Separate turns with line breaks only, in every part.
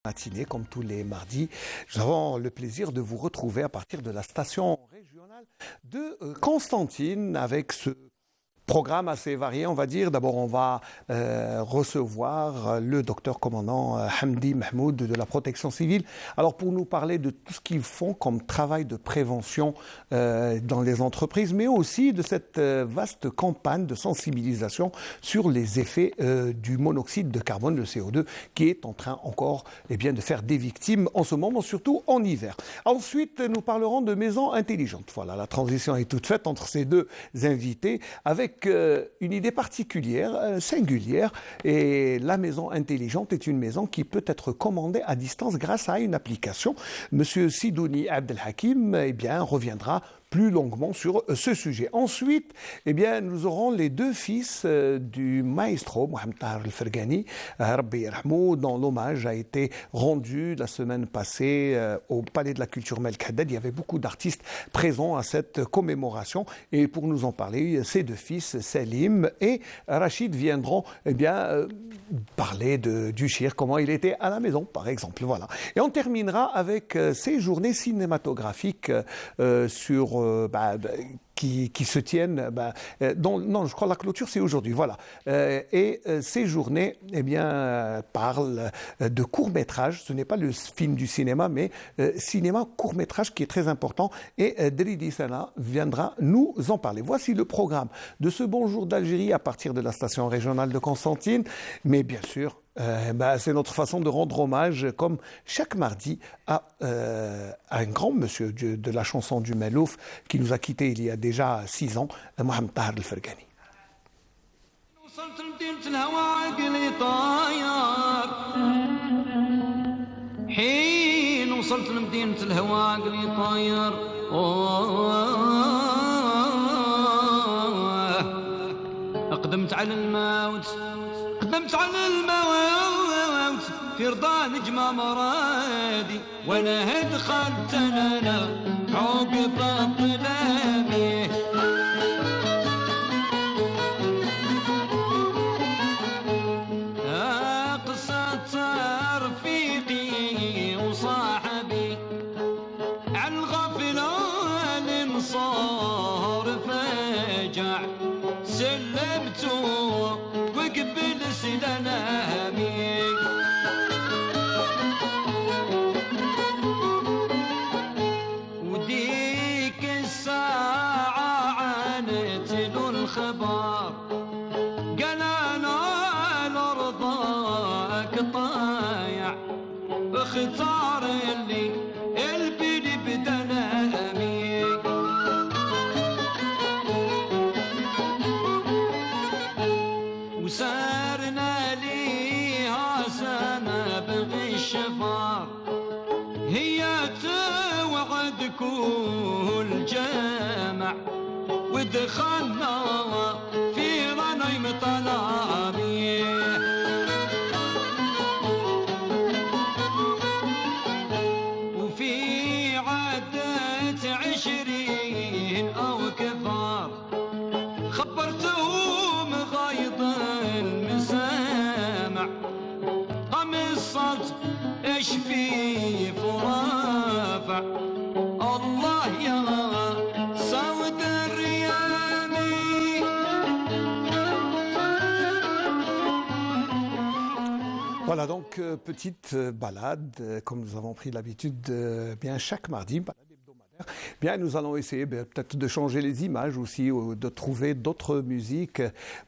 matinée, comme tous les mardis. Nous avons le plaisir de vous retrouver à partir de la station régionale de Constantine avec ce programme assez varié, on va dire. D'abord, on va recevoir le docteur commandant Hamdi Mahmoud de la protection civile. Alors, pour nous parler de tout ce qu'ils font comme travail de prévention dans les entreprises, mais aussi de cette vaste campagne de sensibilisation sur les effets du monoxyde de carbone, le CO2, qui est en train encore de faire des victimes en ce moment, surtout en hiver. Ensuite, nous parlerons de maisons intelligentes. Voilà, la transition est toute faite entre ces deux invités avec une idée particulière, singulière, et la maison intelligente est une maison qui peut être commandée à distance grâce à une application. Monsieur Sidouni Abdelhakim reviendra plus longuement sur ce sujet. Ensuite, nous aurons les deux fils du maestro, Mohamed Tahar El-Ferghani, Rabbi Yarhamou, dont l'hommage a été rendu la semaine passée au Palais de la Culture Melk Haddad. Il y avait beaucoup d'artistes présents à cette commémoration. Et pour nous en parler, ces deux fils, Salim et Rachid, viendront parler du shir, comment il était à la maison, par exemple. Voilà. Et on terminera avec ces journées cinématographiques qui se tiennent, non, je crois que la clôture c'est aujourd'hui, voilà. Et ces journées, parlent de court-métrage. Ce n'est pas le film du cinéma, mais cinéma court-métrage qui est très important. Et Dridi Sana viendra nous en parler. Voici le programme de ce Bonjour d'Algérie à partir de la station régionale de Constantine. Mais bien sûr, c'est notre façon de rendre hommage, comme chaque mardi, à un grand monsieur de la chanson du Malouf qui nous a quittés il y a déjà 6 ans, Mohamed Tahar El-Ferghani.
قدمت على الموت في رضا نجمة مرادي وانا دخلت انا عقب الظلامي قصة رفيقي وصاحبي عن الغفلة المصار فجع سلمته وقبل سلامي وديك الساعة عانت له الخبر قال أنا لرضاك طايع اختار اللي البلي بدنامي وسارنا ليها سنة بغي الشفار هي توعد كل جامع ودخلنا في رنيم طلامي وفي عدة 20 أو كفار خبرتهم غايض المسامع قمصت ايش في فرافع الله يا سود الريامي.
Voilà donc petite balade comme nous avons pris l'habitude chaque mardi. Nous allons essayer peut-être de changer les images aussi, de trouver d'autres musiques,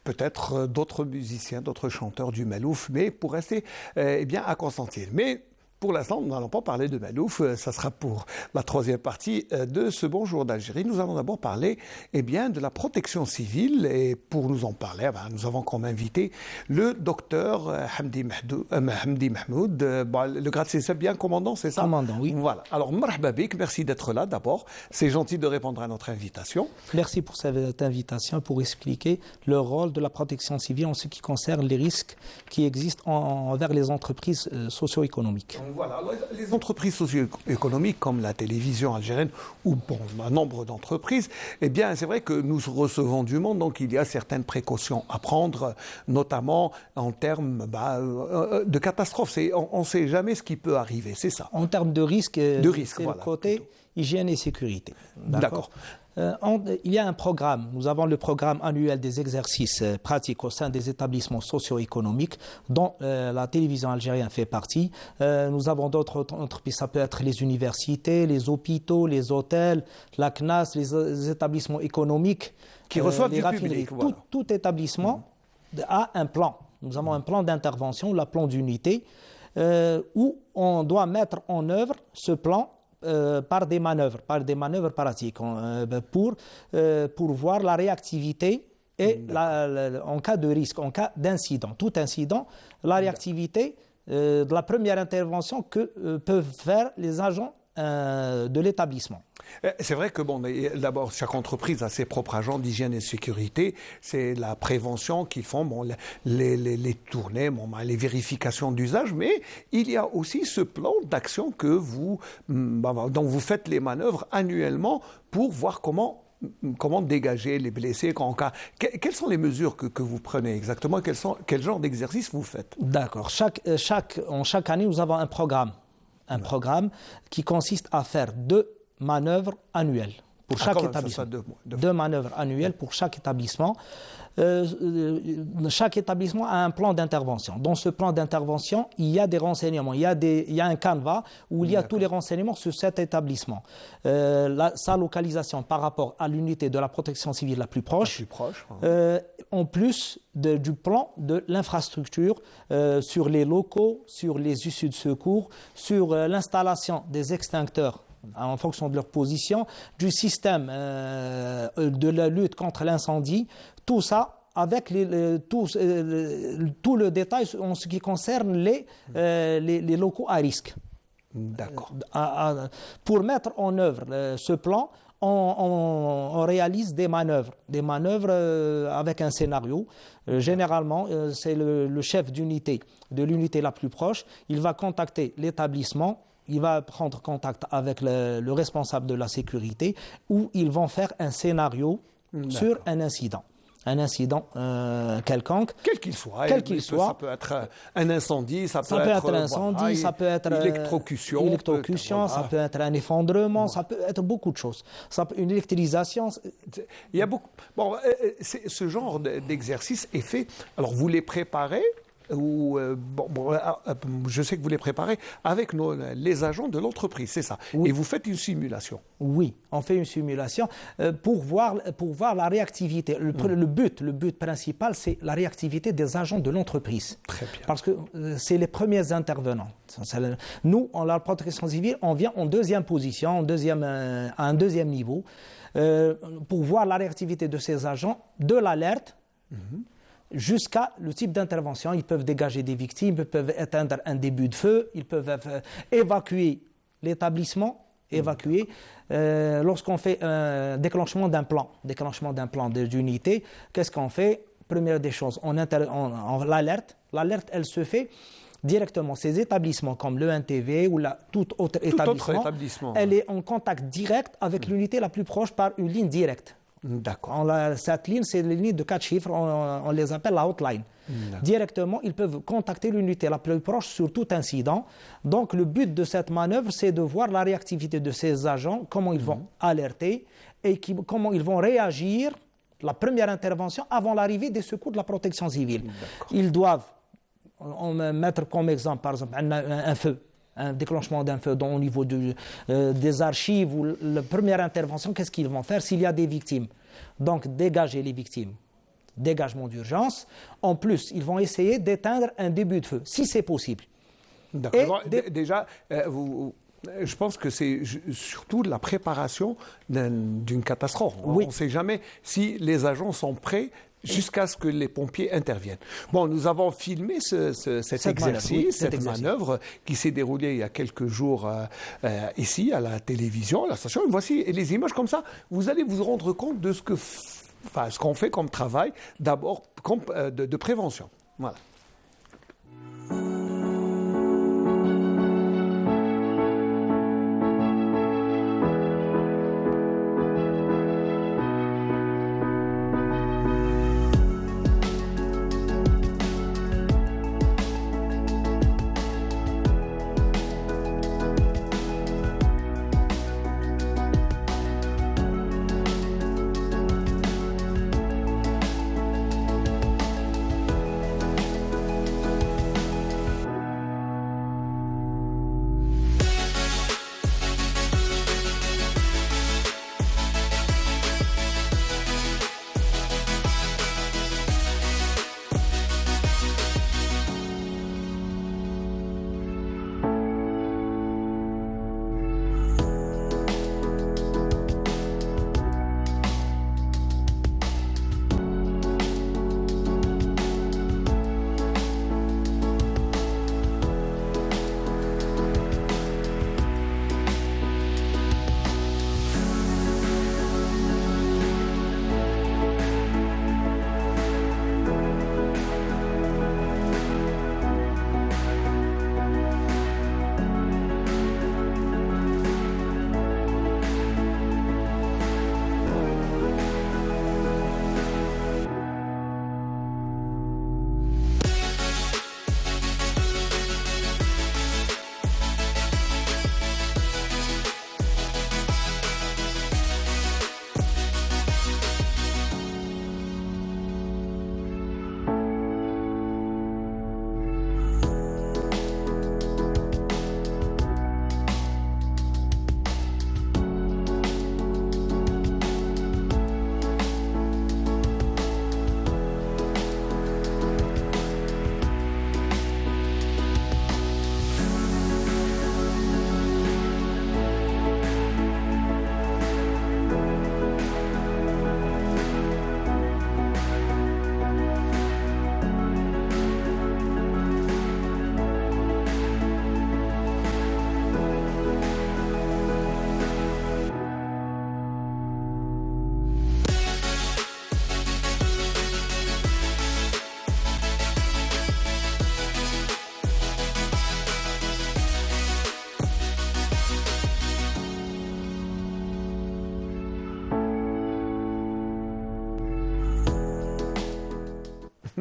peut-être d'autres musiciens, d'autres chanteurs du Malouf, mais pour rester à Constantine. Mais pour l'instant, nous n'allons pas parler de Malouf, ça sera pour la troisième partie de ce Bonjour d'Algérie. Nous allons d'abord parler de la protection civile, et pour nous en parler, nous avons comme invité le docteur Hamdi Mahmoud. Le grade c'est bien commandant, c'est ça?
Commandant, oui.
Voilà. Alors, marhaba bik, merci d'être là d'abord. C'est gentil de répondre à notre invitation.
Merci pour cette invitation pour expliquer le rôle de la protection civile en ce qui concerne les risques qui existent envers les entreprises socio-économiques.
Voilà. Alors, les entreprises socio-économiques comme la télévision algérienne ou un nombre d'entreprises, eh bien, c'est vrai que nous recevons du monde, donc il y a certaines précautions à prendre, notamment en termes de catastrophes. On ne sait jamais ce qui peut arriver, c'est ça.
En termes de risque, c'est
voilà,
le côté
plutôt.
Hygiène et sécurité.
D'accord.
Il y a un programme, nous avons le programme annuel des exercices pratiques au sein des établissements socio-économiques dont la télévision algérienne fait partie. Nous avons d'autres entreprises, ça peut être les universités, les hôpitaux, les hôtels, la CNAS, les établissements économiques,
qui reçoivent
les
du
raffineries.
public. Voilà.
Tout établissement a un plan. Nous avons un plan d'intervention, le plan d'unité, où on doit mettre en œuvre ce plan par des manœuvres pratiques pour voir la réactivité et en cas de risque, en cas d'incident, tout incident, la réactivité de la première intervention que peuvent faire les agents de l'établissement.
C'est vrai que, d'abord, chaque entreprise a ses propres agents d'hygiène et de sécurité. C'est la prévention qu'ils font, les tournées, les vérifications d'usage, mais il y a aussi ce plan d'action que dont vous faites les manœuvres annuellement pour voir comment dégager les blessés en cas. Quelles sont les mesures que vous prenez exactement? Quel genre d'exercice vous faites?
D'accord. Chaque année, nous avons un programme qui consiste à faire 2 manœuvres annuelles pour chaque établissement. Deux manœuvres annuelles pour chaque établissement. Chaque établissement a un plan d'intervention. Dans ce plan d'intervention, il y a des renseignements, il y a un canevas où il y a tous les renseignements sur cet établissement. Sa localisation par rapport à l'unité de la protection civile la plus proche. En plus du plan de l'infrastructure sur les locaux, sur les issues de secours, sur l'installation des extincteurs en fonction de leur position, du système de la lutte contre l'incendie, tout ça avec tout le détail en ce qui concerne les locaux à risque.
D'accord.
Pour mettre en œuvre ce plan, on réalise des manœuvres avec un scénario. Généralement, c'est le chef d'unité de l'unité la plus proche. Il va contacter l'établissement. Il va prendre contact avec le responsable de la sécurité où ils vont faire un scénario sur un incident. Un incident quelconque.
Quel qu'il soit. Ça peut être un incendie, ça peut être électrocution,
ça peut être un effondrement, ça peut être beaucoup de choses. Une électrisation.
Il y a beaucoup. Ce genre d'exercice est fait. Alors vous les préparez. Je sais que vous les préparez avec les agents de l'entreprise, c'est ça.
Oui.
Et vous faites une simulation.
Oui, on fait une simulation pour voir la réactivité. Le but principal, c'est la réactivité des agents de l'entreprise.
Très bien.
Parce que c'est les premiers intervenants. Nous, en la protection civile, on vient en deuxième position, à un deuxième niveau, pour voir la réactivité de ces agents, de l'alerte. Jusqu'à le type d'intervention. Ils peuvent dégager des victimes, ils peuvent éteindre un début de feu, ils peuvent évacuer l'établissement, lorsqu'on fait un déclenchement d'un plan d'unité, qu'est-ce qu'on fait? Première des choses, l'alerte, elle se fait directement. Ces établissements comme le NTV ou tout autre établissement, elle est en contact direct avec l'unité la plus proche par une ligne directe.
D'accord.
Cette ligne, c'est une ligne de 4 chiffres, on les appelle la hotline. Directement, ils peuvent contacter l'unité la plus proche sur tout incident. Donc, le but de cette manœuvre, c'est de voir la réactivité de ces agents, comment ils vont alerter et comment ils vont réagir la première intervention avant l'arrivée des secours de la protection civile. Ils doivent mettre comme exemple, par exemple, un feu. Un déclenchement d'un feu au niveau des archives ou la première intervention, qu'est-ce qu'ils vont faire s'il y a des victimes? Donc, dégager les victimes. Dégagement d'urgence. En plus, ils vont essayer d'éteindre un début de feu, si c'est possible.
D'accord. Déjà, je pense que c'est surtout la préparation d'une catastrophe.
Oui.
On ne sait jamais si les agents sont prêts jusqu'à ce que les pompiers interviennent. Bon, nous avons filmé cette manœuvre qui s'est déroulée il y a quelques jours ici, à la télévision, à la station. Et voici les images comme ça. Vous allez vous rendre compte de ce qu'on fait comme travail, d'abord de prévention. Voilà.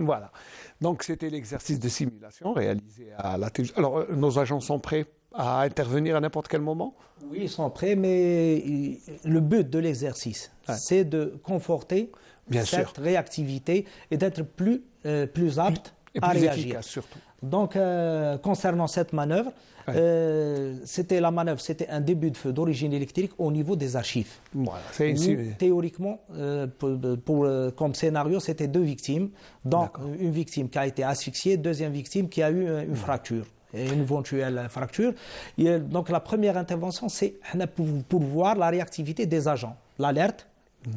Voilà. Donc, c'était l'exercice de simulation réalisé à la télévision. Alors, nos agents sont prêts à intervenir à n'importe quel moment?
Oui, ils sont prêts, mais le but de l'exercice, c'est de conforter cette réactivité et d'être plus apte à réagir.
Efficace, surtout.
Donc, concernant cette manœuvre, c'était un début de feu d'origine électrique au niveau des archives.
Voilà,
théoriquement, comme scénario, c'était 2 victimes, donc une victime qui a été asphyxiée, deuxième victime qui a eu une fracture. Une éventuelle fracture. Et donc la première intervention, c'est pour voir la réactivité des agents, l'alerte.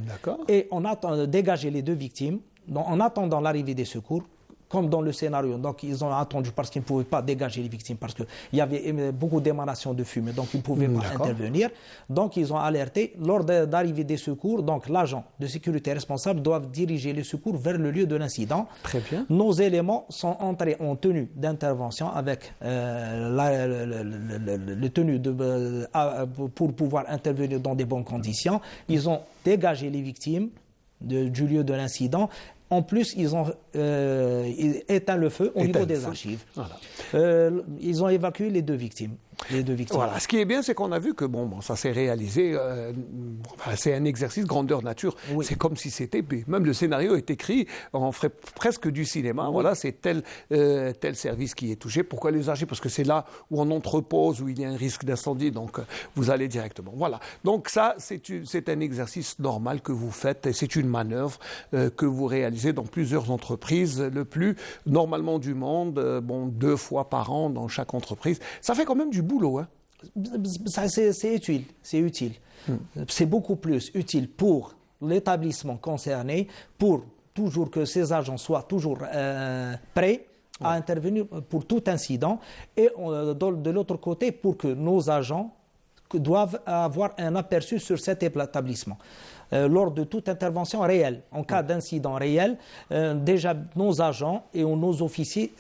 D'accord.
Et on a dégagé les 2 victimes en attendant l'arrivée des secours, comme dans le scénario. Donc ils ont attendu parce qu'ils ne pouvaient pas dégager les victimes, parce qu'il y avait beaucoup d'émanations de fumée, donc ils ne pouvaient pas intervenir. Donc ils ont alerté. Lors de l'arrivée des secours, donc l'agent de sécurité responsable doit diriger les secours vers le lieu de l'incident.
Très bien.
Nos éléments sont entrés en tenue d'intervention avec le tenue pour pouvoir intervenir dans des bonnes conditions. Ils ont dégagé les victimes du lieu de l'incident. En plus, ils ont éteint le feu au niveau des archives. Voilà. Ils ont évacué les 2 victimes.
Voilà. Ce qui est bien, c'est qu'on a vu que ça s'est réalisé. C'est un exercice grandeur nature. Oui. C'est comme si c'était, même le scénario est écrit, on ferait presque du cinéma. Oui. Voilà, c'est tel service qui est touché. Pourquoi les archives? Parce que c'est là où on entrepose, où il y a un risque d'incendie. Donc, vous allez directement. Voilà. Donc ça, c'est un exercice normal que vous faites et c'est une manœuvre que vous réalisez dans plusieurs entreprises, le plus normalement du monde, 2 fois par an dans chaque entreprise. Ça fait quand même du boulot, hein?
C'est utile. C'est beaucoup plus utile pour l'établissement concerné, pour toujours que ces agents soient toujours prêts à intervenir pour tout incident, et de l'autre côté, pour que nos agents doivent avoir un aperçu sur cet établissement. Lors de toute intervention réelle, en cas d'incident réel, déjà nos agents et nos officiers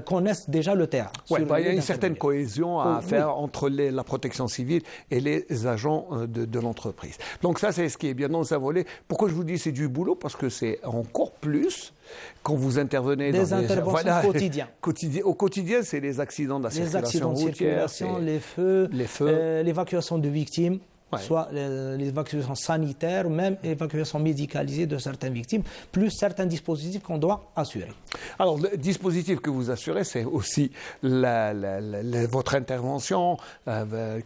connaissent déjà le terrain.
Il y a une certaine cohésion à faire entre la protection civile et les agents de l'entreprise. Donc ça, c'est ce qui est bien dans un volet. Pourquoi je vous dis c'est du boulot? Parce que c'est encore plus quand vous intervenez
dans des interventions quotidiennes.
Au quotidien, c'est les accidents de la circulation routière.
Les accidents de circulation, les feux, l'évacuation de victimes. Soit l'évacuation sanitaire ou même l'évacuation médicalisée de certaines victimes, plus certains dispositifs qu'on doit assurer.
Alors, le dispositif que vous assurez, c'est aussi votre intervention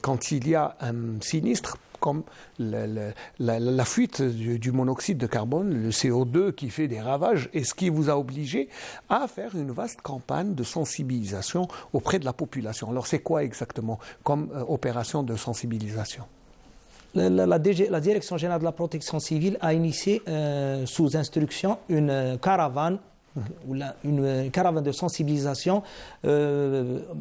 quand il y a un sinistre, comme la fuite du monoxyde de carbone, le CO2 qui fait des ravages, et ce qui vous a obligé à faire une vaste campagne de sensibilisation auprès de la population. Alors, c'est quoi exactement comme opération de sensibilisation ?
La Direction générale de la protection civile a initié sous instruction une caravane, une caravane de sensibilisation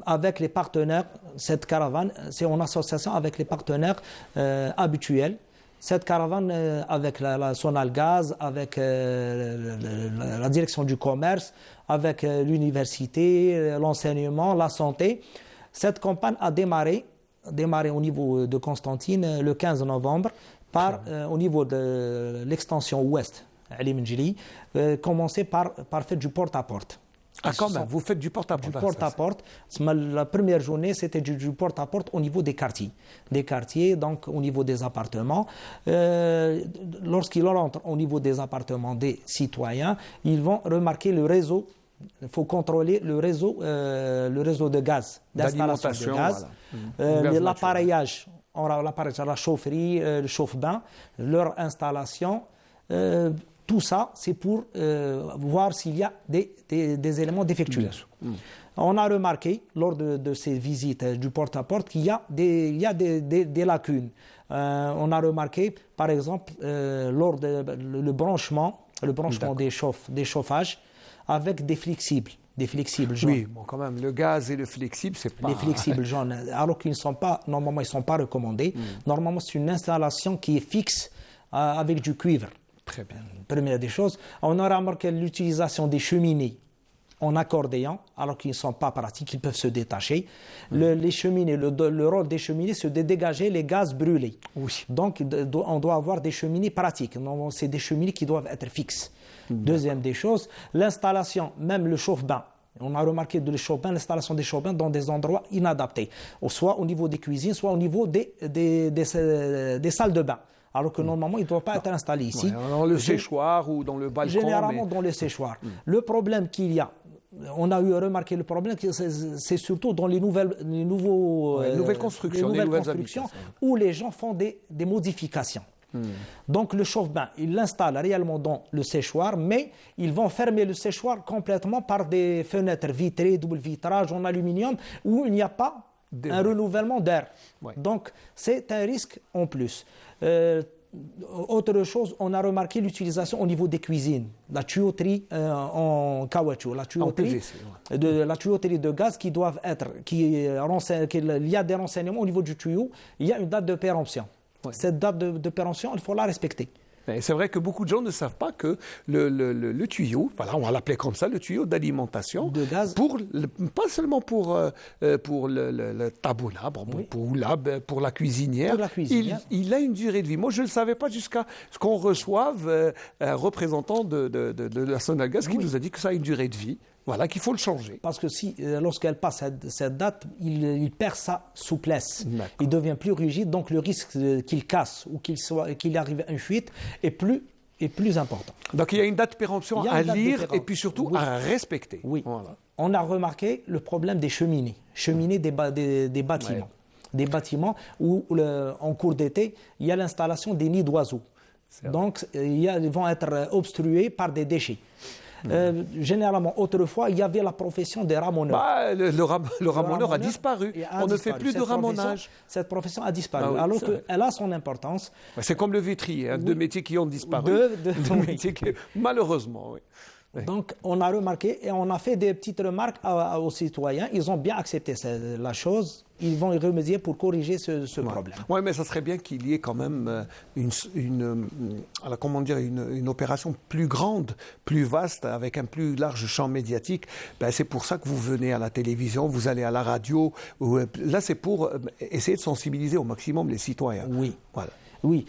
avec les partenaires. Cette caravane, c'est en association avec les partenaires habituels. Cette caravane avec la Sonalgaz, avec la direction du commerce, avec l'université, l'enseignement, la santé. Cette campagne a démarré au niveau de Constantine le 15 novembre au niveau de l'extension ouest, Ali Menjili, commencé par faire du porte-à-porte.
Ah, quand même, vous faites du porte-à-porte.
Du porte-à-porte. La première journée, c'était du porte-à-porte au niveau des quartiers. Des quartiers, donc au niveau des appartements. Lorsqu'ils rentrent au niveau des appartements des citoyens, ils vont remarquer le réseau. Il faut contrôler le réseau de gaz, d'installation de gaz, l'appareillage, la chaufferie, le chauffe-bain, leur installation. Tout ça, c'est pour voir s'il y a des éléments défectueux. On a remarqué, lors de ces visites du porte-à-porte, qu'il y a des lacunes. On a remarqué, par exemple, lors le branchement des chauffages, avec des flexibles jaunes.
Oui, bon, quand même, le gaz et le flexible, c'est pas...
Les flexibles jaunes, alors qu'ils ne sont pas, normalement, ils ne sont pas recommandés. Normalement, c'est une installation qui est fixe avec du cuivre.
Très bien.
Première des choses. On a remarqué l'utilisation des cheminées en accordéon, alors qu'ils ne sont pas pratiques, ils peuvent se détacher. Les cheminées, le rôle des cheminées, c'est de dégager les gaz brûlés.
Oui.
Donc, on doit avoir des cheminées pratiques. C'est des cheminées qui doivent être fixes. Deuxième des choses, l'installation, même le chauffe-bain. On a remarqué de l'installation des chauffe-bains dans des endroits inadaptés, soit au niveau des cuisines, soit au niveau des salles de bain. Alors que normalement, il ne doit pas être installé ici.
Ouais, dans le séchoir ou dans le balcon.
Généralement dans le séchoir. Le problème qu'il y a, on a eu remarqué le problème, c'est surtout dans les nouvelles constructions où les gens font des modifications. Donc le chauffe-bain, ils l'installent réellement dans le séchoir, mais ils vont fermer le séchoir complètement par des fenêtres vitrées, double vitrage en aluminium, où il n'y a pas un renouvellement d'air. Ouais. Donc c'est un risque en plus. Autre chose, on a remarqué l'utilisation au niveau des cuisines, la tuyauterie en caoutchouc, la tuyauterie de gaz qui doivent être, il y a des renseignements au niveau du tuyau, il y a une date de péremption. Ouais. Cette date de péremption, il faut la respecter.
C'est vrai que beaucoup de gens ne savent pas que le tuyau, voilà, on va l'appeler comme ça, le tuyau d'alimentation,
de gaz,
pas seulement pour le taboula, pour la cuisinière, il a une durée de vie. Moi, je ne le savais pas jusqu'à ce qu'on reçoive un représentant de la Sonalgaz qui nous a dit que ça a une durée de vie. Voilà, qu'il faut le changer.
Parce que lorsqu'elle passe cette date, il perd sa souplesse. Il devient plus rigide, donc le risque qu'il casse ou qu'il arrive à une fuite est plus important.
Donc il y a une date de péremption à lire et puis surtout à respecter.
Oui. Voilà. On a remarqué le problème des cheminées des bâtiments. Ouais. Des bâtiments où, en cours d'été, il y a l'installation des nids d'oiseaux. Donc ils vont être obstrués par des déchets. Généralement, autrefois, il y avait la profession des ramoneurs.
Le ramoneur a disparu. On ne fait plus de ramonage.
Cette profession a disparu, alors qu'elle a son importance.
C'est comme le vitrier, deux métiers qui ont disparu. Deux métiers qui, malheureusement, oui.
Donc, on a remarqué et on a fait des petites remarques aux citoyens. Ils ont bien accepté la chose. Ils vont y remédier pour corriger ce problème.
Oui, mais ça serait bien qu'il y ait quand même une opération plus grande, plus vaste, avec un plus large champ médiatique. C'est pour ça que vous venez à la télévision, vous allez à la radio. Là, c'est pour essayer de sensibiliser au maximum les citoyens.
Oui.
Voilà.
Oui,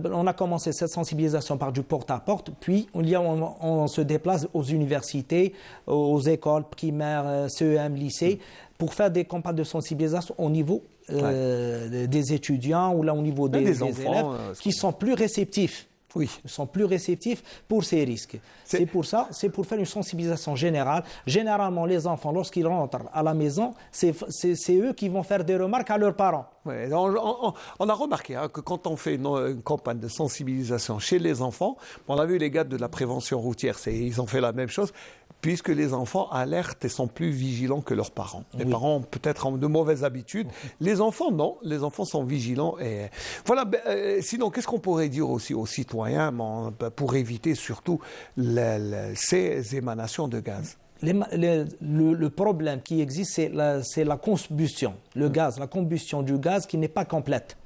on a commencé cette sensibilisation par du porte-à-porte, puis on se déplace aux universités, aux écoles primaires, CEM, lycées, pour faire des campagnes de sensibilisation au niveau des étudiants ou là au niveau des élèves qui sont plus réceptifs.
Oui.
Ils sont plus réceptifs pour ces risques. C'est pour ça, c'est pour faire une sensibilisation générale. Généralement, les enfants, lorsqu'ils rentrent à la maison, c'est eux qui vont faire des remarques à leurs parents.
Ouais, on a remarqué que quand on fait une campagne de sensibilisation chez les enfants, on a vu les gars de la prévention routière, ils ont fait la même chose, puisque les enfants alertent et sont plus vigilants que leurs parents. Les parents ont peut-être de mauvaises habitudes. Les enfants, non. Les enfants sont vigilants. Et voilà. Sinon, qu'est-ce qu'on pourrait dire aussi aux citoyens pour éviter surtout ces émanations de gaz?
Le problème qui existe, c'est la combustion. Le gaz, la combustion du gaz qui n'est pas complète.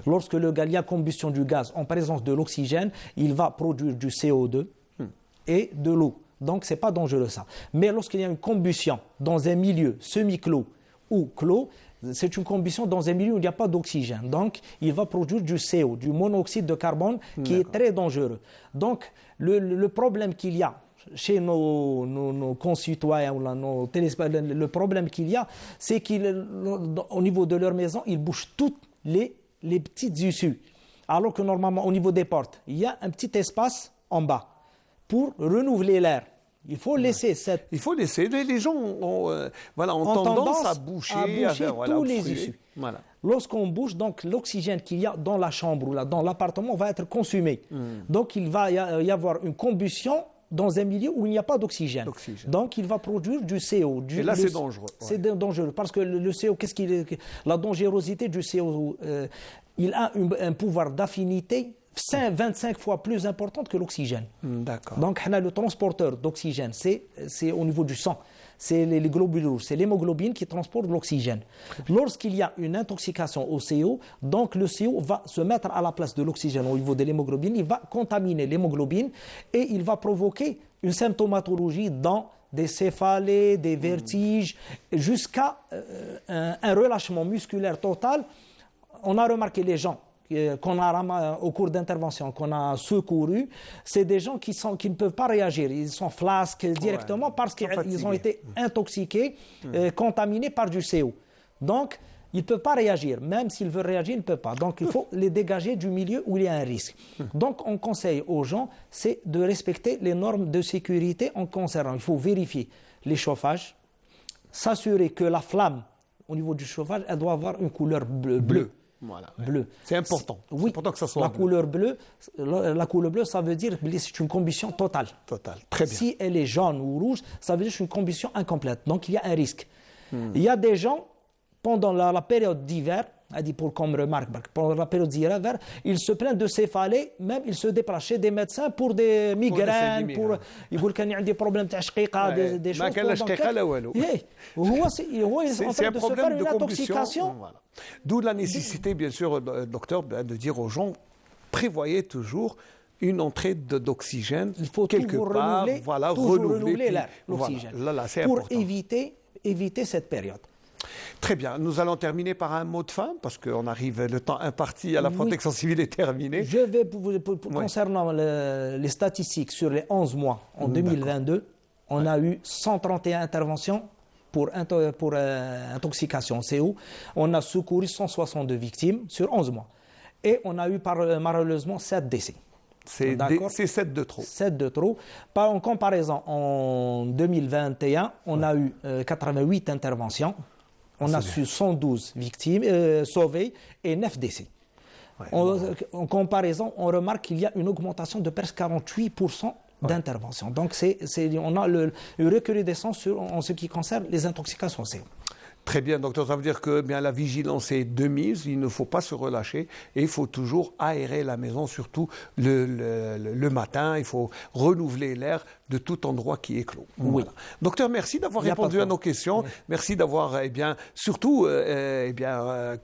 Lorsque il y a combustion du gaz en présence de l'oxygène, il va produire du CO2 et de l'eau. Donc, ce n'est pas dangereux ça. Mais lorsqu'il y a une combustion dans un milieu semi-clos ou clos, c'est une combustion dans un milieu où il n'y a pas d'oxygène. Donc, il va produire du CO, du monoxyde de carbone, qui est très dangereux. Donc, le problème qu'il y a chez nos concitoyens ou nos téléspectateurs, le problème qu'il y a, c'est qu'au niveau de leur maison, ils bouchent toutes les petites issues. Alors que normalement, au niveau des portes, il y a un petit espace en bas pour renouveler l'air. Il faut laisser cette...
Il faut laisser. Les gens ont tendance à boucher
tous les issues.
Voilà.
Lorsqu'on bouge, donc l'oxygène qu'il y a dans la chambre ou là, dans l'appartement va être consumé. Donc il va y avoir une combustion dans un milieu où il n'y a pas d'oxygène. Donc il va produire du CO.
Et là, c'est dangereux.
C'est dangereux parce que le CO, la dangerosité du CO, il a un pouvoir d'affinité 25 fois plus importante que l'oxygène.
D'accord.
Donc, le transporteur d'oxygène, c'est au niveau du sang. C'est les globules rouges, c'est l'hémoglobine qui transporte l'oxygène. Lorsqu'il y a une intoxication au CO, donc le CO va se mettre à la place de l'oxygène au niveau de l'hémoglobine, il va contaminer l'hémoglobine et il va provoquer une symptomatologie dans des céphalées, des vertiges, jusqu'à un relâchement musculaire total. On a remarqué les gens qu'on a au cours d'intervention, qu'on a secourus, c'est des gens qui ne peuvent pas réagir. Ils sont flasques directement parce qu'ils ont été intoxiqués, contaminés par du CO. Donc, ils ne peuvent pas réagir. Même s'ils veulent réagir, ils ne peuvent pas. Donc, il faut les dégager du milieu où il y a un risque. Donc, on conseille aux gens, c'est de respecter les normes de sécurité en concernant. Il faut vérifier les chauffages, s'assurer que la flamme, au niveau du chauffage, elle doit avoir une couleur bleue.
Voilà.
Bleu.
C'est important.
Oui,
c'est important que ça soit
la
bleu.
couleur bleue, ça veut dire que c'est une combustion totale.
Total. Très bien.
Si elle est jaune ou rouge, ça veut dire que c'est une combustion incomplète. Donc, il y a un risque. Il y a des gens, pendant la période d'hiver, comme remarque, pendant la période d'hiver, ils se plaignent de céphalées, même ils se déplacent chez des médecins pour des migraines, ils disent qu'il y a des problèmes de shqiqa, des choses.
C'est un problème de combustion. Voilà. D'où la nécessité, bien sûr, docteur, de dire aux gens, prévoyez toujours une entrée d'oxygène quelque part.
Renouveler l'oxygène.
Voilà, c'est
pour
important.
éviter cette période.
Très bien. Nous allons terminer par un mot de fin, parce qu'on arrive, le temps imparti à la protection civile est terminé.
Je vais, concernant les statistiques sur les 11 mois en 2022, on a eu 131 interventions pour intoxication CO. On a secouru 162 victimes sur 11 mois. Et on a eu malheureusement 7 décès.
C'est 7 de trop.
7 de trop. En comparaison, en 2021, on a eu 88 interventions. On a su 112 victimes sauvées et 9 décès. Ouais, en comparaison, on remarque qu'il y a une augmentation de presque 48% d'intervention. Donc, on a une recrudescence en ce qui concerne les intoxications CO.
Très bien, docteur. Ça veut dire que la vigilance est de mise. Il ne faut pas se relâcher et il faut toujours aérer la maison, surtout le matin. Il faut renouveler l'air de tout endroit qui est clos.
Oui.
Voilà. Docteur, merci d'avoir répondu à nos questions. Oui. Merci d'avoir, surtout,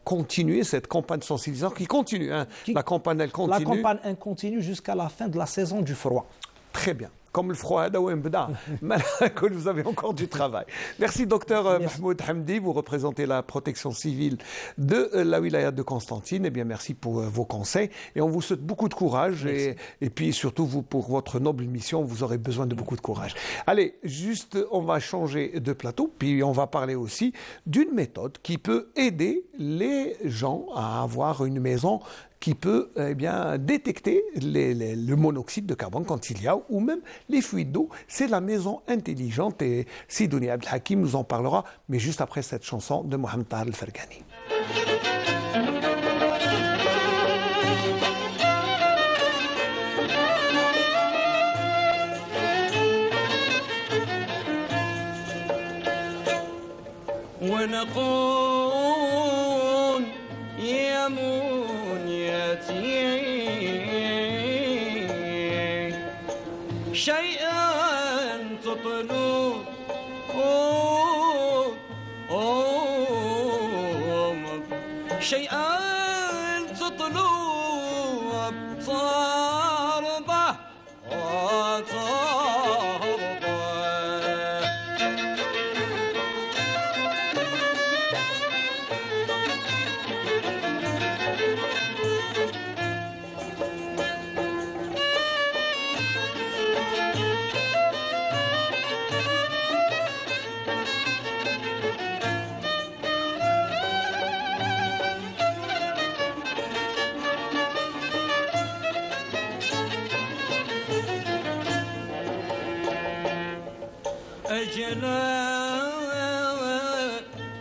continué cette campagne de sensibilisation qui continue. La campagne, elle continue.
La campagne, elle continue jusqu'à la fin de la saison du froid.
Très bien. Comme le froid, que vous avez encore du travail. Merci, docteur Mahmoud Hamdi. Vous représentez la protection civile de la wilaya de Constantine. Eh bien, merci pour vos conseils. Et on vous souhaite beaucoup de courage. Et puis, surtout, vous, pour votre noble mission, vous aurez besoin de beaucoup de courage. Allez, juste, on va changer de plateau. Puis, on va parler aussi d'une méthode qui peut aider les gens à avoir une maison qui peut détecter le monoxyde de carbone quand il y a, ou même les fuites d'eau. C'est la maison intelligente et Sidouni Abdelhakim nous en parlera, mais juste après cette chanson de Mohamed Tahar El-Ferghani.
شيئا تطلب شيئا تطلب صاربه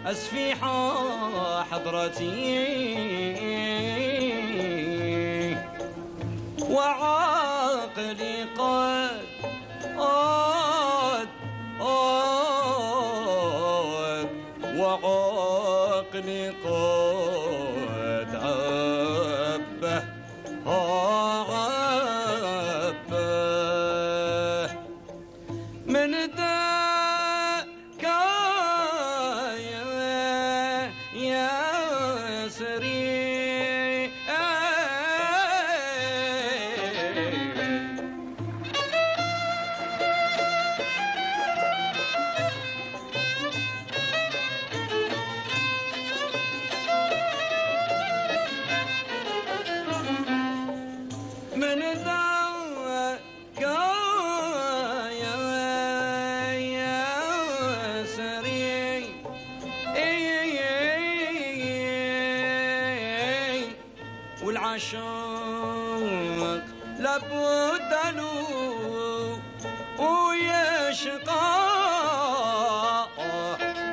أسفي حضرتي وعقلي قد وعقلي قد عبه من عاشق لابد له ويشقى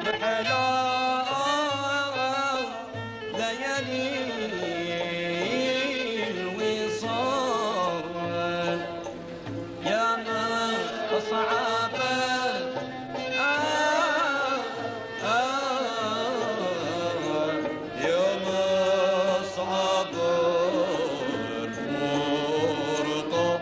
محلا ليالي الوصال يا ما أصعب يوم أصعب الفرقة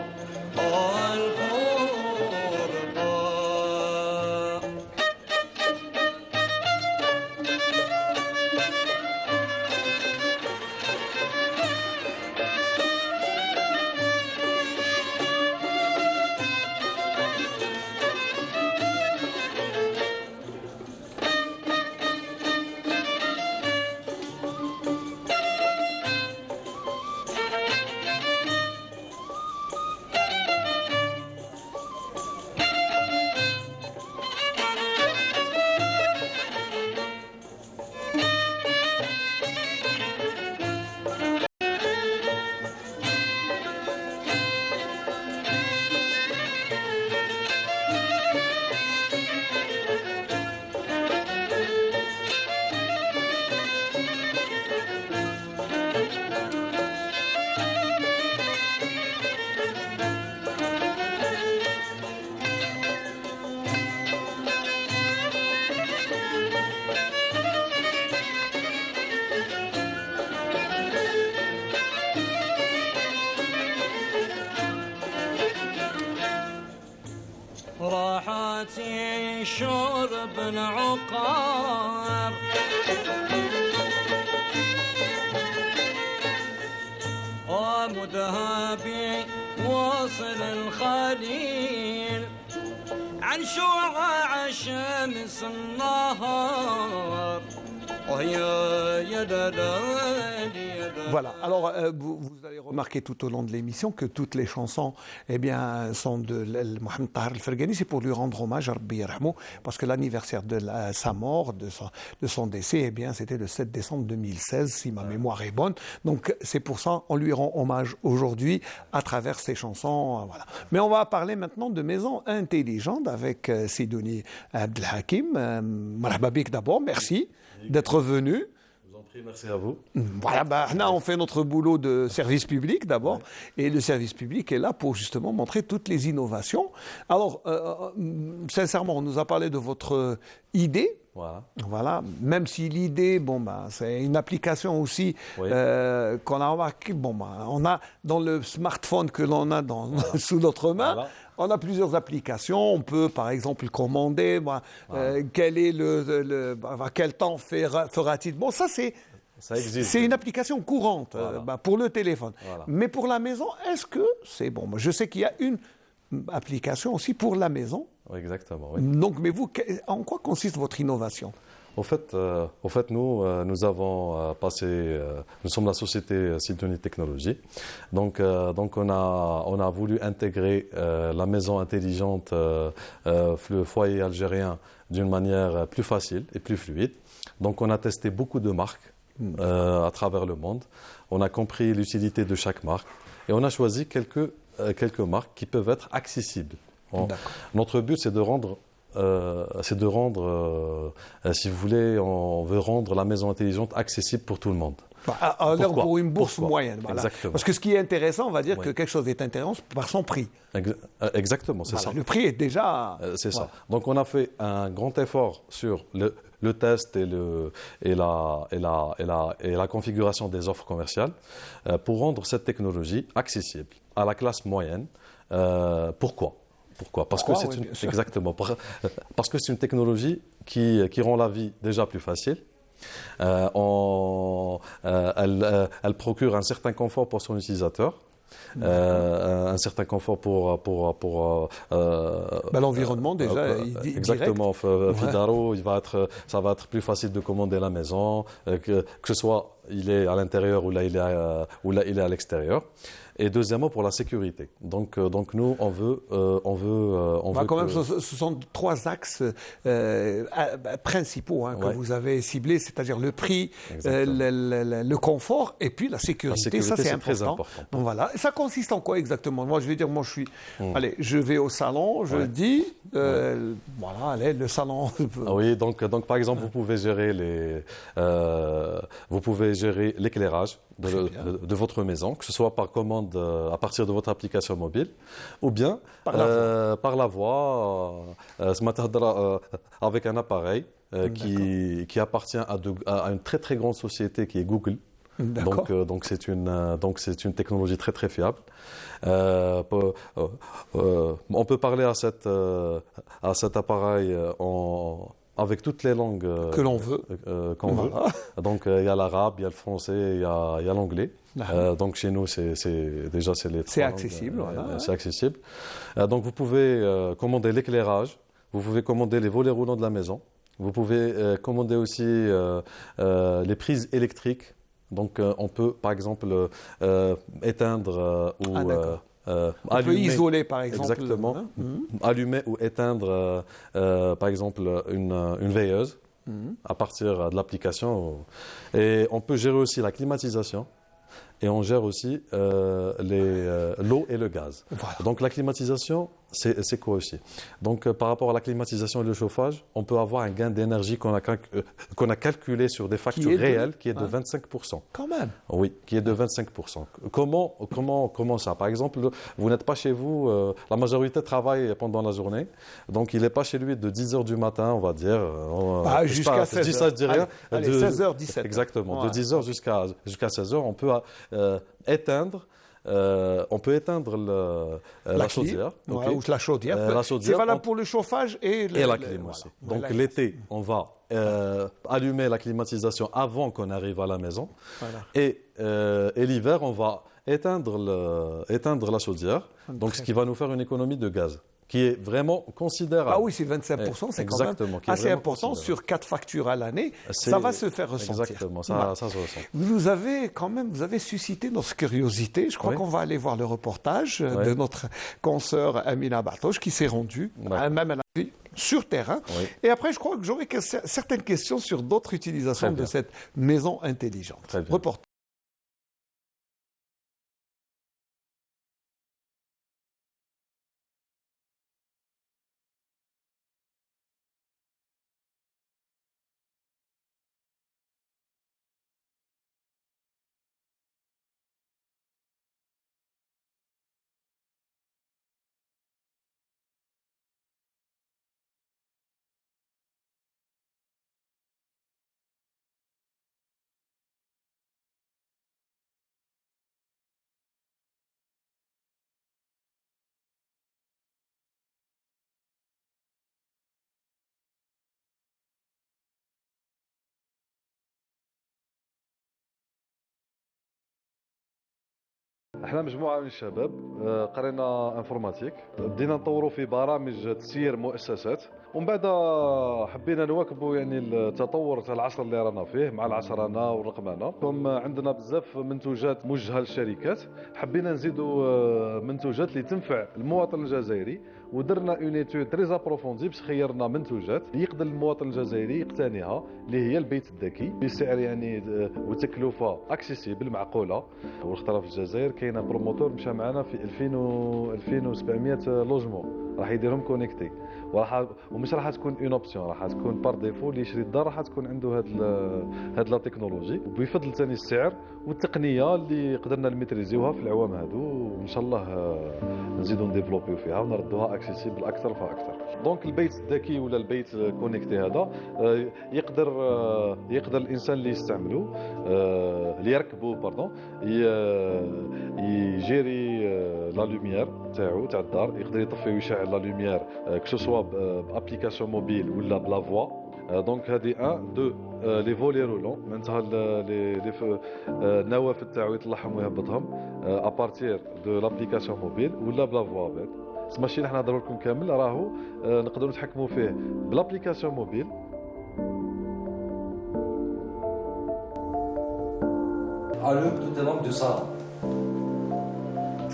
راحتي شرب العقار ومذهبي وصل الخليل عن شعاع شمس النهار
Voilà, alors vous allez remarquer tout au long de l'émission que toutes les chansons eh bien, sont de Mohamed Tahar Al-Ferghani, c'est pour lui rendre hommage à Rabbi Yarhamou, parce que l'anniversaire de sa mort, de son décès, eh bien, c'était le 7 décembre 2016, si ma mémoire est bonne. Donc c'est pour ça qu'on lui rend hommage aujourd'hui à travers ses chansons. Voilà. Mais on va parler maintenant de maisons intelligentes avec Sidouni Abdelhakim. Marhaba bik d'abord, merci d'être venu.
Je vous en prie, merci à vous.
Voilà, là, on fait notre boulot de service public d'abord, et le service public est là pour justement montrer toutes les innovations. Alors, sincèrement, on nous a parlé de votre idée. Voilà. Même si l'idée, c'est une application aussi qu'on a remarqué. On a dans le smartphone que l'on a sous notre main. On a plusieurs applications. On peut, par exemple, commander. Quel est quel temps fera-t-il ? Bon, ça c'est une application courante pour le téléphone. Mais pour la maison, est-ce que c'est bon ? Je sais qu'il y a une application aussi pour la maison.
Oui, exactement. Oui.
Donc, mais vous, en quoi consiste votre innovation ?
Au fait, nous avons passé, nous sommes la société Sidouni Technologies, donc on a voulu intégrer la maison intelligente, le foyer algérien d'une manière plus facile et plus fluide. Donc on a testé beaucoup de marques à travers le monde. On a compris l'utilité de chaque marque et on a choisi quelques marques qui peuvent être accessibles. Notre but, c'est de rendre, si vous voulez, on veut rendre la maison intelligente accessible pour tout le monde.
Alors pour une bourse moyenne. Voilà.
Exactement.
Parce que ce qui est intéressant, on va dire que quelque chose est intéressant par son prix.
Exactement, c'est ça.
Le prix est déjà...
c'est ça. Donc on a fait un grand effort sur le test et la configuration des offres commerciales pour rendre cette technologie accessible à la classe moyenne. Pourquoi ? Parce que c'est une technologie qui rend la vie déjà plus facile. Elle procure un certain confort pour son utilisateur. Un certain confort pour
l'environnement déjà
exactement. Fidaro, ça va être plus facile de commander la maison, que ce soit il est à l'intérieur ou là il est à l'extérieur. Et deuxièmement, pour la sécurité. Donc nous, on veut
quand même, ce sont 3 axes principaux que vous avez ciblés, c'est-à-dire le prix, le confort et puis la sécurité. Ça, c'est
très important.
Donc, voilà. Et ça consiste en quoi exactement? Moi, je vais dire, allez, je vais au salon, je dis, voilà, allez, le salon.
Oui, donc par exemple, vous pouvez gérer l'éclairage de votre maison, que ce soit par commande à partir de votre application mobile, ou bien par la voix, avec un appareil qui appartient à une très très grande société qui est Google. Donc c'est une technologie très très fiable. On peut parler à cet appareil avec toutes les langues
que l'on veut.
Veut. Donc il y a l'arabe, il y a le français, il y a l'anglais. Donc chez nous, c'est les 3
accessible.
Langues, c'est accessible. Donc vous pouvez commander l'éclairage, vous pouvez commander les volets roulants de la maison, vous pouvez commander aussi les prises électriques. Donc on peut par exemple éteindre ou
on peut isoler, par exemple.
Exactement. Allumer ou éteindre, par exemple, une veilleuse à partir de l'application. Et on peut gérer aussi la climatisation. Et on gère aussi l'eau et le gaz.
Voilà.
Donc la climatisation, c'est quoi aussi? Donc par rapport à la climatisation et le chauffage, on peut avoir un gain d'énergie qu'on a calculé sur des factures réelles qui est de 25%.
Quand même.
Oui, qui est de 25%. Comment ça? Par exemple, vous n'êtes pas chez vous, la majorité travaille pendant la journée, donc il n'est pas chez lui de 10h du matin, on va dire.
Jusqu'à 16h.
Je dis ça, je dis rien.
Allez, 16h, 17h.
Exactement. De 10h jusqu'à 16h, on peut éteindre. On peut éteindre la chaudière.
Ou la chaudière. C'est valable pour le chauffage et
la clim aussi.
Voilà.
Donc l'été, on va allumer la climatisation avant qu'on arrive à la maison.
Voilà.
Et l'hiver, on va éteindre la chaudière. Donc ce qui va nous faire une économie de gaz, qui est vraiment considérable.
Ah oui, c'est 25%, c'est quand même assez important sur 4 factures à l'année. Ça va se faire ressentir.
Exactement, ça se ressent.
Vous avez suscité notre curiosité. Je crois qu'on va aller voir le reportage de notre consoeur Amina Bartoche qui s'est rendue, même elle a vu sur terrain. Et après, je crois que j'aurai certaines questions sur d'autres utilisations de cette maison intelligente. Reportage.
احنا مجموعه من الشباب قرينا انفورماتيك بدينا نطوروا في برامج تسيير مؤسسات ومن بعد حبينا نواكبوا يعني التطور تاع العصر اللي رانا فيه مع العشرنه والرقمنه. عندنا بزاف منتوجات موجهه للشركات، حبينا نزيدوا منتوجات اللي تنفع المواطن الجزائري ودرنا اون ايتود تري ابروفوندي باش خيرنا منتوجات يقدر المواطن الجزائري يقتنيها اللي هي البيت الذكي بسعر يعني وتكلفه اكسيسيبل معقوله. واختار في الجزائر كاين بروموتور مشى معنا في 2700 لوجمون راح يديرهم كونيكتي ومش راح تكون اون اوبسيون، راح تكون بار ديفو اللي يشري الدار راح تكون عنده هاد لا تكنولوجي وبفضل ثاني السعر والتقنيه اللي قدرنا نميتريزيوها في العوام هادو وان شاء الله نزيدو نديفلوبيو فيها ونردوها اكسيسيبل اكثر فاكثر. دونك البيت الذكي ولا البيت كونيكتي هذا يقدر الانسان اللي يستعملو اللي يركبوه يجيري لا لوميير تاعو تاع الدار، يقدر يطفي ويشعل لا لوميير كو سوا بابليكاسيون موبيل ولا بلا فوا. دونك هذه 2 لي فولي رولون معناتها النوافذ تاعو يطلعهم ويهبطهم ابارتير دو لابليكاسيون موبيل ولا بلا فوا بيت. ماشي اللي حنا نهضروا لكم كامل راهو نقدروا نتحكموا فيه بلابليكاسيون موبيل
allume toutes les lampes du salon.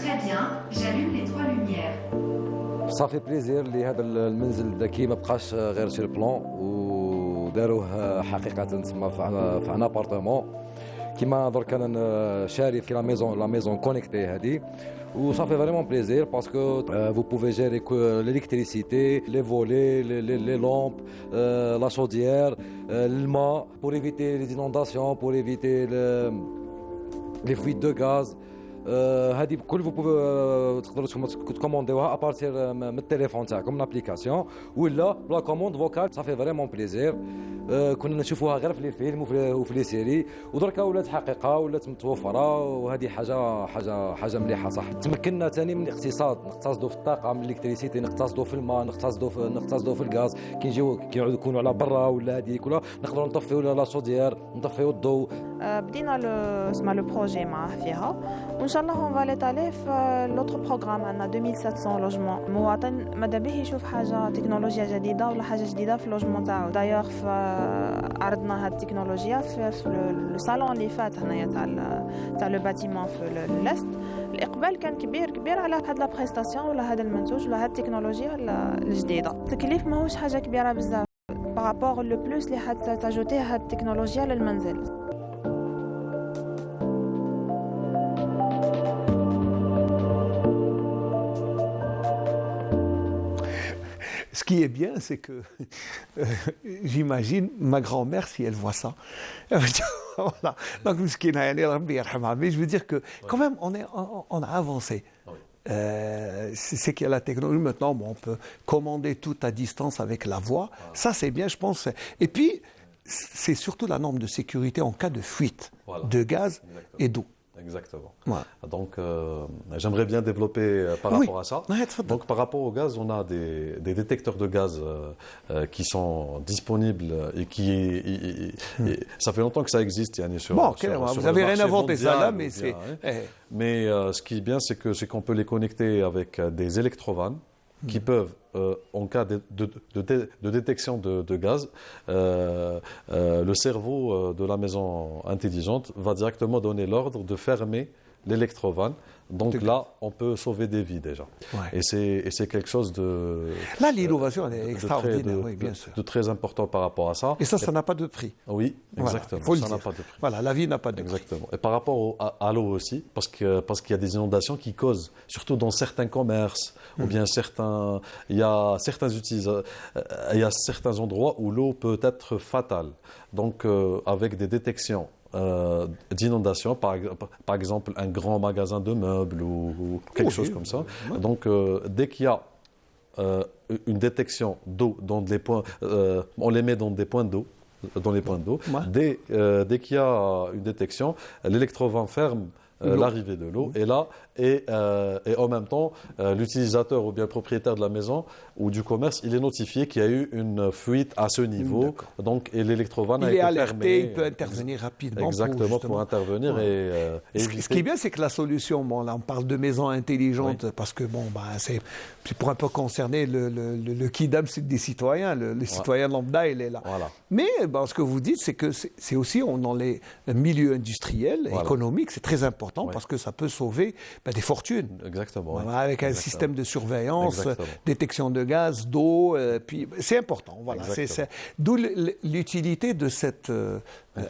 Très bien, j'allume les 3 lumières.
صافي بليزير اللي هذا المنزل الذكي ما بقاش غير سير بلان وداروه حقيقه تسمى في ان ابارتمون كيما درك انا شاري في لا ميزون كونيكتي هذه وصافي فريمون بليزير باسكو vous pouvez gérer l'électricité, les volets, les lampes, la chaudière, الماء pour éviter les inondations, pour éviter les fuites de gaz. هذه بكل تقدروا تكومونديوها ابارتير من التليفون تاعكم من ابليكاسيون ولا بلا كوموند فوكال صافي فريمون بليزير. كنا نشوفوها غير في لي فيلم وفي لي سيري ودركا ولات حقيقه ولات متوفره وهذه حاجه مليحه صح. تمكنا ثاني من الاقتصاد نقتصدوا في الطاقه من الالكتريسيتي نقتصدوا في الماء نقتصدوا في الغاز كي يكونوا على برا ولا هذيك ولا نقدروا نطفيو لا شوديير نطفيو الضوء.
بدينا لو بروجي معاه فيها وان شاء الله on va l'étaler في لوتر بروغرام. عندنا 2700 لوجمون. المواطن ماذا به يشوف حاجه تكنولوجيا جديده ولا حاجه جديده في اللوجمون تاعو. دايوغ عرضنا هاد التكنولوجيا في لو صالون اللي فات هنايا تاع لو باتيمون في الاست. الاقبال كان كبير على هاد لا بريستاسيون ولا هذا المنتوج ولا هاد التكنولوجيا الجديده. التكليف ماهوش حاجه كبيره بزاف بارابور لو بلوس اللي حتجوتيه هاد التكنولوجيا للمنزل.
Ce qui est bien, c'est que j'imagine ma grand-mère, si elle voit ça, elle va dire, voilà. Donc, mais je veux dire que quand même, on a avancé. C'est qu'il y a la technologie maintenant, bon, on peut commander tout à distance avec la voix. Ça, c'est bien, je pense. Et puis, c'est surtout la norme de sécurité en cas de fuite de gaz et d'eau.
Exactement.
Ouais.
Donc, j'aimerais bien développer par rapport à ça. Donc, par rapport au gaz, on a des détecteurs de gaz qui sont disponibles et ça fait longtemps que ça existe. Sur,
bon, vous n'avez rien inventé ça là, mais c'est.
Mais ce qui est bien, c'est qu'on peut les connecter avec des électrovannes qui peuvent, en cas de détection de gaz, le cerveau de la maison intelligente va directement donner l'ordre de fermer l'électrovanne. Donc là, on peut sauver des vies déjà. Ouais. Et c'est quelque chose de...
Là, l'innovation est extraordinaire, oui, bien sûr.
De très important par rapport à ça.
Et ça n'a pas de prix.
Oui, exactement.
Voilà,
ça n'a pas de prix.
Voilà, la vie n'a pas de prix.
Exactement. Et par rapport à l'eau aussi, parce qu'il y a des inondations qui causent, surtout dans certains commerces, ou bien il y a certains endroits où l'eau peut être fatale. Donc, avec des détections d'inondation, par exemple un grand magasin de meubles ou quelque chose comme ça. Donc dès qu'il y a une détection d'eau dans les points, on les met dans des points d'eau. Dans les points d'eau. Dès qu'il y a une détection, l'électrovanne ferme l'arrivée de l'eau et en même temps l'utilisateur ou bien le propriétaire de la maison ou du commerce il est notifié qu'il y a eu une fuite à ce niveau donc et l'électrovanne a été fermée.
Il peut intervenir rapidement.
Exactement pour intervenir et éviter.
Ce qui est bien c'est que la solution, bon là on parle de maisons intelligentes parce que bon c'est pour un peu concerner le kidam des citoyens, le citoyen lambda il est là. Voilà. Mais ce que vous dites c'est que c'est aussi dans les milieux industriels, économiques, c'est très important parce que ça peut sauver des fortunes.
Exactement.
Avec un système de surveillance, détection de gaz, d'eau, puis c'est important. Voilà. D'où l'utilité de cette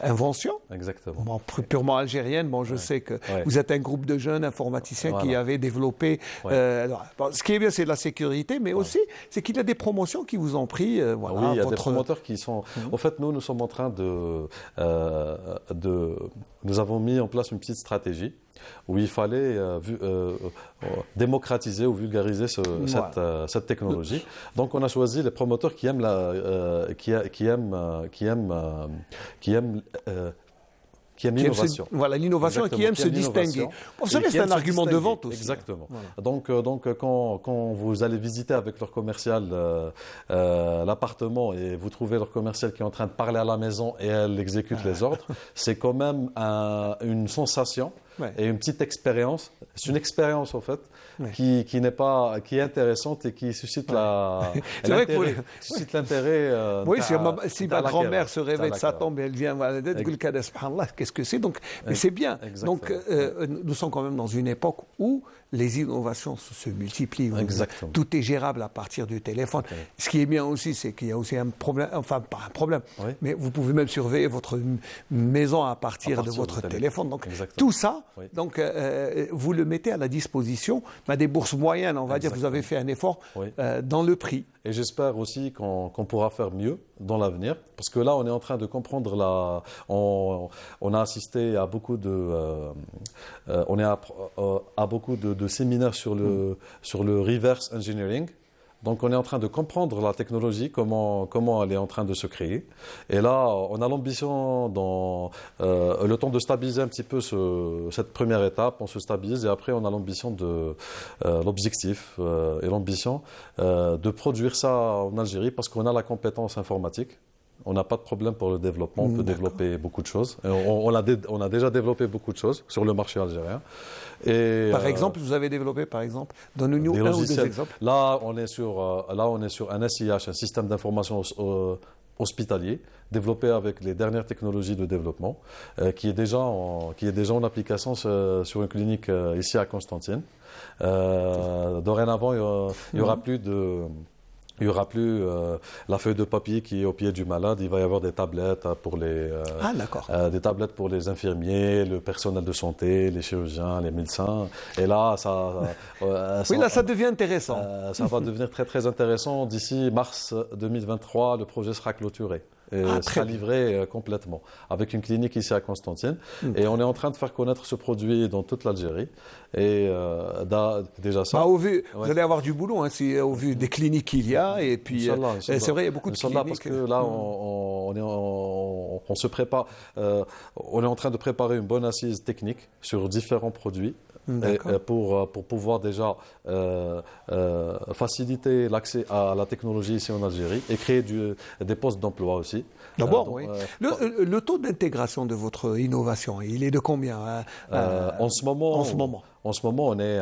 invention.
Exactement.
Bon, purement algérienne. Bon, je sais que vous êtes un groupe de jeunes informaticiens qui avaient développé. Ce qui est bien, c'est la sécurité, mais aussi, c'est qu'il y a des promotions qui vous ont pris.
Oui, il y a des promoteurs qui sont. En fait, nous sommes en train nous avons mis en place une petite stratégie où il fallait démocratiser ou vulgariser cette technologie. Donc on a choisi les promoteurs qui aiment l'innovation.
Voilà, l'innovation et qui aime se distinguer. Vous savez, c'est un argument de vente aussi.
Exactement. Voilà. Donc quand vous allez visiter avec leur commercial l'appartement et vous trouvez leur commercial qui est en train de parler à la maison et elle exécute les ordres, c'est quand même une sensation
Ouais.
et une petite expérience. C'est une expérience, en fait,
Ouais.
qui est intéressante et qui suscite
C'est vrai que
l'intérêt. Suscite l'intérêt.
Oui, si ma grand-mère se réveille de sa tombe et elle vient voir la tête, subhanallah, qu'est-ce que c'est? Donc, mais c'est bien.
Exactement.
Donc, nous sommes quand même dans une époque où les innovations se multiplient. Où
Exactement.
tout est gérable à partir du téléphone. Ce qui est bien aussi, c'est qu'il y a aussi un problème, enfin, pas un problème,
Oui.
mais vous pouvez même surveiller votre maison à partir de votre téléphone. Donc,
Exactement.
tout ça,
Oui.
donc, vous le mettez à la disposition des bourses moyennes, on va dire. Vous avez fait un effort
Oui.
dans le prix.
Et j'espère aussi qu'on pourra faire mieux dans l'avenir, parce que là, on est en train de comprendre on a assisté à beaucoup à beaucoup de séminaires sur le reverse engineering. Donc, on est en train de comprendre la technologie, comment elle est en train de se créer. Et là, on a l'ambition, le temps de stabiliser un petit peu cette première étape, on se stabilise, et après, on a l'ambition l'objectif et l'ambition de produire ça en Algérie, parce qu'on a la compétence informatique. On n'a pas de problème pour le développement, on peut développer beaucoup de choses. Et on a déjà développé beaucoup de choses sur le marché algérien. Et,
par exemple, vous avez développé, par exemple, donne-nous un ou deux exemples.
Là, on est sur un SIH, un système d'information hospitalier, développé avec les dernières technologies de développement, qui est déjà en application sur une clinique ici à Constantine. Dorénavant, il n'y aura plus la feuille de papier qui est au pied du malade. Il va y avoir des tablettes pour des tablettes pour les infirmiers, le personnel de santé, les chirurgiens, les médecins. Et là,
ça devient intéressant.
Ça va devenir très très intéressant. D'ici mars 2023, le projet sera clôturé. Et sera livré complètement, avec une clinique ici à Constantine. Et on est en train de faire connaître ce produit dans toute l'Algérie. Et déjà ça...
Vous allez avoir du boulot, au vu des cliniques qu'il y a. Et puis, c'est vrai, il y a beaucoup de cliniques.
Parce que là, on se prépare. On est en train de préparer une bonne assise technique sur différents produits. Pour pouvoir déjà faciliter l'accès à la technologie ici en Algérie et créer des postes d'emploi aussi.
D'abord, oui. Le taux d'intégration de votre innovation, il est de combien
en ce moment, on est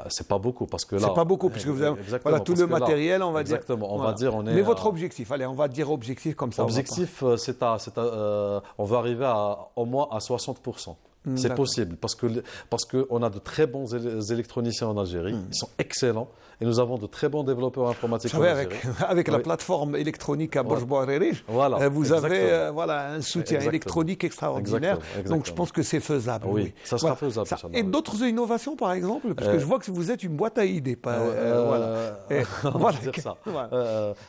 c'est pas beaucoup parce que là.
C'est pas beaucoup puisque vous avez tout le matériel, on va dire.
Exactement. On va dire on est.
Mais votre objectif, allez, on va dire objectif comme ça.
Objectif, on va arriver au moins à 60%. C'est possible parce que on a de très bons électroniciens en Algérie. Ils sont excellents et nous avons de très bons développeurs informatiques en Algérie.
Avec la plateforme électronique à Borj-Bouariri, vous avez un soutien électronique extraordinaire.
Exactement.
Donc je pense que c'est faisable.
Oui, ça sera faisable.
Et d'autres innovations, par exemple, parce que je vois que vous êtes une boîte à idées.
On va dire ça.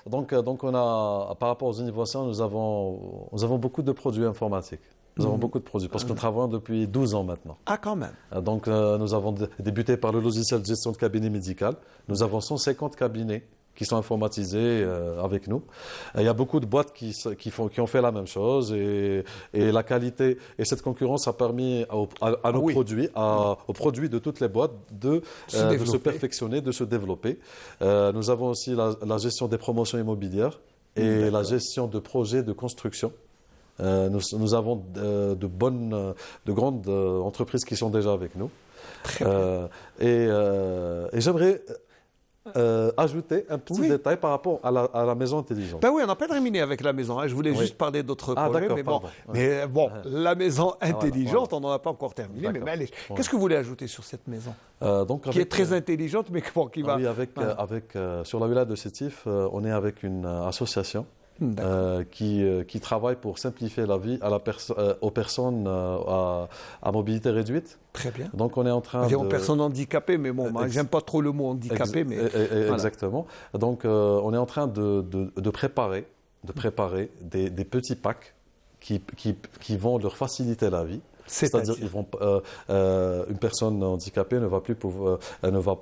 Donc on a, par rapport aux innovations, nous avons beaucoup de produits informatiques. Nous avons beaucoup de produits parce que nous travaillons depuis 12 ans maintenant.
Ah, quand même.
Donc, nous avons débuté par le logiciel de gestion de cabinet médical. Nous avons 150 cabinets qui sont informatisés avec nous. Il y a beaucoup de boîtes qui ont fait la même chose et la qualité et cette concurrence a permis à nos produits, aux produits de toutes les boîtes de se perfectionner, de se développer. Nous avons aussi la gestion des promotions immobilières et la gestion de projets de construction. Nous avons de grandes entreprises qui sont déjà avec nous. Et j'aimerais ajouter un petit détail par rapport à la maison intelligente.
Oui, on n'a pas terminé avec la maison. Je voulais juste parler d'autres projets. Mais bon, la maison intelligente, on n'en a pas encore terminé. Mais allez, qu'est-ce que vous voulez ajouter sur cette maison qui est très intelligente, mais qui va...
Oui, sur la wilaya de Sétif, on est avec une association qui travaille pour simplifier la vie aux personnes à mobilité réduite.
Très bien.
Donc on est en train
aux personnes handicapées, mais bon, j'aime pas trop le mot handicapé. Mais
exactement. Donc on est en train de préparer des petits packs qui vont leur faciliter la vie. C'est-à-dire une personne handicapée ne va plus pouvoir, elle ne va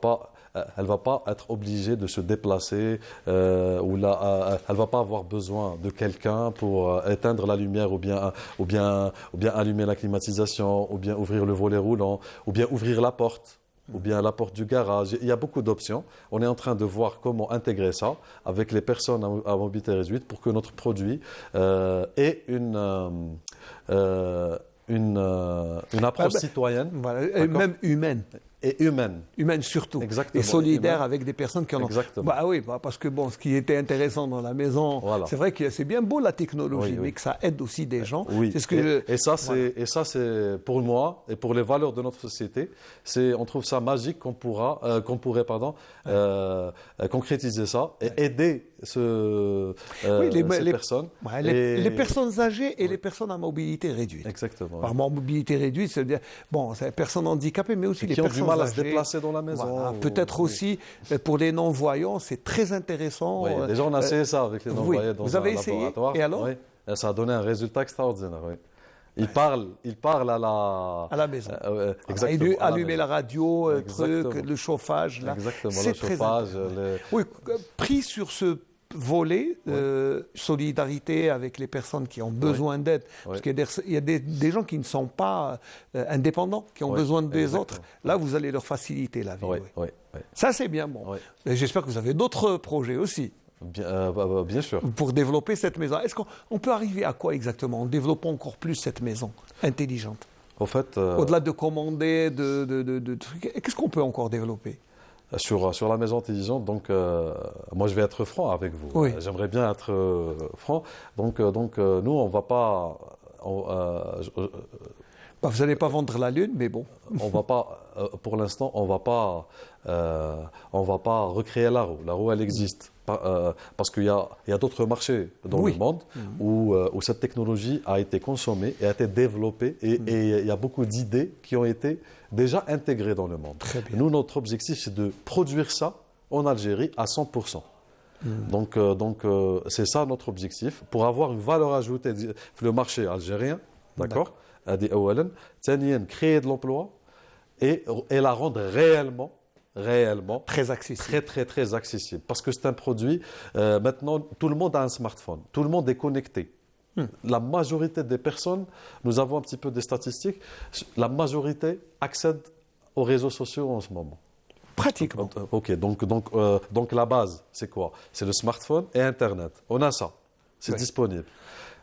pas être obligée de se déplacer elle ne va pas avoir besoin de quelqu'un pour éteindre la lumière ou bien allumer la climatisation ou bien ouvrir le volet roulant ou bien ouvrir la porte ou bien la porte du garage. Il y a beaucoup d'options. On est en train de voir comment intégrer ça avec les personnes à mobilité réduite pour que notre produit ait une approche citoyenne,
voilà, et même humaine.
et humaine.
Humaine surtout.
Exactement.
Et solidaire
Humaine.
avec des personnes qui en ont.
Exactement.
Bah oui, bah parce que bon, ce qui était intéressant dans la maison,
Voilà.
c'est vrai que c'est bien beau la technologie,
Oui, oui.
mais que ça aide aussi des gens.
Oui.
C'est ce que
Et ça, c'est pour moi et pour les valeurs de notre société, on trouve ça magique qu'on pourrait concrétiser ça et aider ces personnes.
Ouais, les personnes âgées et les personnes à mobilité réduite.
Exactement.
Par mobilité réduite, c'est-à-dire, bon, c'est les personnes handicapées, mais aussi les
qui ont
personnes
du mal à
âgées.
se déplacer dans la maison.
Voilà.
ou-
Peut-être
oui.
aussi, pour les non-voyants, c'est très intéressant.
Oui, déjà, on a essayé ça avec les non-voyants dans
Vous avez
un
essayé
laboratoire.
Et alors
Oui. Et ça a donné un résultat extraordinaire. Oui. Il parle
À la maison.
exactement. à la
Allumer
maison.
la radio,
Exactement.
le chauffage. Là.
Exactement.
C'est
Le
très
chauffage,
intéressant. Oui, pris sur ce volet, solidarité avec les personnes qui ont besoin d'aide. Parce qu'il y a des gens qui ne sont pas indépendants, qui ont besoin des
exactement.
autres. Là, vous allez leur faciliter la vie.
Oui,
oui.
oui, oui.
Ça, c'est bien bon.
Oui.
Et j'espère que vous avez d'autres projets aussi
Bien sûr.
pour développer cette maison. Est-ce qu'on peut arriver à quoi exactement en développant encore plus cette maison intelligente?
Au fait,
Au-delà de commander, de trucs, qu'est-ce qu'on peut encore développer?
sur la maison intelligente, donc moi je vais être franc avec vous.
Oui.
J'aimerais bien être franc. Donc nous on va pas,
Bah, vous n'allez pas vendre la Lune, mais bon.
on va pas, pour l'instant on va pas recréer la roue. La roue elle existe. Parce qu'il y a d'autres marchés dans
Oui.
le monde où cette technologie a été consommée et a été développée et il y a beaucoup d'idées qui ont été déjà intégrées dans le monde.
Très bien.
Nous, notre objectif, c'est de produire ça en Algérie à 100%. Donc, c'est ça notre objectif. Pour avoir une valeur ajoutée sur le marché algérien, d'accord, créer de l'emploi et la rendre réellement
Très accessible.
très accessible. Parce que c'est un produit, maintenant, tout le monde a un smartphone, tout le monde est connecté. La majorité des personnes, nous avons un petit peu des statistiques, la majorité accède aux réseaux sociaux en ce moment.
Pratiquement.
Ok, donc la base, c'est quoi? C'est le smartphone et Internet. On a ça, c'est
Oui.
disponible.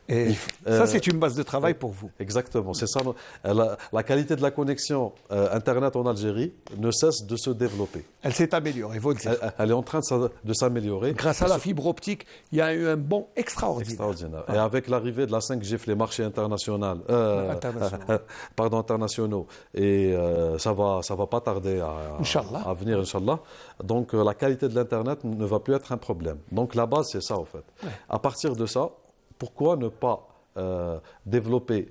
Et ça, c'est une base de travail pour vous.
Exactement, c'est ça. La qualité de la connexion Internet en Algérie ne cesse de se développer.
Elle s'est améliorée, il faut le dire.
Elle est en train de s'améliorer.
Grâce à la fibre optique, il y a eu un bond extraordinaire.
Extraordinaire. Et avec l'arrivée de la 5G, les marchés internationaux, et ça va pas tarder
Inch'Allah.
à venir, Inch'Allah. Donc la qualité de l'Internet ne va plus être un problème. Donc la base, c'est ça, en fait.
Ouais.
À partir de ça, pourquoi ne pas développer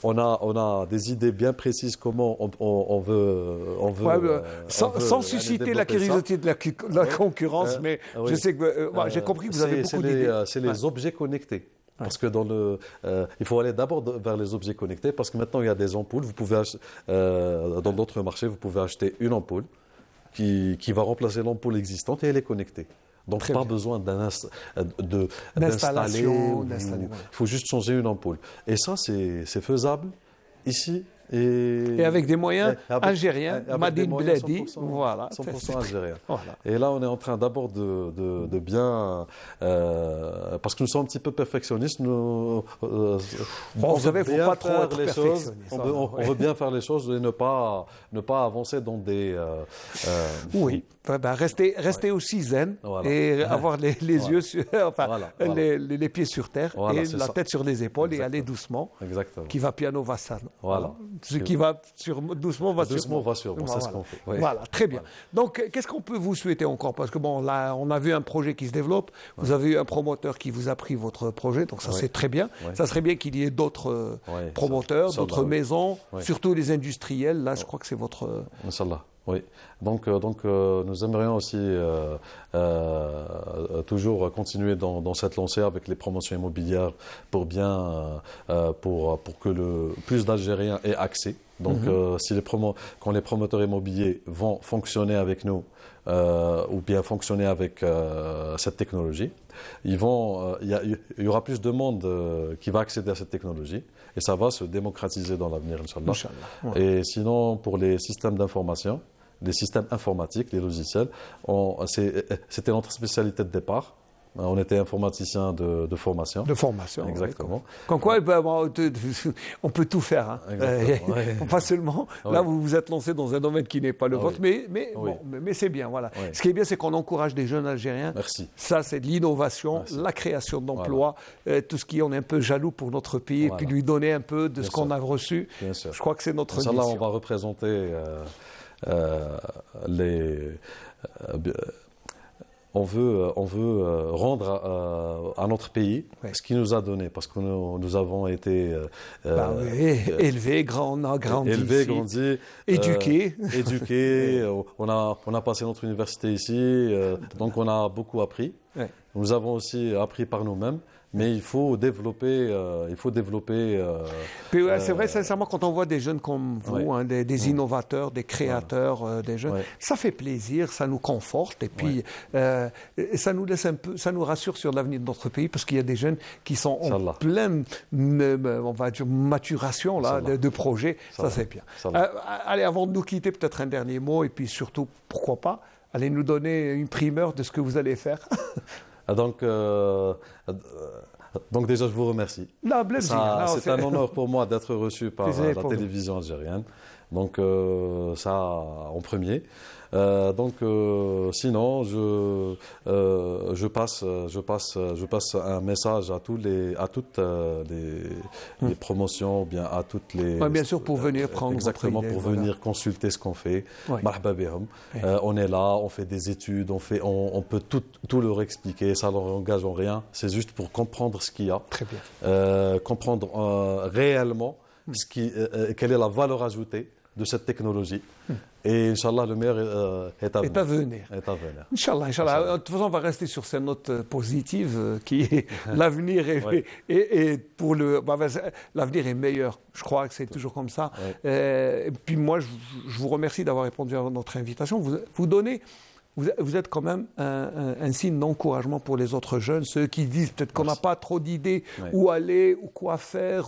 on a des idées bien précises comment on veut
sans susciter la curiosité de la concurrence, mais
oui.
je sais que j'ai compris que vous avez beaucoup d'idées.
C'est les objets connectés. Parce que il faut aller d'abord vers les objets connectés, parce que maintenant il y a des ampoules. Vous pouvez dans d'autres marchés, vous pouvez acheter une ampoule qui va remplacer l'ampoule existante et elle est connectée. Donc,
Très
pas
bien.
besoin d'installer.
D'installation,
Il
voilà.
faut juste changer une ampoule. Et ça, c'est faisable ici.
Et avec des moyens algériens,
avec
Madine
des moyens
Bledi,
100%,
voilà.
100% algériens.
Voilà.
Et là, on est en train d'abord de bien... parce que nous sommes un petit peu perfectionnistes.
Vous savez, il ne faut pas trop être perfectionniste.
On veut bien faire les choses et ne pas avancer dans des...
Oui, rester aussi zen
Voilà.
et avoir les yeux sur,
Voilà.
les pieds sur terre
Voilà,
et
c'est
la
ça.
tête sur les épaules et
Exactement.
aller doucement.
Exactement.
Qui va piano va san.
Voilà.
Ce qui va doucement va
Doucement
sûrement.
va sûrement, c'est ce qu'on fait. Oui.
Voilà, très bien. Donc, qu'est-ce qu'on peut vous souhaiter encore? Parce que bon, là, on a vu un projet qui se développe. Vous avez eu un promoteur qui vous a pris votre projet, donc ça c'est très bien.
Oui.
Ça serait bien qu'il y ait d'autres promoteurs,
ça,
d'autres
oui.
maisons,
Oui.
surtout les industriels. Là, je crois que c'est votre.
Inch'Allah, oui. Donc nous aimerions aussi toujours continuer dans cette lancée avec les promotions immobilières pour que plus d'Algériens aient accès. Donc quand les promoteurs immobiliers vont fonctionner avec nous ou bien fonctionner avec cette technologie, il y aura plus de monde qui va accéder à cette technologie et ça va se démocratiser dans l'avenir, Inch'Allah.
Inch'Allah, ouais.
Et sinon, pour les systèmes d'information, les systèmes informatiques, les logiciels, c'était notre spécialité de départ. On était informaticien de formation.
De formation.
Exactement.
Ouais. Comme quoi, on peut tout faire. Hein. Pas seulement. Là, vous vous êtes lancé dans un domaine qui n'est pas le vôtre, mais c'est bien. Voilà. Ce qui est bien, c'est qu'on encourage des jeunes Algériens.
Merci.
Ça, c'est de l'innovation, la création d'emplois, tout ce qui on est un peu jaloux pour notre pays, et puis lui donner un peu de ce qu'on a reçu.
Bien sûr.
Je crois que c'est notre mission.
Là, on va représenter on veut rendre à notre pays ce qu'il nous a donné, parce que nous avons été
élevés, grandis, éduqués.
On a passé notre université ici, donc on a beaucoup appris. Nous avons aussi appris par nous-mêmes. Mais il faut développer.
C'est vrai, sincèrement, quand on voit des jeunes comme vous, hein, des innovateurs, des créateurs, des jeunes, ça fait plaisir, ça nous conforte, et puis ça nous laisse un peu, ça nous rassure sur l'avenir de notre pays, parce qu'il y a des jeunes qui sont en pleine, on va dire, maturation là, de projets. Ça, c'est bien. Allez, avant de nous quitter, peut-être un dernier mot, et puis surtout, pourquoi pas, allez nous donner une primeur de ce que vous allez faire.
Donc déjà, je vous remercie. C'est un honneur pour moi d'être reçu par la télévision algérienne. Donc ça en premier. Sinon, je passe un message à toutes les promotions, bien à toutes les.
Bien sûr, pour venir prendre.
Exactement, pour venir consulter ce qu'on fait. Marhaba bihom. On est là, on fait des études, on peut tout leur expliquer. Ça leur engage en rien. C'est juste pour comprendre ce qu'il y a.
Très bien.
Comprendre réellement quelle est la valeur ajoutée de cette technologie. Et Inch'Allah, le meilleur est à venir.
Inch'Allah. De toute façon, on va rester sur cette note positive qui est l'avenir l'avenir est meilleur. Je crois que c'est toujours comme ça. Et puis moi, je vous remercie d'avoir répondu à notre invitation. Vous êtes quand même un signe d'encouragement pour les autres jeunes, ceux qui disent peut-être qu'on n'a pas trop d'idées où aller, ou quoi faire.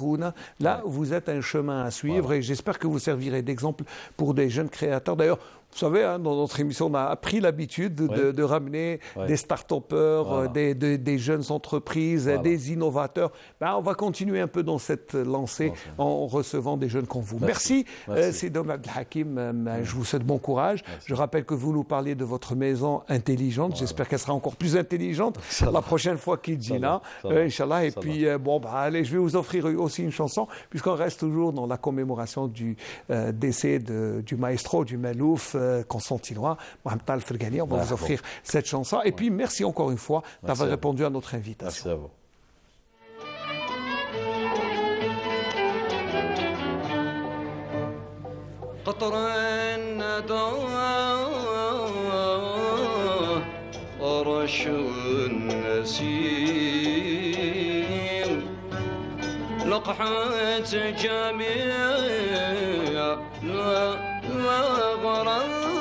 Là, vous êtes un chemin à suivre et j'espère que vous servirez d'exemple pour des jeunes créateurs. D'ailleurs, vous savez, hein, dans notre émission, on a pris l'habitude de ramener des start-upers, des jeunes entreprises, des innovateurs. On va continuer un peu dans cette lancée en recevant des jeunes comme vous. Merci. Sidoum Abdelhakim, je vous souhaite bon courage. Merci. Je rappelle que vous nous parliez de votre maison intelligente. J'espère qu'elle sera encore plus intelligente la prochaine fois qu'Idjina. Inch'Allah. Et puis, allez, je vais vous offrir aussi une chanson, puisqu'on reste toujours dans la commémoration du décès du maestro, du Malouf, constantinois, Mohamed Tal Fergani. On va vous offrir cette chanson. Et puis, merci encore une fois d'avoir répondu à notre invitation.
Merci à vous.
لقحة جميع وغراس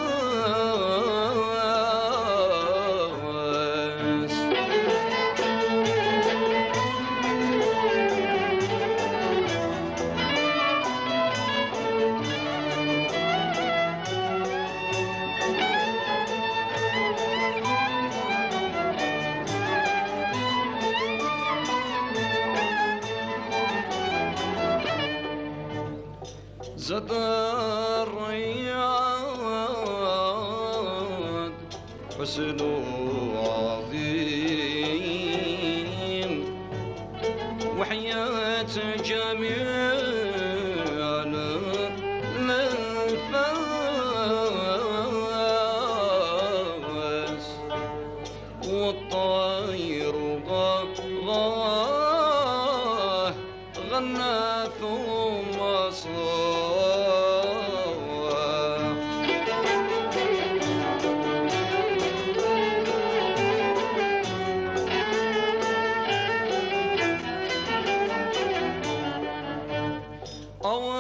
زاد الرياض حسن عظيم وحياة جميع الأنفاس والطير غضاه غنى ثم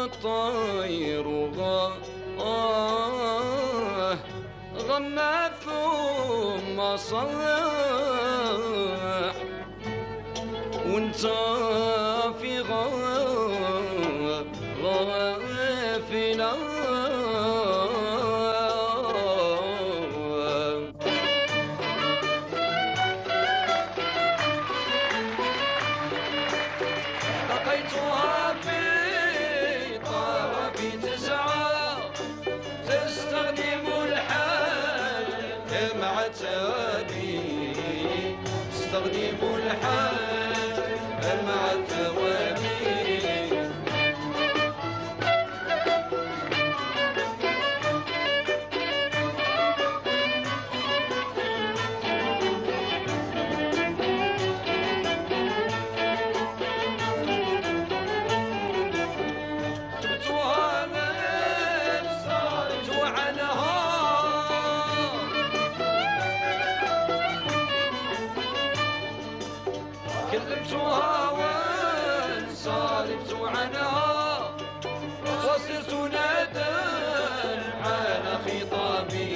الطير غنى ثم صاح وانت في غافلة رأيتها في طرف تسعة تستخدم الحال مع التوابي تستخدم الحال مع التوابي كلمتها وانصرفت عنها وصرت ندى على خطابي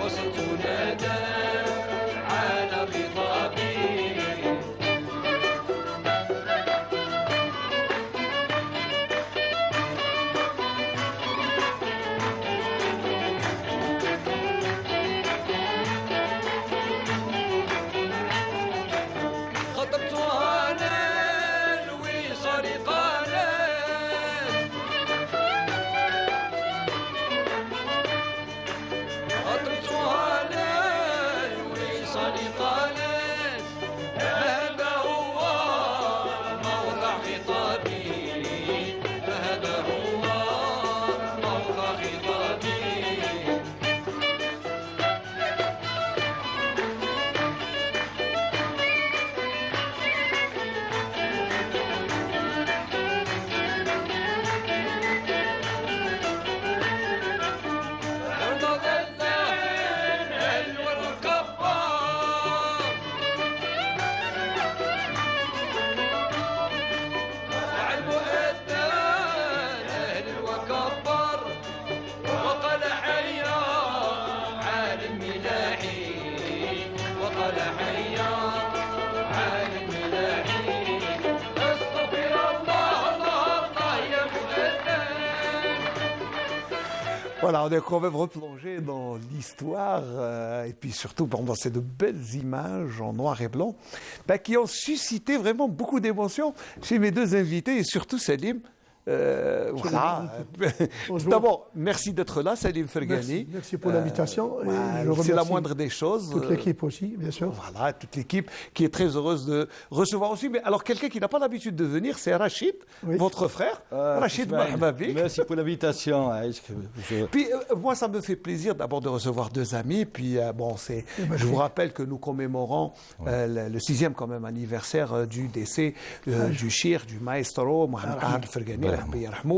وصرت ندى على خطابي خطبتها للوصال قالت خطبتها للوصال قالت هذا هو موضع خطابي هذا هو موضع خطابي
Voilà, on est quand même replongé dans l'histoire et puis surtout, bon, c'est de belles images en noir et blanc qui ont suscité vraiment beaucoup d'émotions chez mes deux invités et surtout Salim. Voilà. D'abord, merci d'être là, Salim Fergani.
Merci pour l'invitation.
C'est la moindre des choses.
Toute l'équipe aussi, bien sûr.
Voilà, toute l'équipe qui est très heureuse de recevoir aussi. Mais alors, quelqu'un qui n'a pas l'habitude de venir, c'est Rachid, votre frère. Rachid Mahbabi.
Merci pour l'invitation.
Puis, moi, ça me fait plaisir d'abord de recevoir deux amis. Puis, je vous rappelle que nous commémorons le 6e quand même anniversaire du décès du shir, du maestro, Mohamed Fergani.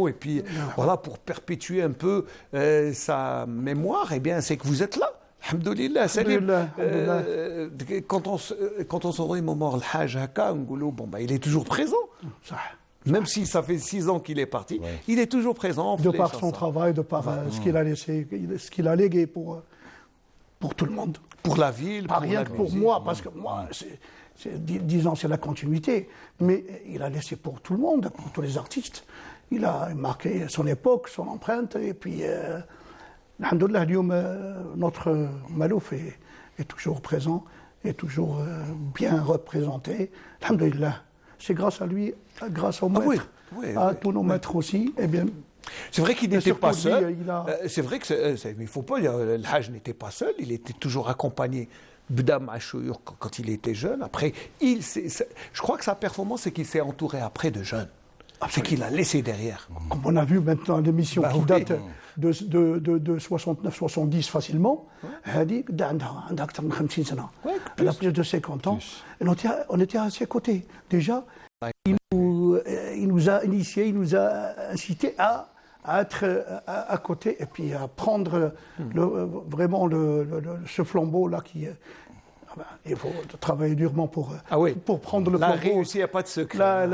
Et puis voilà, pour perpétuer un peu sa mémoire, eh bien, c'est que vous êtes là. Alhamdoulilah, Salim. Quand on se remémore le Hajj Haka, il est toujours présent. Même si ça fait 6 ans qu'il est parti, il est toujours présent.
De par son travail, de par ce qu'il a laissé, ce qu'il a légué pour tout le monde.
Pour la ville,
pas rien que pour moi, parce que moi, disons, c'est la continuité, mais il a laissé pour tout le monde, pour tous les artistes. Il a marqué son époque, son empreinte, et puis, alhamdoulilah, notre Malouf est toujours présent, est toujours bien représenté. Alhamdoulilah, c'est grâce à lui, grâce au maître, à tous nos maîtres aussi, eh bien.
C'est vrai qu'il n'était pas seul. C'est vrai que il faut pas dire, le Hajj n'était pas seul, il était toujours accompagné. Bda Machour quand il était jeune. Après, je crois que sa performance, c'est qu'il s'est entouré après de jeunes. C'est qu'il a laissé derrière.
Comme on a vu maintenant l'émission qui date de 69-70 facilement, elle a plus de 50 ans. Et on était à ses côtés. Déjà, il nous a initiés, il nous a incités à être à côté et puis à prendre vraiment ce flambeau-là qui... il faut travailler durement pour prendre le flambeau.
La réussite, il n'y a pas de secret.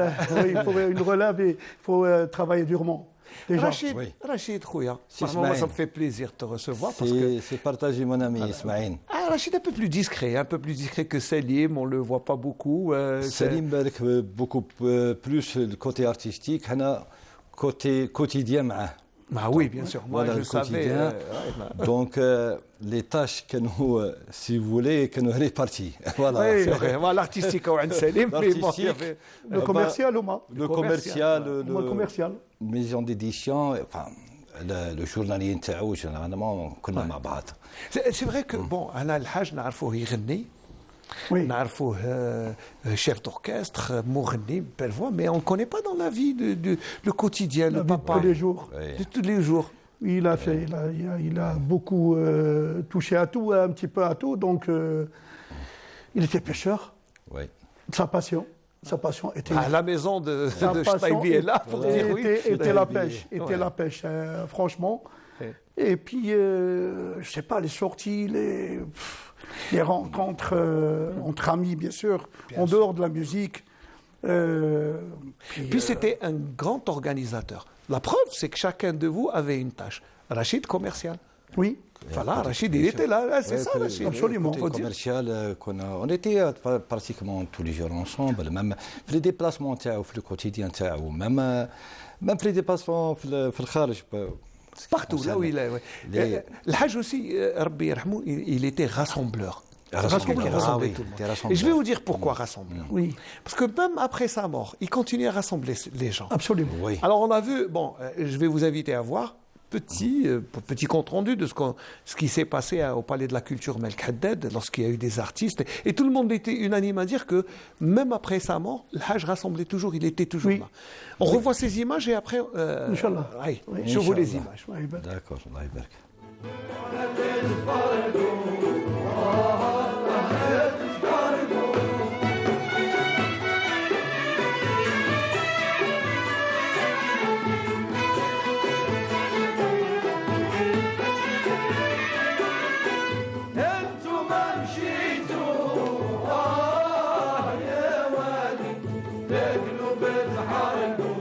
Il faut une relève et il faut travailler durement. Déjà.
Rachid Khouya, moi ça me fait plaisir de te recevoir.
C'est partagé mon ami Ismaïn.
Rachid un peu plus discret que Salim, on ne le voit pas beaucoup.
Salim beaucoup plus le côté artistique, côté quotidien.
Ah oui, bien sûr. Moi,
Voilà
je
le
savais.
quotidien. Donc, les tâches que nous, si vous voulez, que nous réparties. Voilà.
Oui, voilà, l'artistique au Salim, mais bon, il y avait
Le commercial, Oma.
Le commercial,
Moi, le commercial.
maison d'édition, enfin, le journalier نتاعو généralement كنا مع بعض.
C'est vrai que bon, أنا الحاج نعرفوه يغني.
Oui.
نعرفوه chef d'orchestre, مغني, belle voix, mais on ne connaît pas dans la vie le quotidien,
La
le
vie de
papa.
tous les jours.
Oui.
De tous les jours.
Il a fait, il a beaucoup touché à tout, un petit peu à tout. Donc, il était pêcheur.
Oui.
Sa passion était.
À la maison de
Sa passion
Staibi est là pour dire oui.
était la pêche.
Ouais.
Était la pêche, franchement.
Ouais.
Et puis, je sais pas, les sorties, les rencontres entre amis, bien sûr, en dehors de la musique.
Puis c'était un grand organisateur. La preuve, c'est que chacun de vous avait une tâche. Rachid, commercial.
Oui,
Voilà, Rachid, il était là. Ah, c'est ça, Rachid.
absolument.
Côté
faut dire.
commercial, on était pratiquement tous les jours ensemble, même في les déplacements تاعو في le quotidien تاعو, même في les déplacements في الخارج.
Partout, là où il est. Ouais. Le Hajj aussi, Rabbi Yarhamou, il était rassembleur.
Rassembleur.
Il rassemblait
Ah oui,
tout le monde.
il était rassembleur.
Et je vais vous dire pourquoi rassembleur.
Oui,
Parce que même après sa mort, il continuait à rassembler les gens.
absolument.
Oui.
Alors on a vu, bon, je vais vous inviter à voir, petit compte rendu de ce qui s'est passé au Palais de la Culture Melk Haddad, lorsqu'il y a eu des artistes. Et tout le monde était unanime à dire que même après sa mort, le Hajj rassemblait toujours, il était toujours
Oui.
là. On revoit ces images et après,
Inch'Allah.
je vous les
Inch'Allah.
images.
Ouais, ben,
D'accord, Allah يبارك.
انتم مشيتوا يا وادي تاكلوا بتحرقوا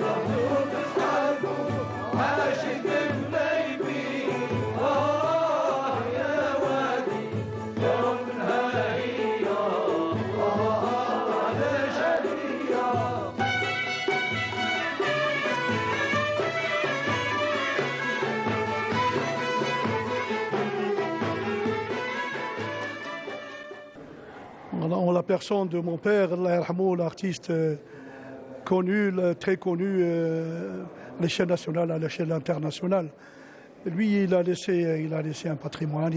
رحتوا تسحرقوا عاشق بنيبي يا وادي يوم نهارية على شرية
en la personne de mon père, Allah yarhamou, l'artiste connu, très connu à l'échelle nationale, à l'échelle internationale. Lui, il a laissé un patrimoine,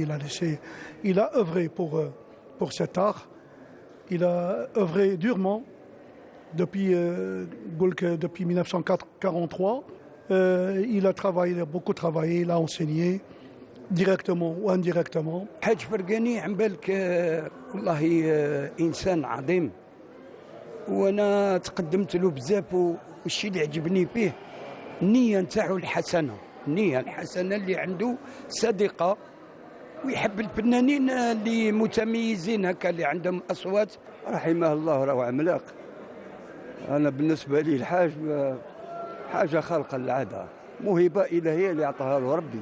il a œuvré pour cet art. Il a œuvré durement depuis 1943. Il a beaucoup travaillé, il a enseigné directement ou indirectement.
حاج فرقاني عن بالك والله انسان عظيم وانا تقدمت له بزاف والشيء اللي عجبني فيه النيه نتاعو الحسنه اللي عنده صادقه ويحب الفنانين اللي متميزين هكا اللي عندهم اصوات رحمه الله راهو عملاق. انا بالنسبه لي الحاج حاجه خارقه للعاده موهبه الهيه اللي اعطاها له ربي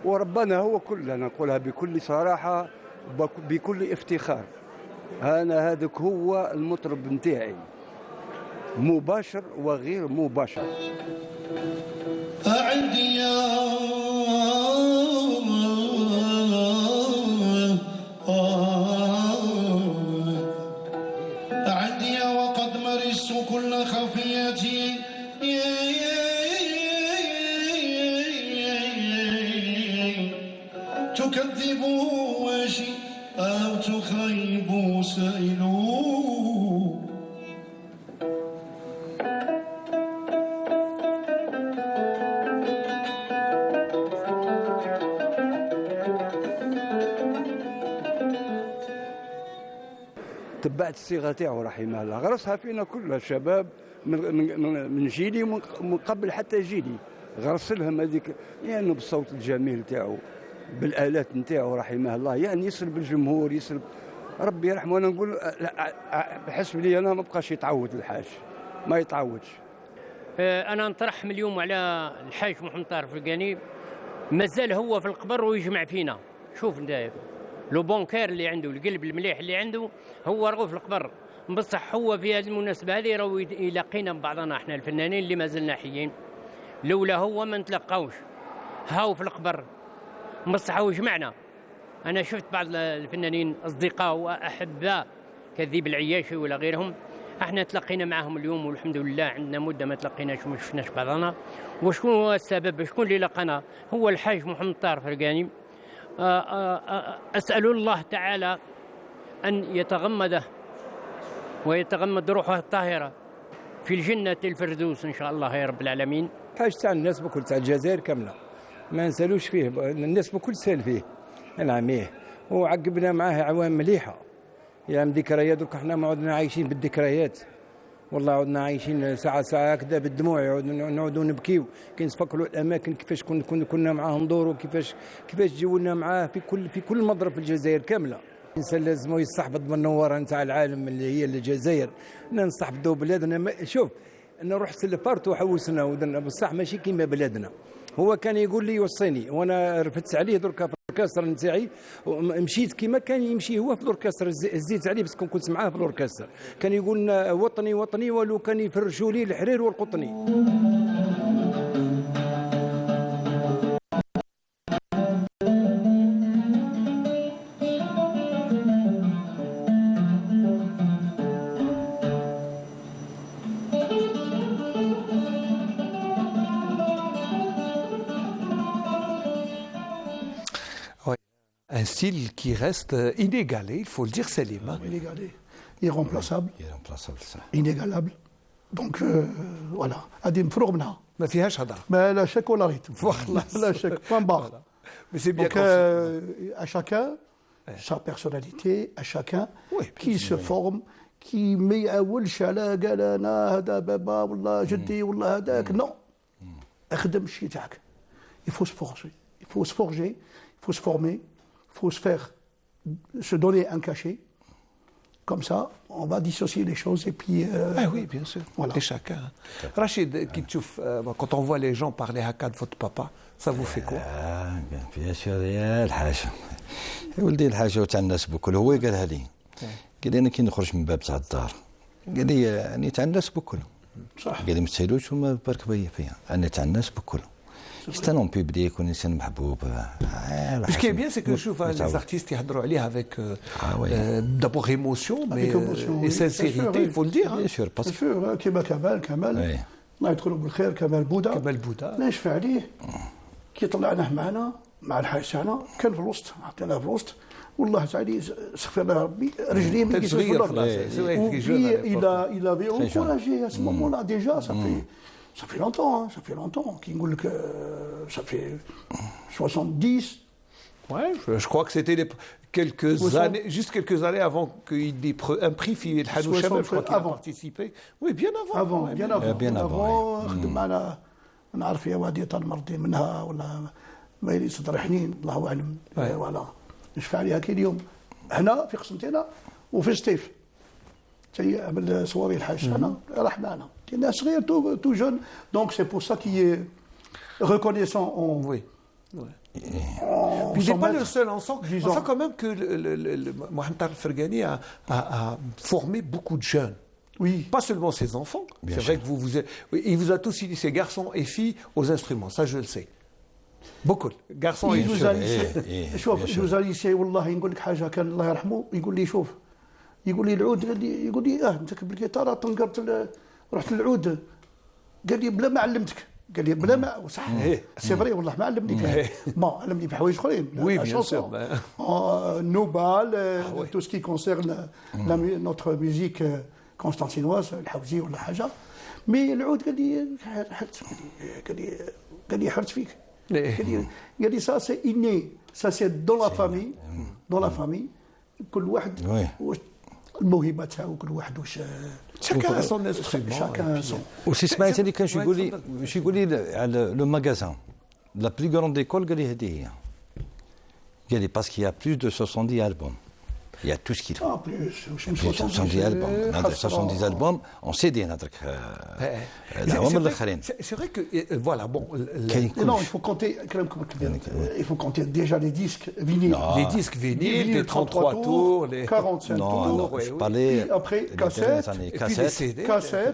وربنا هو كل أنا أقولها بكل صراحة بكل افتخار. أنا هذاك هو المطرب نتاعي مباشر وغير مباشر.
عندي عندي وقد مارست كل خفيتي تكذب واشي أو تخيب سائلو
تبعت الصيغة تاعو رحمه الله غرسها فينا كل الشباب من جيلي من قبل حتى جيلي غرس لهم هذيك يعني بالصوت الجميل تاعو بالآلات نتاعو رحمه الله يعني يسلب الجمهور يسلب ربي يرحمه. انا نقول بحسب لي انا ما بقاش يتعود الحاج ما يتعودش.
انا نترحم اليوم على الحاج محمد طاهر فرقاني مازال هو في القبر ويجمع فينا. شوف انت لو بونكير اللي عنده القلب المليح اللي عنده هو راهو في القبر بصح هو في هذه المناسبه هذه راهو يلاقينا ببعضنا احنا الفنانين اللي ما زلنا حيين لولا هو ما نتلقاوش. هاو في القبر مصحة وجمعنا. أنا شفت بعض الفنانين أصدقاء وأحباء كذيب العياشي ولا غيرهم، احنا تلقينا معهم اليوم والحمد لله. عندنا مدة ما تلقيناش وما شفناش بعضنا. وشكون هو السبب؟ شكون اللي لقانا؟ هو الحاج محمد طاهر فرقاني. أسأل الله تعالى أن يتغمده ويتغمد روحه الطاهرة في الجنة الفردوس إن شاء الله يا رب العالمين.
حاج تاع الناس بكل، تاع الجزائر كاملة ما نسالوش فيه، الناس بكل سال فيه نعميه، وعقبنا معاه عوام مليحة. يعني ذكريات دوك احنا ما عدنا عايشين بالذكريات، والله عدنا عايشين ساعة هكذا بالدموع، نعودوا نبكيو كي نتفكروا الاماكن كيفاش كنا معاه ندوروا، كيفاش جولنا معاه في كل مضرب في الجزائر كامله. الانسان لازم يصاحب بالنواره نتاع العالم اللي هي الجزائر، نصاحبوا بلادنا. شوف انا رحت لبارتو حوسنا ودرنا بصح ماشي كيما بلادنا. هو كان يقول لي يوصيني وانا رفدت عليه دركا في الاوركستر نتاعي، مشيت كيما كان يمشي هو في الاوركستر، زيت عليه بس كنت معاه في الاوركستر. كان يقول لنا وطني وطني، ولو كان يفرشوا لي الحرير والقطني.
Un style qui reste inégalé, il faut le dire, Selim.
Inégalé, irremplaçable, inégalable. Donc voilà, هذه مفروغ منها.
ما فيهاش هضره.
ما لا شك ولا ريت. لا شك. Point barre.
Mais c'est bien.
Donc à chacun sa personnalité, à chacun qui se forme, qui ما يعولش على قال انا هذا بابا والله جدي والله هذاك. Non. اخدم الشيء تاعك. Il faut se forger, il faut se forger, il faut se former. Il faut se donner un cachet. Comme ça, on va dissocier les choses et puis...
oui, bien sûr.
Voilà.
Et chacun. Rachid, quand on voit les gens parler haka de votre papa, ça vous fait quoi?
Bien sûr, يا الحاج. ولدي الحاج تاع الناس بكل هو قالها لي. قال لي انا كي نخرج من باب تاع الدار، قال لي يعني تاع الناس بكل.
صح.
قال لي ما تسالوش وما برك بيا فيها، انا تاع الناس بكل. C'est un homme public, on est un محبوب.
Ce qui est bien, c'est que je trouve les artistes يهضروا عليه avec d'abord émotion, mais et sincérité, il faut le dire.
Bien sûr, كيما كمال الله يدخله بالخير، كمال بودا نشفع عليه كي طلعناه معنا مع الحاج تاعنا، كان في الوسط، عطيناه في الوسط والله تعالى استغفر الله ربي رجليه ما يجيش في الارض. Il avait encouragé à ce moment-là déjà, ça fait longtemps qu'il me dit que ça fait 70.
Ouais, je crois que c'était quelques années avant qu'il ait un prix في الحانوت الشباب. Je crois qu'il a participé. Oui, bien avant.
Bien avant. خدم معنا نعرف يا وادي طنمرضي منها ولا مايلي صدر حنين الله اعلم. فوالا نشفع عليها كي اليوم هنا في قسمتنا وفي ستيف. عمل صوري الحاج تاعنا راح معنا. Il est صغير tout jeune, donc c'est pour ça qu'il est reconnaissant.
Oui. Puis il n'est pas le seul. On sent quand même que Mohamed Tahar Ferghani a formé beaucoup de jeunes.
Oui.
Pas seulement ses enfants. C'est vrai que il vous a tous dit ses garçons et filles aux instruments. Ça, je le sais. Beaucoup. Garçons et filles.
شوف il nous a laissé والله نقول لك حاجة كان الله يرحمه يقول لي شوف يقول لي العود يقول لي انت بالجيتار تنقرت رحت للعود قال لي بلا ما علمتك قال لي بلا ما صح سي فري والله ما علمني فيه ما علمني بحوايج اخرين
وي بيان سور
نوبال تو سكي كونسيرن نوتر ميوزيك كونستانتينواز الحوزي ولا حاجه مي العود قال لي حرت قال لي حرت فيك قال لي سا سي اني سا سي دون لا فامي كل واحد الموهبه تاعو كل واحد واش
chacun son instrument.
وسي سمعت اللي كان شي يقول لي على لو ماغازان لا بلو غروند ايكول قال لي هذه هي قال لي باسكو يا بلوس دو 70 البوم Il y a tout ce qu'il faut.
En plus,
70 albums. 70 albums en CD.
C'est vrai que, voilà, bon.
Non, il faut compter déjà les disques vinyles.
Les disques vinyles, les 33 tours, les
45 tours.
Non, je parlais.
Puis après, cassettes,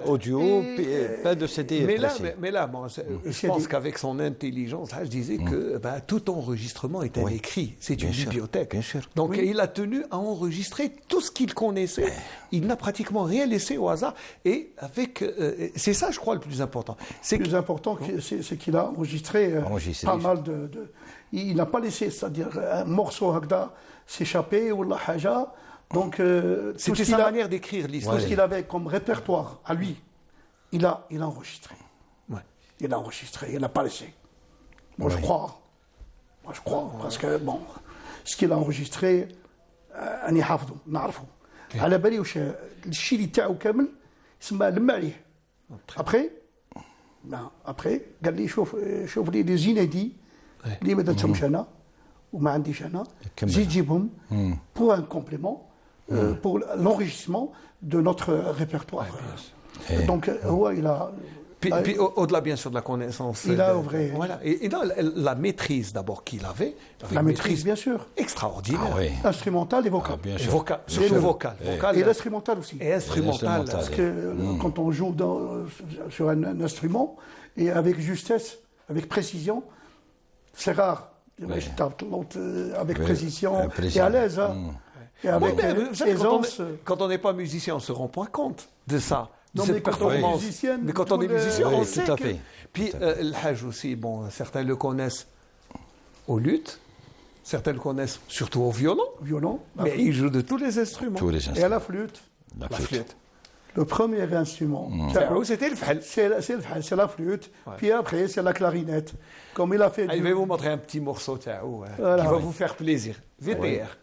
audio, pas de CD.
Mais là, bon, je pense qu'avec son intelligence, là, je disais que tout enregistrement est un écrit, c'est une bibliothèque.
Bien sûr.
Donc il a tenu à enregistrer tout ce qu'il connaissait. Il n'a pratiquement rien laissé au hasard. Et avec, c'est ça, je crois, le plus important.
Le plus important, c'est qu'il a enregistré pas mal de. Il n'a pas laissé, c'est-à-dire un morceau Hagda s'échapper ou la haja. Donc,
c'était sa manière d'écrire l'histoire.
Tout ce qu'il avait comme répertoire à lui, il a enregistré.
Ouais.
Il a enregistré, il n'a pas laissé. Moi, je crois. Parce que, bon, ce qu'il a enregistré, أنا حافظه نعرفه على بالي واش الشيء اللي تاعو كامل يسمى لما عليه ابخي قال لي شوف لي لي زينيدي اللي ما درتهمش انا وما عنديش انا زيد جيبهم pour un complément pour l'enregistrement de notre répertoire. Donc
Puis au-delà, bien sûr, de la connaissance.
Il a ouvré.
Voilà. Et la maîtrise, d'abord, qu'il avait.
La maîtrise, bien sûr.
Extraordinaire.
Instrumentale et vocale.
Bien sûr. Surtout vocale.
Et l'instrumental aussi.
Et instrumental.
Parce que quand on joue sur un instrument, et avec justesse, avec précision, c'est rare. Avec précision et à l'aise. Et avec aisance.
Quand on n'est pas musicien, on ne se rend pas compte de ça.
Non, mais quand on est
musicien, on sait que... Puis le Hajj aussi, bon, certains le connaissent au luth, certains le connaissent surtout au violon, mais il joue de tous les instruments.
Et à la flûte.
La flûte.
Le premier instrument,
c'était le fhal.
C'est la flûte, puis après c'est la clarinette. Comme il a fait.
Je vais vous montrer un petit morceau qui va vous faire plaisir. VTR.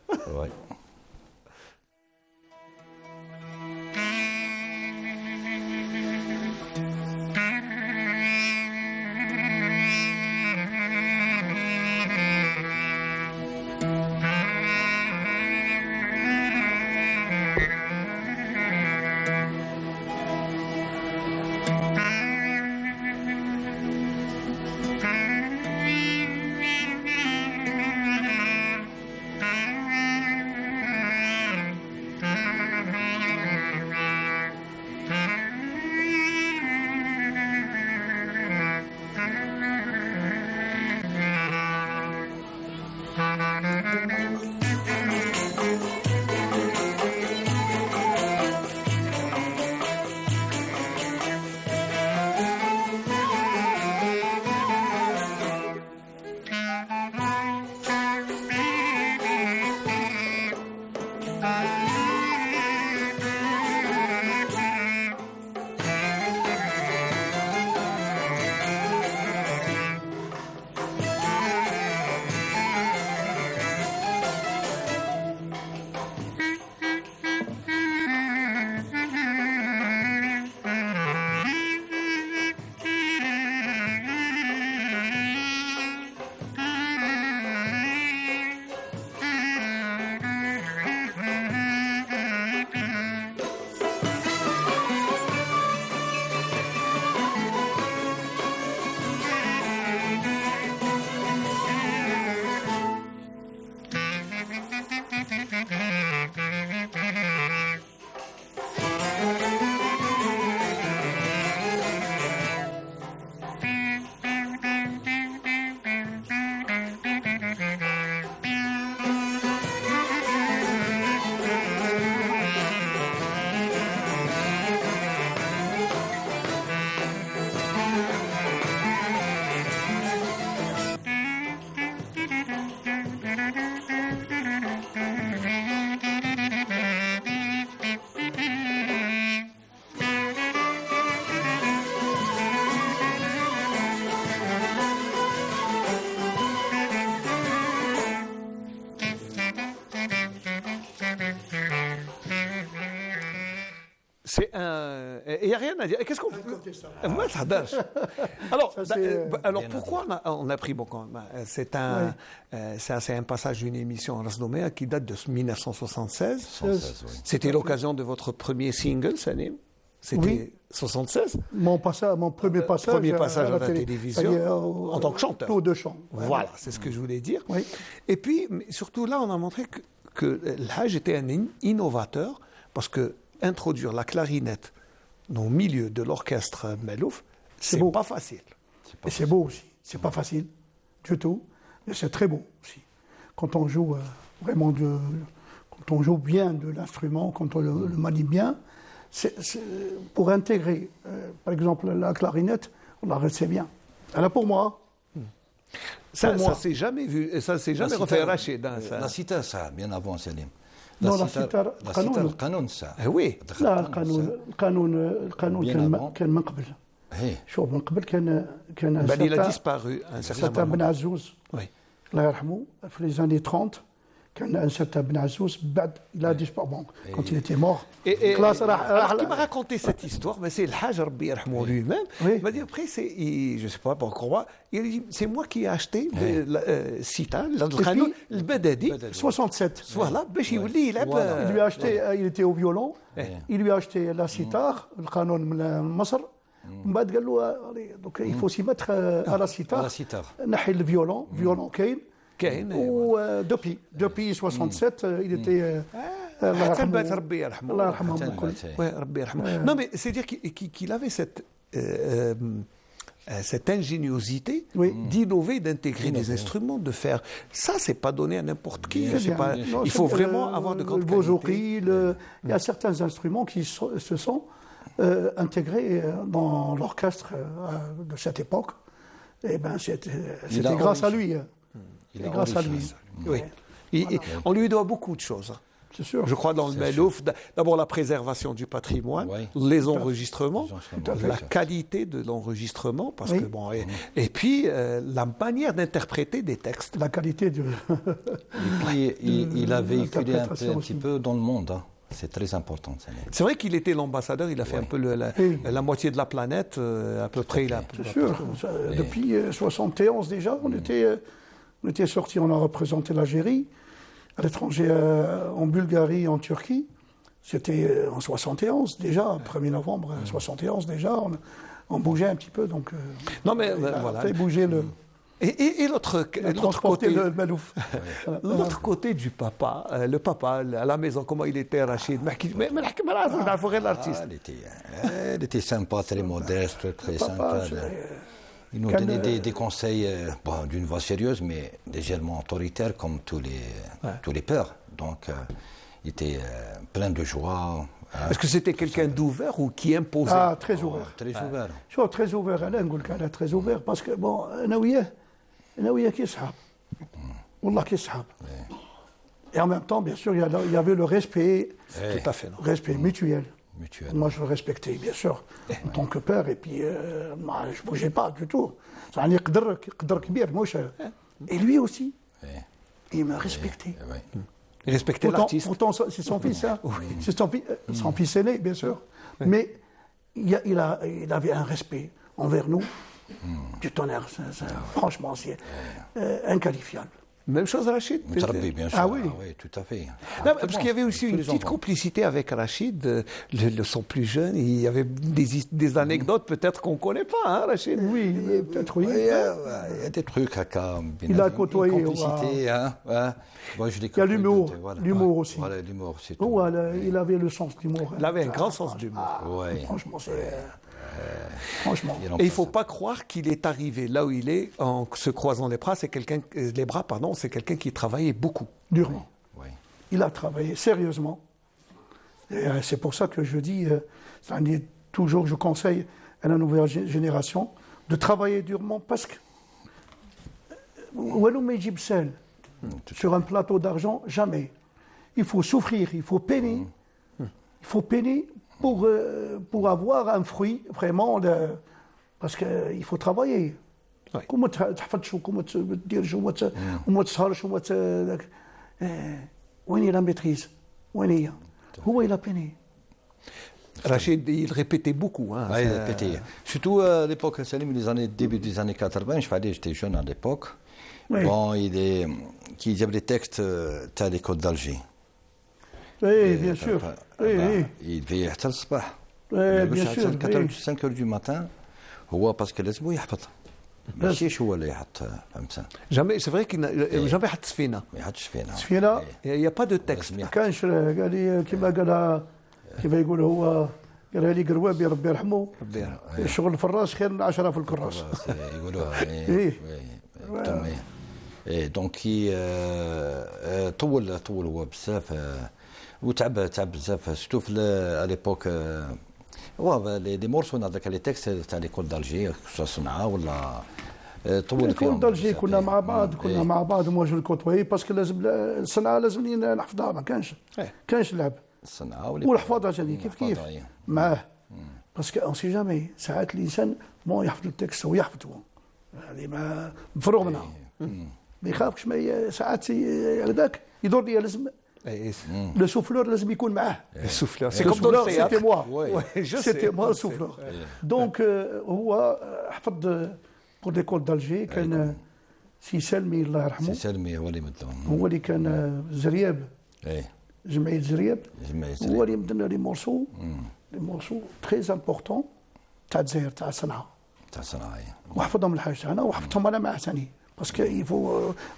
C'est un. Il n'y a rien à dire. Qu'est-ce qu'on peut. Alors pourquoi on a pris. Bon, c'est un passage d'une émission en Rasdomea qui date de 1976. C'était l'occasion de votre premier single, Salim. C'était 76.
Mon premier passage
à la télévision en tant que chanteur.
Tour de chant.
Voilà, c'est ce que je voulais dire.
Oui.
Et puis, surtout là, on a montré que l'Hajj était un innovateur parce que introduire la clarinette au milieu de l'orchestre Melouf, c'est pas facile.
Et c'est beau aussi. C'est pas facile du tout, mais c'est très beau aussi. Quand on joue quand on joue bien de l'instrument, quand on le manie bien, pour intégrer, par exemple, la clarinette, on la sait bien. Alors pour moi.
Ça s'est jamais vu, ça s'est jamais refait Rachid.
La sitar, ça, bien avant Salim.
Non, la sitar,
القانون ساعة.
Oui.
لا القانون كان من قبل. شوف من قبل كان
il a disparu un certain
بن عزوز.
Oui.
الله يرحمه في les années 30 كان un certain Ben Azouz بعد il a disparu quand il était mort.
Alors qui m'a raconté cette histoire, mais c'est le Hajj Rabbi Yarhamou lui-même. Il m'a dit après je sais pas pourquoi, il dit c'est moi qui ai acheté le sitar, le Badadi
67.
Voilà, il lui
a acheté, il était au violon, il lui a acheté la sitar, le canon de Masr. بعد قال له donc il faut s'y mettre à la sitar. نحي le violon كاين. Depuis 67 il était
ربي يرحمه.
الله يرحمه.
ربي يرحمه. Non mais c'est dire qu'il avait cette ingéniosité d'innover, d'intégrer des instruments, de faire. Ça, c'est pas donné à n'importe qui. Il faut vraiment avoir de grandes qualités.
Il y a certains instruments qui se sont intégrés dans l'orchestre de cette époque. Et ben, c'était grâce à lui. Grâce à lui.
Oui. On lui doit beaucoup de choses.
C'est sûr.
Je crois dans le Melouf, d'abord la préservation du patrimoine, les enregistrements, la qualité de l'enregistrement, parce que bon, et puis la manière d'interpréter des textes.
La qualité du.
Et puis il a véhiculé un petit peu dans le monde. Hein. C'est très important.
C'est vrai qu'il était l'ambassadeur, il a fait un peu la moitié de la planète, à peu près.
C'est sûr. Depuis 71 déjà, on était sortis, on a représenté l'Algérie. À l'étranger, en Bulgarie, en Turquie, c'était en 71 déjà, 1er novembre 71 déjà, on bougeait un petit peu, donc
non mais
voilà. Fait bouger le.
Et l'autre côté,
l'autre
côté du papa, le papa à la maison, comment il était, Rachid?
Il était sympa, très modeste, très sympa. Il nous donnait des conseils d'une voix sérieuse, mais légèrement autoritaire, comme tous les pères. Donc, il était plein de joie.
Est-ce que c'était quelqu'un d'ouvert ou qui imposait?
Ah, très ouvert.
Très ouvert.
Très ouvert. Très ouvert, parce que, bon, أنا وياه كيصحاب. والله كيصحاب. Et en même temps, bien sûr, il y avait le respect.
Tout à fait.
Respect mutuel. Moi, je le respectais, bien sûr, en tant que père, et puis moi, je ne bougeais pas du tout. Et lui aussi, il me respectait.
Il respectait l'artiste.
Pourtant, c'est son fils, hein. C'est son fils aîné, bien sûr. Mais il avait un respect envers nous, du tonnerre. Franchement, c'est inqualifiable.
Même chose Rachid.
Bien sûr.
Ah oui,
tout à fait.
Non, parce qu'il y avait aussi une petite complicité avec Rachid, son plus jeune. Il y avait des anecdotes peut-être qu'on ne connaît pas, hein, Rachid.
Oui, peut-être oui.
Il y a des trucs à
il a côtoyé.
Complicité, hein.
Moi, il y a l'humour, l'humour aussi.
Voilà, l'humour, c'est tout.
Il avait le sens de l'humour.
Il avait un grand sens d'humour.
Franchement, c'est. Franchement.
Et il ne faut pas croire qu'il est arrivé là où il est en se croisant les bras. C'est quelqu'un qui travaillait beaucoup.
Durement. Oui. Il a travaillé sérieusement. Et c'est pour ça que je dis, toujours je conseille à la nouvelle génération de travailler durement parce que sur un plateau d'argent, jamais. Il faut souffrir, il faut peiner. Il faut peiner pour avoir un fruit vraiment parce qu'il faut travailler. Comment تحفظش وكما تديرش وما تسهرش وين هي لا ميتريز وين هي هو il a peiné.
Rachid, il répétait beaucoup. Hein,
il répétait. Surtout à l'époque, début des années 80, j'étais jeune à l'époque. Oui. Bon, qui y avait des textes à l'école d'Alger.
Oui, bien sûr.
Il devait être le soir.
Oui, bien sûr.
5 heures du matin, parce que لازم يحفظ. ماشي هو اللي يحط فهمت.
Jamais, c'est vrai qu'il n'a jamais حط سفينة.
ما يحطش سفينة.
سفينة.
Il n'y a pas de texte.
ما كانش قال لي كما قالها كيف يقول هو قالها لي قروابي ربي يرحمه. الشغل في الراس خير من 10 في الكراس.
يقولوها. دونك طول هو بزاف وتعب بزاف سورتو على ليبوك هو لي مورسون هذاك لي تكست تاع ليكول دالجي صنعاء ولا طول فيهم
ليكول دالجي كنا مع بعض مواجه الكوتوي باسكو لازم الصنعاء لازمني نحفظها ما كانش اللعب
الصنعاء
والحفاظه ثاني كيف معاه باسكو اون سي جامي ساعات الانسان مو يحفظ التكست هو يحفظه يعني ما مفروغ منها ما يخافش ساعات هذاك يدور لي لازم لو سوفلور لازم يكون معاه
السوفلور سي كوم دون
سيتي موا سيتي موا السوفلور دونك هو حفظ بور ليكول دالجي كان سي سلمي الله يرحمه
سي سلمي هو اللي مدهم
هو اللي كان زرياب جمعية زرياب هو اللي مدنا لي مورسو تري امبورطون تاع الجزائر تاع صنعاء وحفظهم الحاج تاعنا وحفظتهم انا معاه ثاني parce qu'il faut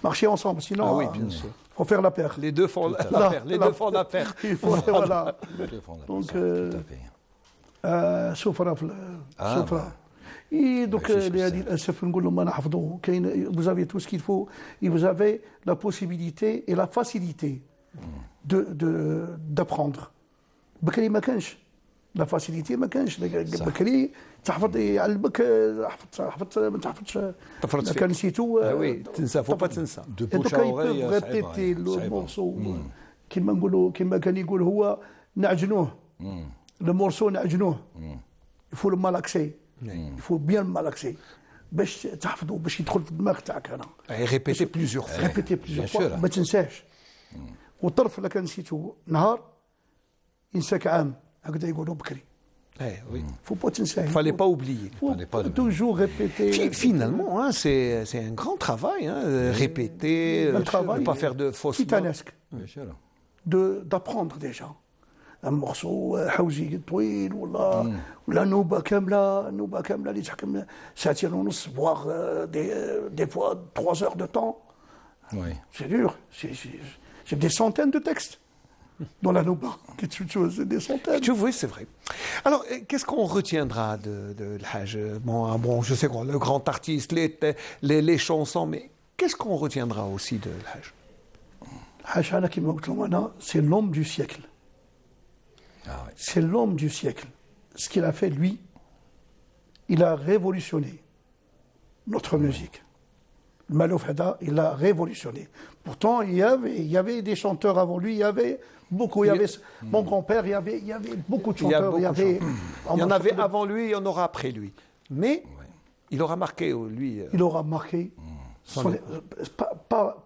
marcher ensemble, sinon
ah oui, bien sûr.
Faut faire la paire.
Les deux font la paire. Les deux font la paire.
Voilà. Donc, سفرة في سفرة. Donc هذه الأسف نقول لهم أنا حفظوه. كاين vous avez tout ce qu'il faut. Et vous avez la possibilité et la facilité d'apprendre. بكري ما كانش. لا فاسيليتي ما كانش بكري تحفظ يعلمك حفظت ما تحفظش كان نسيتو
تنسى فو با تنسى
دو بوش اوري
ريبيتي المورسو كيما نقولوا كيما كان يقول هو نعجنوه المورسو نعجنوه يفو المالاكسي يفو بيان المالاكسي باش تحفظه باش يدخل في الدماغ تاعك انا
ريبيتي بليزيور
فوا ما تنساش والطرف اللي كان نسيتو نهار ينساك عام هكذا يقولوا بكري.
Oui.
Faut pas t'insérer.
Fallait pas oublier.
Faut toujours répéter.
Finalement, hein, c'est un grand travail, hein, répéter, ne pas faire de fausses
titanesque. D'apprendre déjà. Un morceau حوزي طويل ولا نوبة كاملة اللي تحكم ساعتين ونص voire des fois 3 heures de temps.
Oui.
C'est dur. C'est des centaines de textes. Dans la Nouba, quelque chose, des centaines.
Oui, c'est vrai. Alors, qu'est-ce qu'on retiendra de l'Hajj? Bon, je sais quoi, le grand artiste, les chansons, mais qu'est-ce qu'on retiendra aussi de l'Hajj?
L'Hajj, c'est l'homme du siècle.
Ah, oui.
C'est l'homme du siècle. Ce qu'il a fait, lui, il a révolutionné notre musique. Le Malouf Hada, il a révolutionné. Pourtant, il y avait des chanteurs avant lui, il y avait beaucoup. Il y avait mon grand-père, il y avait beaucoup de chanteurs. Il
y en avait avant lui, il y en aura après lui. Mais il aura marqué, lui.
Il aura marqué,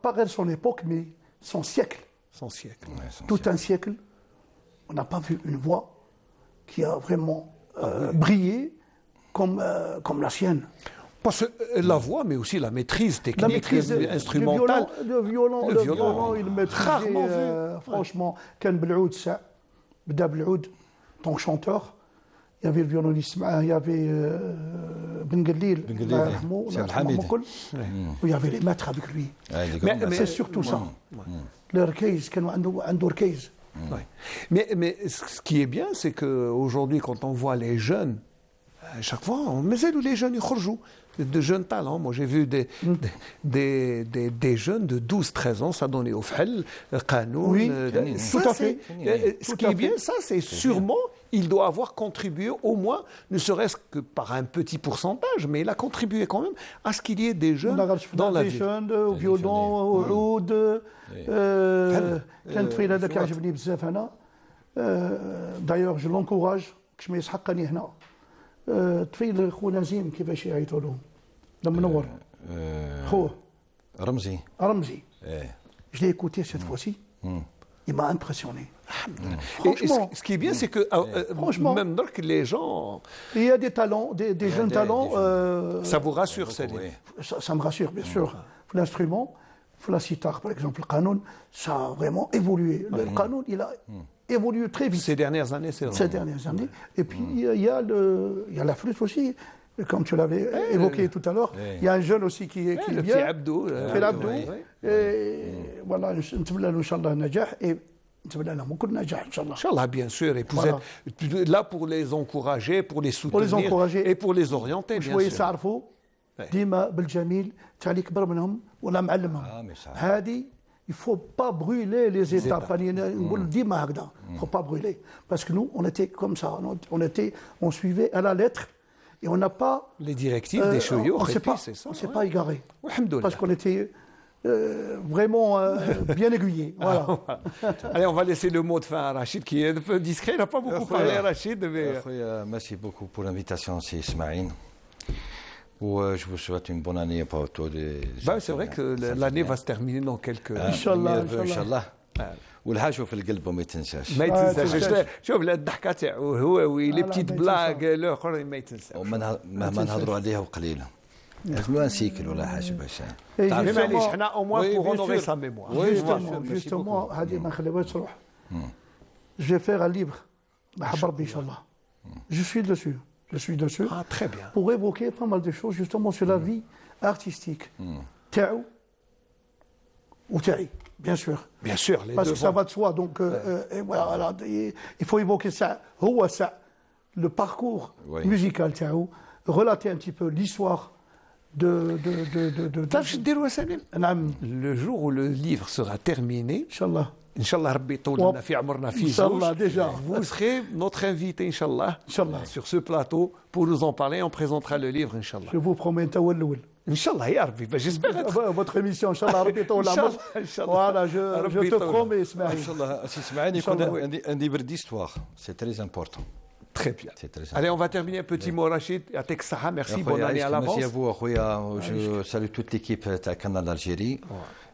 pas son époque, mais son siècle.
Son siècle.
Tout un siècle. On n'a pas vu une voix qui a vraiment brillé comme la sienne.
Parce que la voix, mais aussi la maîtrise technique, instrumentale.
Le violon, il maîtrisait rarement vu. Franchement, Ken Beloud, Bda Beloud, ton chanteur, il y avait le violoniste, il y avait Ben Galil, il y avait les maîtres avec lui. Mais c'est surtout ça. Le Rkeiz, un Rkeiz.
Mais ce qui est bien, c'est qu'aujourd'hui, quand on voit les jeunes, à chaque fois, on met les jeunes, ils jouent. De jeunes talents. Moi, j'ai vu des jeunes de 12-13 ans s'adonner au Fhel, Qanoun.
Oui, tout à fait.
Ce qui est bien, ça, c'est sûrement, il doit avoir contribué au moins, ne serait-ce que par un petit pourcentage, mais il a contribué quand même à ce qu'il y ait des jeunes dans la vie.
Des jeunes au violon, au oud. كانت في هذاك عجبني بزاف أنا. D'ailleurs, je l'encourage, باش ما يسحقني هنا. طفيل خو نزيم كيفاش يعيطوا لهم لما منور خوه
رمزي
je l'ai écouté cette fois-ci il m'a impressionné.
Et ce qui est bien, c'est que
franchement,
même donc les gens.
Il y a des talents, des jeunes talents.
Ça vous rassure, Salim?
Ça me rassure, bien sûr. L'instrument, la sitar, par exemple, le canon, ça a vraiment évolué. Le canon, il a évolué très vite.
Ces dernières années, c'est vrai.
Ces dernières années. Et puis, il y a la flûte aussi. Comme tu l'avais évoqué tout à l'heure, il y a un jeune aussi qui est
le
bien.
petit Abdou.
Et voilà, Inch'Allah, Najah. Et
Inch'Allah, bien sûr. Et vous êtes là pour les encourager, pour les soutenir et pour les orienter, bien sûr.
ديما بالجميل تاع اللي كبر منهم ولا معلمهم هذه il faut pas brûler les étapes نقول ديما هكذا il faut pas brûler parce que nous on était comme ça on suivait à la lettre et on n'a pas
les directives des chouyours
on s'est pas égaré parce qu'on était vraiment bien aiguillé. Voilà.
Allez, on va laisser le mot de fin à Rachid qui est un peu discret, il n'a pas beaucoup parlé, Rachid.
Merci beaucoup pour l'invitation, c'est Ismaïn. Je vous souhaite une bonne année pour tous les.
C'est vrai que l'année va se terminer dans quelques.
Inch'Allah. والحاجه في القلب وما يتنساش.
ما يتنساش. شوف الضحكه تاعو هو لي بتيت بلاك الاخر ما يتنساش.
مهما نهضروا عليها وقليله. لازم نسيكل ولا حاجه باش.
معليش حنا او موان بور اونوري سا ميموار.
جوستومون هذه ما نخليوهاش تروح. جو فيغ ان ليفر بحب ربي ان شاء الله. Je suis dessus.
Ah, très bien.
Pour évoquer pas mal de choses justement sur la vie artistique. Tao ou Taï, bien sûr.
Bien sûr, les
parce
deux
que ça va de soi. Donc, et voilà, il faut évoquer ça. Le parcours musical Tao, relater un petit peu l'histoire de
le jour où le livre sera terminé.
Inch'Allah.
Inch'Allah, Rabbi Toulana fi Amrna fi
Inch'Allah, déjà.
Vous serez notre invité, Inch'Allah, sur ce plateau pour nous en parler. On présentera le livre, Inch'Allah.
Je vous promets, Tawalloul.
Inch'Allah, ya Rabbi. J'espère être.
Votre émission, Inch'Allah, Rabbi Toulana. Voilà, je te promets, Ismaïl.
Inch'Allah, un livre d'histoire, c'est très important.
Très bien. Allez, on va terminer un petit mot, Rachid. Atek Saha, merci, bonne année à l'avance.
Merci à vous, je salue toute l'équipe de Canal Algérie.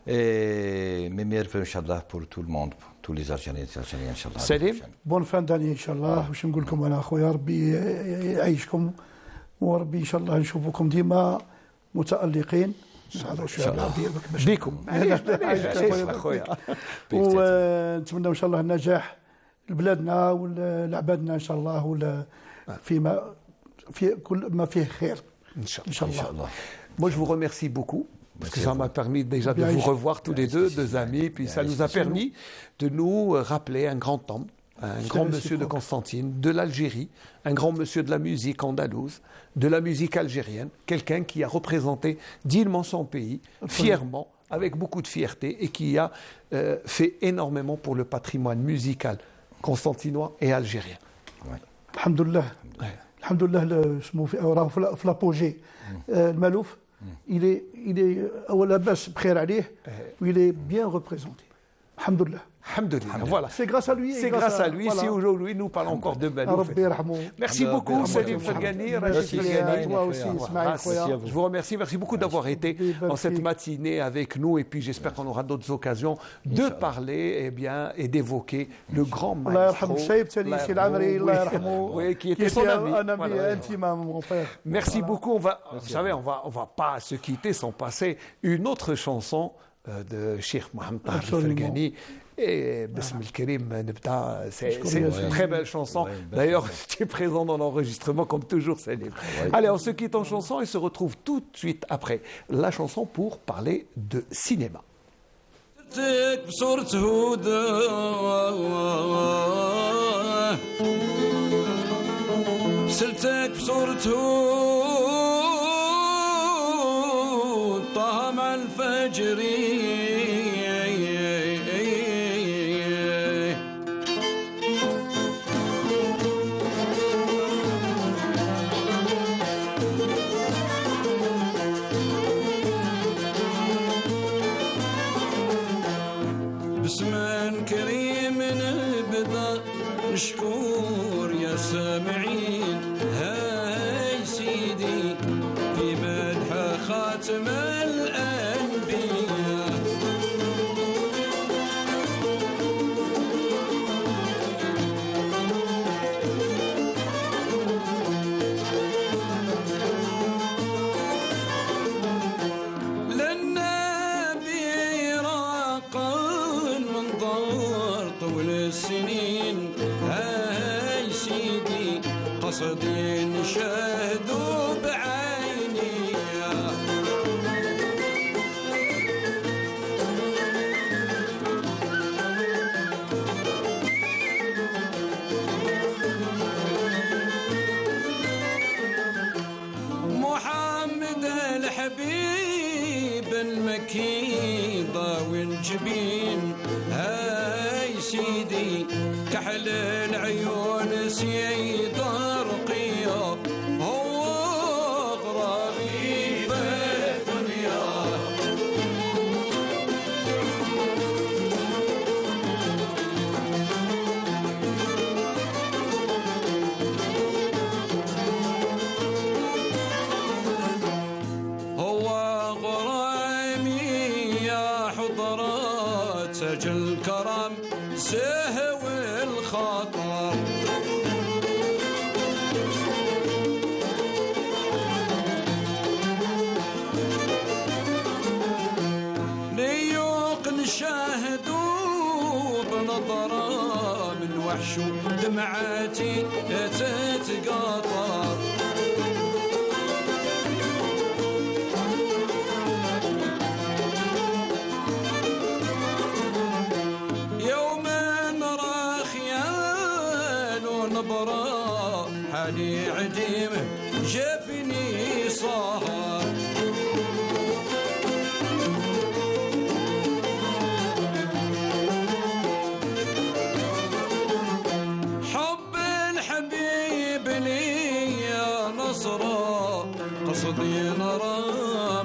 Et mes meilleurs vœux, Inch'Allah, pour tout le monde, tous les Algériens et Algériens, Inch'Allah.
Salim.
Bonne fin d'année, Inch'Allah. وش نقول لكم أنا أخويا ربي يعيشكم وربي إن شاء الله نشوفكم ديما متألقين.
بيكم.
أخويا. ونتمنى إن شاء الله النجاح لبلادنا ولعبادنا إن شاء الله في كل ما فيه خير.
إن شاء الله. Moi, je vous remercie beaucoup. Parce que ça m'a permis déjà de vous revoir tous les deux amis, puis ça nous a permis de nous rappeler un grand homme, un grand monsieur de Constantine, de l'Algérie, un grand monsieur de la musique andalouse, de la musique algérienne, quelqu'un qui a représenté dignement son pays, fièrement, avec beaucoup de fierté, et qui a fait énormément pour le patrimoine musical constantinois et algérien.
Alhamdoulilah. Alhamdoulilah, في l'apogée. المالوف il est bien représenté. Alhamdoulilah.
Voilà.
C'est grâce à lui.
C'est grâce à lui si aujourd'hui nous parlons encore de Malouf. Merci beaucoup, Salim Fergani, Rachid Fergani. Je vous remercie. Merci beaucoup d'avoir été en cette matinée avec nous. Et puis j'espère qu'on aura d'autres occasions de parler et d'évoquer le grand maestro. Qui était son ami. Merci beaucoup. Vous savez, on va pas se quitter sans passer une autre chanson de Cheikh Mohamed Tahar Fergani. Et Bism el-Karim Nibda, c'est une très belle chanson. D'ailleurs, tu es présent dans l'enregistrement comme toujours, Salim. Allez, on se quitte en chanson et se retrouve tout de suite après la chanson pour parler de cinéma.
نشكور يا سامعين هاي سيدي في مدح خاتم الأنبياء قصدي نشاهدوا بعيني محمد الحبيب المكي ضاوي الجبين هاي سيدي كحل العيون سيد رقية هو غرابي في الدنيا هو غرامي يا حضرات سجل الكرم سهو الخطر ليوق نشاهدوا بنظرة من وحش دمعاتي تتقاطر حالي عديمه جفني صهر حب الحبيب لي يا نصره قصدي نرى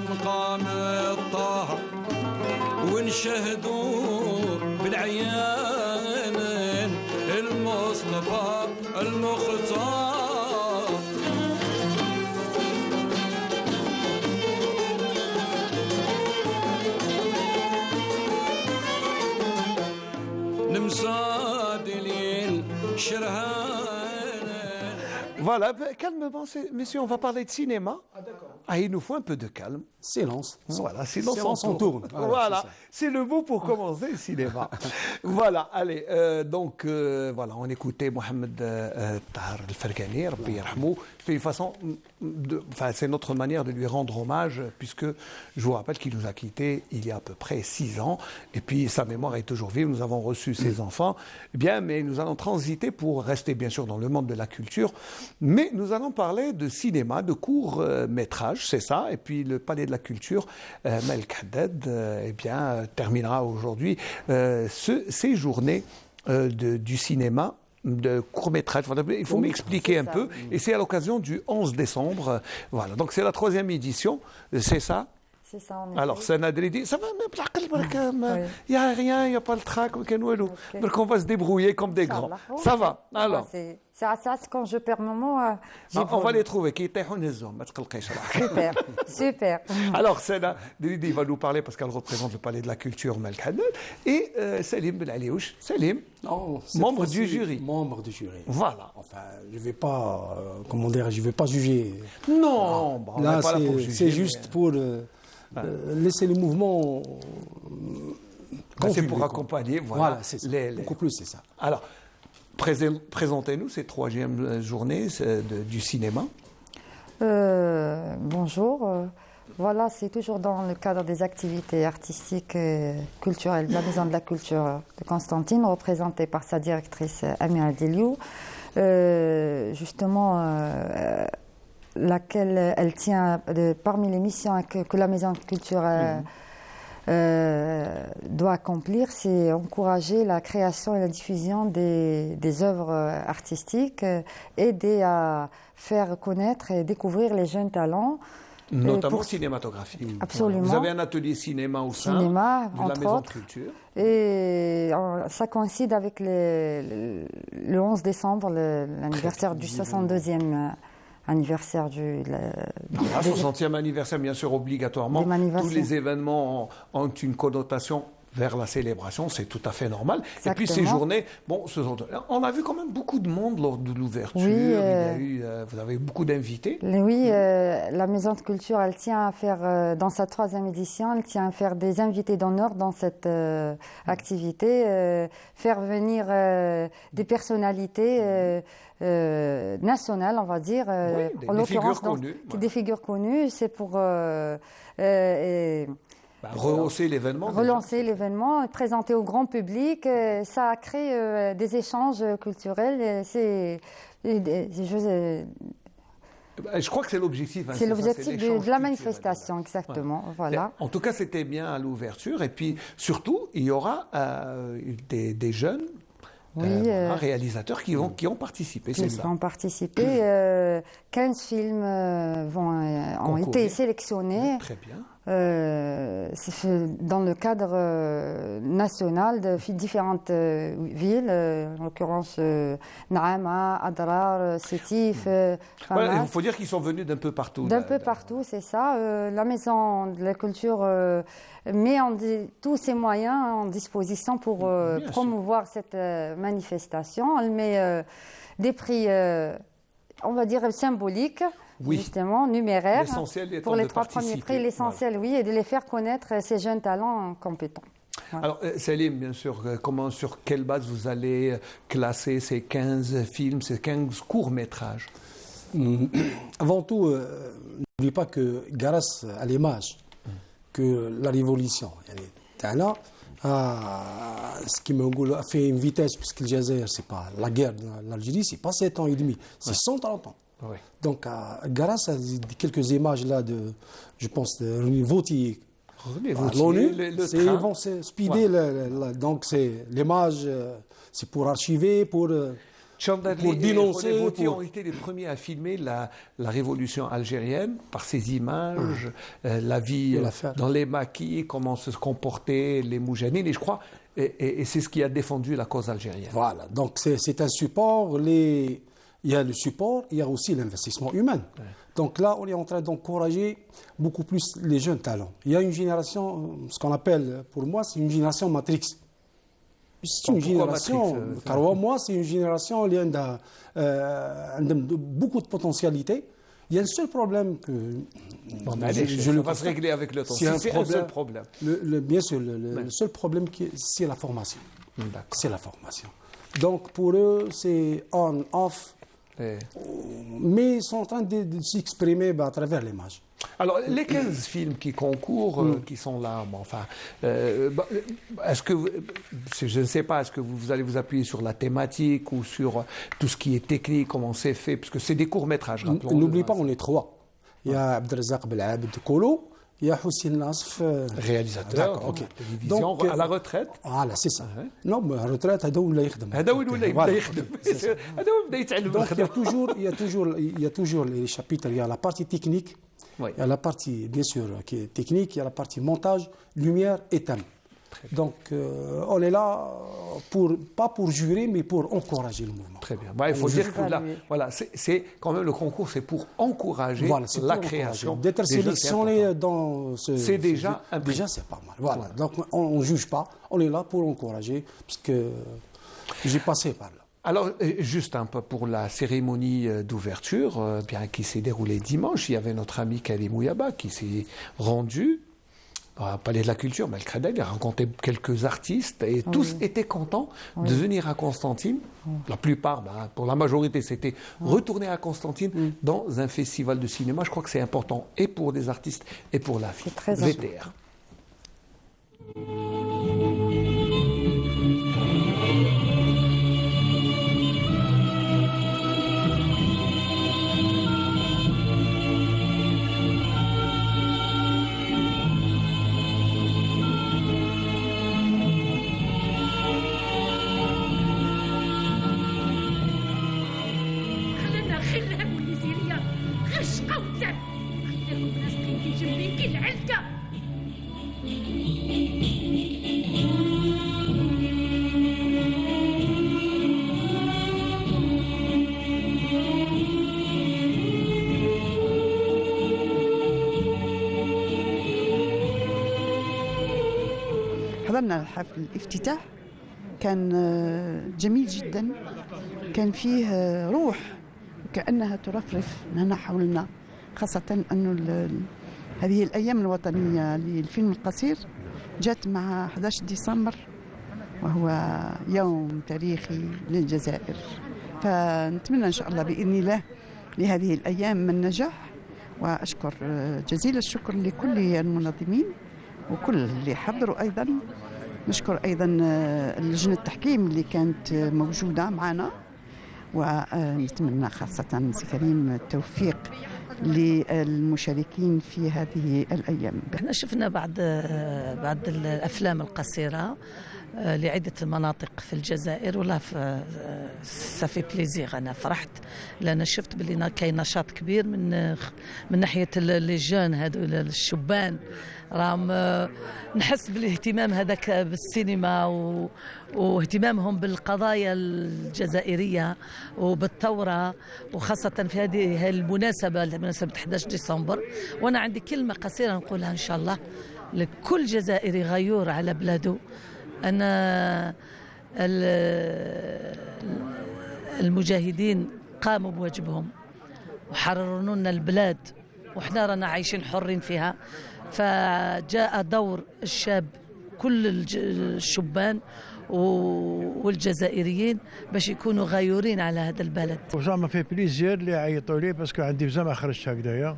مقام الطهر ونشهدوا بالعيان المصطفى المختار نمصاد ليل شرهان.
Voilà, calmement, messieurs, on va parler de cinéma. Ah, d'accord. Ah, il nous faut un peu de calme.
Silence.
Voilà, silence
on tourne.
Voilà, c'est le mot pour commencer le cinéma. Voilà, allez, voilà, on écoutait Mohamed Tahar El-Farghani, Rabbi Yarhamou. C'est une façon, c'est notre manière de lui rendre hommage, puisque je vous rappelle qu'il nous a quittés il y a à peu près 6 ans, et puis sa mémoire est toujours vive. Nous avons reçu ses enfants, bien, mais nous allons transiter pour rester bien sûr dans le monde de la culture. Mais nous allons parler de cinéma, de court-métrage, c'est ça. Et puis le Palais de la Culture, Malek Haddad, terminera aujourd'hui ces journées du cinéma, de court-métrage. Il faut m'expliquer un peu. Et c'est à l'occasion du 11 décembre. Voilà. Donc c'est la 3e édition, c'est ça?
C'est ça, on est.
Alors, Sanadri ça va, il n'y a rien, il n'y a pas le trac, donc on va se débrouiller comme des grands. Ça va, alors.
C'est quand je perds mon mot.
On va les trouver.
Super, super.
Alors, Sanadri va nous parler parce qu'elle représente le Palais de la Culture, Malek Haddad, et Salim Ben Aliosh. Salim, membre du jury.
Membre du jury.
Voilà.
Enfin, je ne vais pas, je vais pas juger.
Non,
là, c'est juste pour laisser le mouvement.
C'est pour accompagner,
voilà c'est beaucoup plus, c'est ça.
Alors, présentez-nous cette 3e journée du cinéma.
Bonjour. Voilà, c'est toujours dans le cadre des activités artistiques et culturelles de la Maison de la Culture de Constantine, représentée par sa directrice Amira Deliou. Justement, laquelle elle tient parmi les missions que la Maison de Culture doit accomplir, c'est encourager la création et la diffusion des œuvres artistiques, aider à faire connaître et découvrir les jeunes talents.
Notamment cinématographique.
Absolument.
Vous avez un atelier cinéma au sein de la Maison de Culture.
Et ça coïncide avec le 11 décembre, l'anniversaire du 62e anniversaire du...
60e anniversaire, bien sûr, obligatoirement. Tous les événements ont une connotation vers la célébration, c'est tout à fait normal.
Exactement.
Et puis ces journées, bon, on a vu quand même beaucoup de monde lors de l'ouverture.
Oui,
il y a eu, vous avez eu beaucoup d'invités.
Oui, la Maison de Culture, elle tient à faire, dans sa 3e édition, elle tient à faire des invités d'honneur dans cette activité, faire venir des personnalités nationales, on va dire, en l'occurrence des figures connues. C'est pour
relancer l'événement.
Relancer l'événement, présenter au grand public. Ça a créé des échanges culturels.
Je crois que c'est l'objectif.
C'est l'objectif de la manifestation, exactement. Ouais. Voilà.
En tout cas, c'était bien à l'ouverture. Et puis, surtout, il y aura des jeunes réalisateurs qui ont participé.
Qui ont participé. 15 films ont été sélectionnés.
Très bien.
Dans le cadre national de différentes villes, en l'occurrence Naama, Adrar, Sétif.
Il faut dire qu'ils sont venus d'un peu partout.
D'un peu partout, c'est ça. La Maison de la Culture met tous ses moyens en disposition pour promouvoir cette manifestation. Elle met des prix, on va dire, symboliques.
Oui.
Justement, numéraire, pour les 3 premiers prix. L'essentiel, est de les faire connaître, ces jeunes talents compétents.
Voilà. Alors, Salim, bien sûr, sur quelle base vous allez classer ces 15 films, ces 15 courts-métrages?
Avant tout, n'oublie pas que grâce à l'image, que la révolution, ce qui a fait une vitesse, puisque le Jazair, c'est pas la guerre de l'Algérie, c'est pas 7 ans et demi, c'est 130 ans.
Oui.
Donc, grâce à quelques images là je pense, de René Vautier, l'ONU, ils vont se speeder. Donc, l'image, c'est pour archiver, pour dénoncer.
Les Vautier ont été les premiers à filmer la révolution algérienne par ces images, la vie dans les maquis, comment se comportaient les Moujahidines, et je crois, et c'est ce qui a défendu la cause algérienne.
Voilà, donc c'est un support. Il y a le support, il y a aussi l'investissement humain. Ouais. Donc là, on est en train d'encourager beaucoup plus les jeunes talents. Il y a une génération, ce qu'on appelle, pour moi, c'est une génération Matrix. C'est une génération, car moi, c'est une génération qui a beaucoup de potentialité. Il y a un seul problème que
je va se régler avec le temps.
C'est un seul problème. Bien sûr, le seul problème, c'est la formation. C'est la formation. Donc pour eux, c'est on-off. Mais ils sont en train de s'exprimer à travers l'image.
Alors, les 15 films qui concourent, qui sont là, est-ce que, je ne sais pas, est-ce que vous allez vous appuyer sur la thématique ou sur tout ce qui est technique, comment c'est fait, puisque c'est des courts-métrages, rappelons-le.
N'oublie pas, on est 3. Il y a Abdelrazak Belabed Kolo, il y a Houssine Nasf,
réalisateur, télévision, donc, à la retraite.
Voilà, c'est ça. Non, mais la retraite, donc il y a toujours les chapitres, il y a la partie technique, il y a la partie, bien sûr, qui est technique, il y a la partie montage, lumière et thème. Donc, on est là, pas pour jurer, mais pour encourager le mouvement.
Très bien. Il faut dire que là, voilà, c'est quand même le concours, c'est pour encourager la création.
D'être sélectionné dans ce...
C'est déjà
c'est pas mal. Voilà. Donc, on ne juge pas, on est là pour encourager, puisque j'ai passé par là.
Alors, juste un peu pour la cérémonie d'ouverture, bien qui s'est déroulée dimanche, il y avait notre ami Kalim Ouyaba qui s'est rendu au Palais de la Culture, mais le Credel, il a rencontré quelques artistes et tous étaient contents de venir à Constantine. La plupart, pour la majorité, c'était retourner à Constantine dans un festival de cinéma. Je crois que c'est important et pour les artistes et pour la VTR.
حضرنا حفل الافتتاح كان جميل جدا، كان فيه روح كأنها ترفرف لنا حولنا، خاصة أنه هذه الأيام الوطنية للفيلم القصير جاءت مع 11 ديسمبر وهو يوم تاريخي للجزائر، فنتمنى إن شاء الله بإذن الله لهذه الأيام من نجاح. وأشكر جزيل الشكر لكل المنظمين وكل اللي حضروا أيضا. نشكر أيضا لجنة التحكيم اللي كانت موجودة معنا، ونتمنى خاصة سي كريم التوفيق للمشاركين في هذه الأيام.
احنا شفنا بعض الأفلام القصيرة لعدة مناطق في الجزائر، ولا سافي بليزير. أنا فرحت لأن شفت بلي كاين نشاط كبير من ناحية لي جون هذو الشبان، راهم نحس بالاهتمام هذاك بالسينما واهتمامهم بالقضايا الجزائرية وبالثورة، وخاصة في هذه المناسبة، مناسبة 11 ديسمبر. وأنا عندي كلمة قصيرة نقولها إن شاء الله لكل جزائري غيور على بلاده، أن المجاهدين قاموا بواجبهم وحرروا لنا البلاد، وإحنا رانا عايشين حرين فيها. فجاء دور الشاب، كل الشبان والجزائريين باش يكونوا غيورين على هذا البلد.
وزعما في بليزير اللي عيطوا لي باسكو عندي بزاف ما خرجت هكذايا،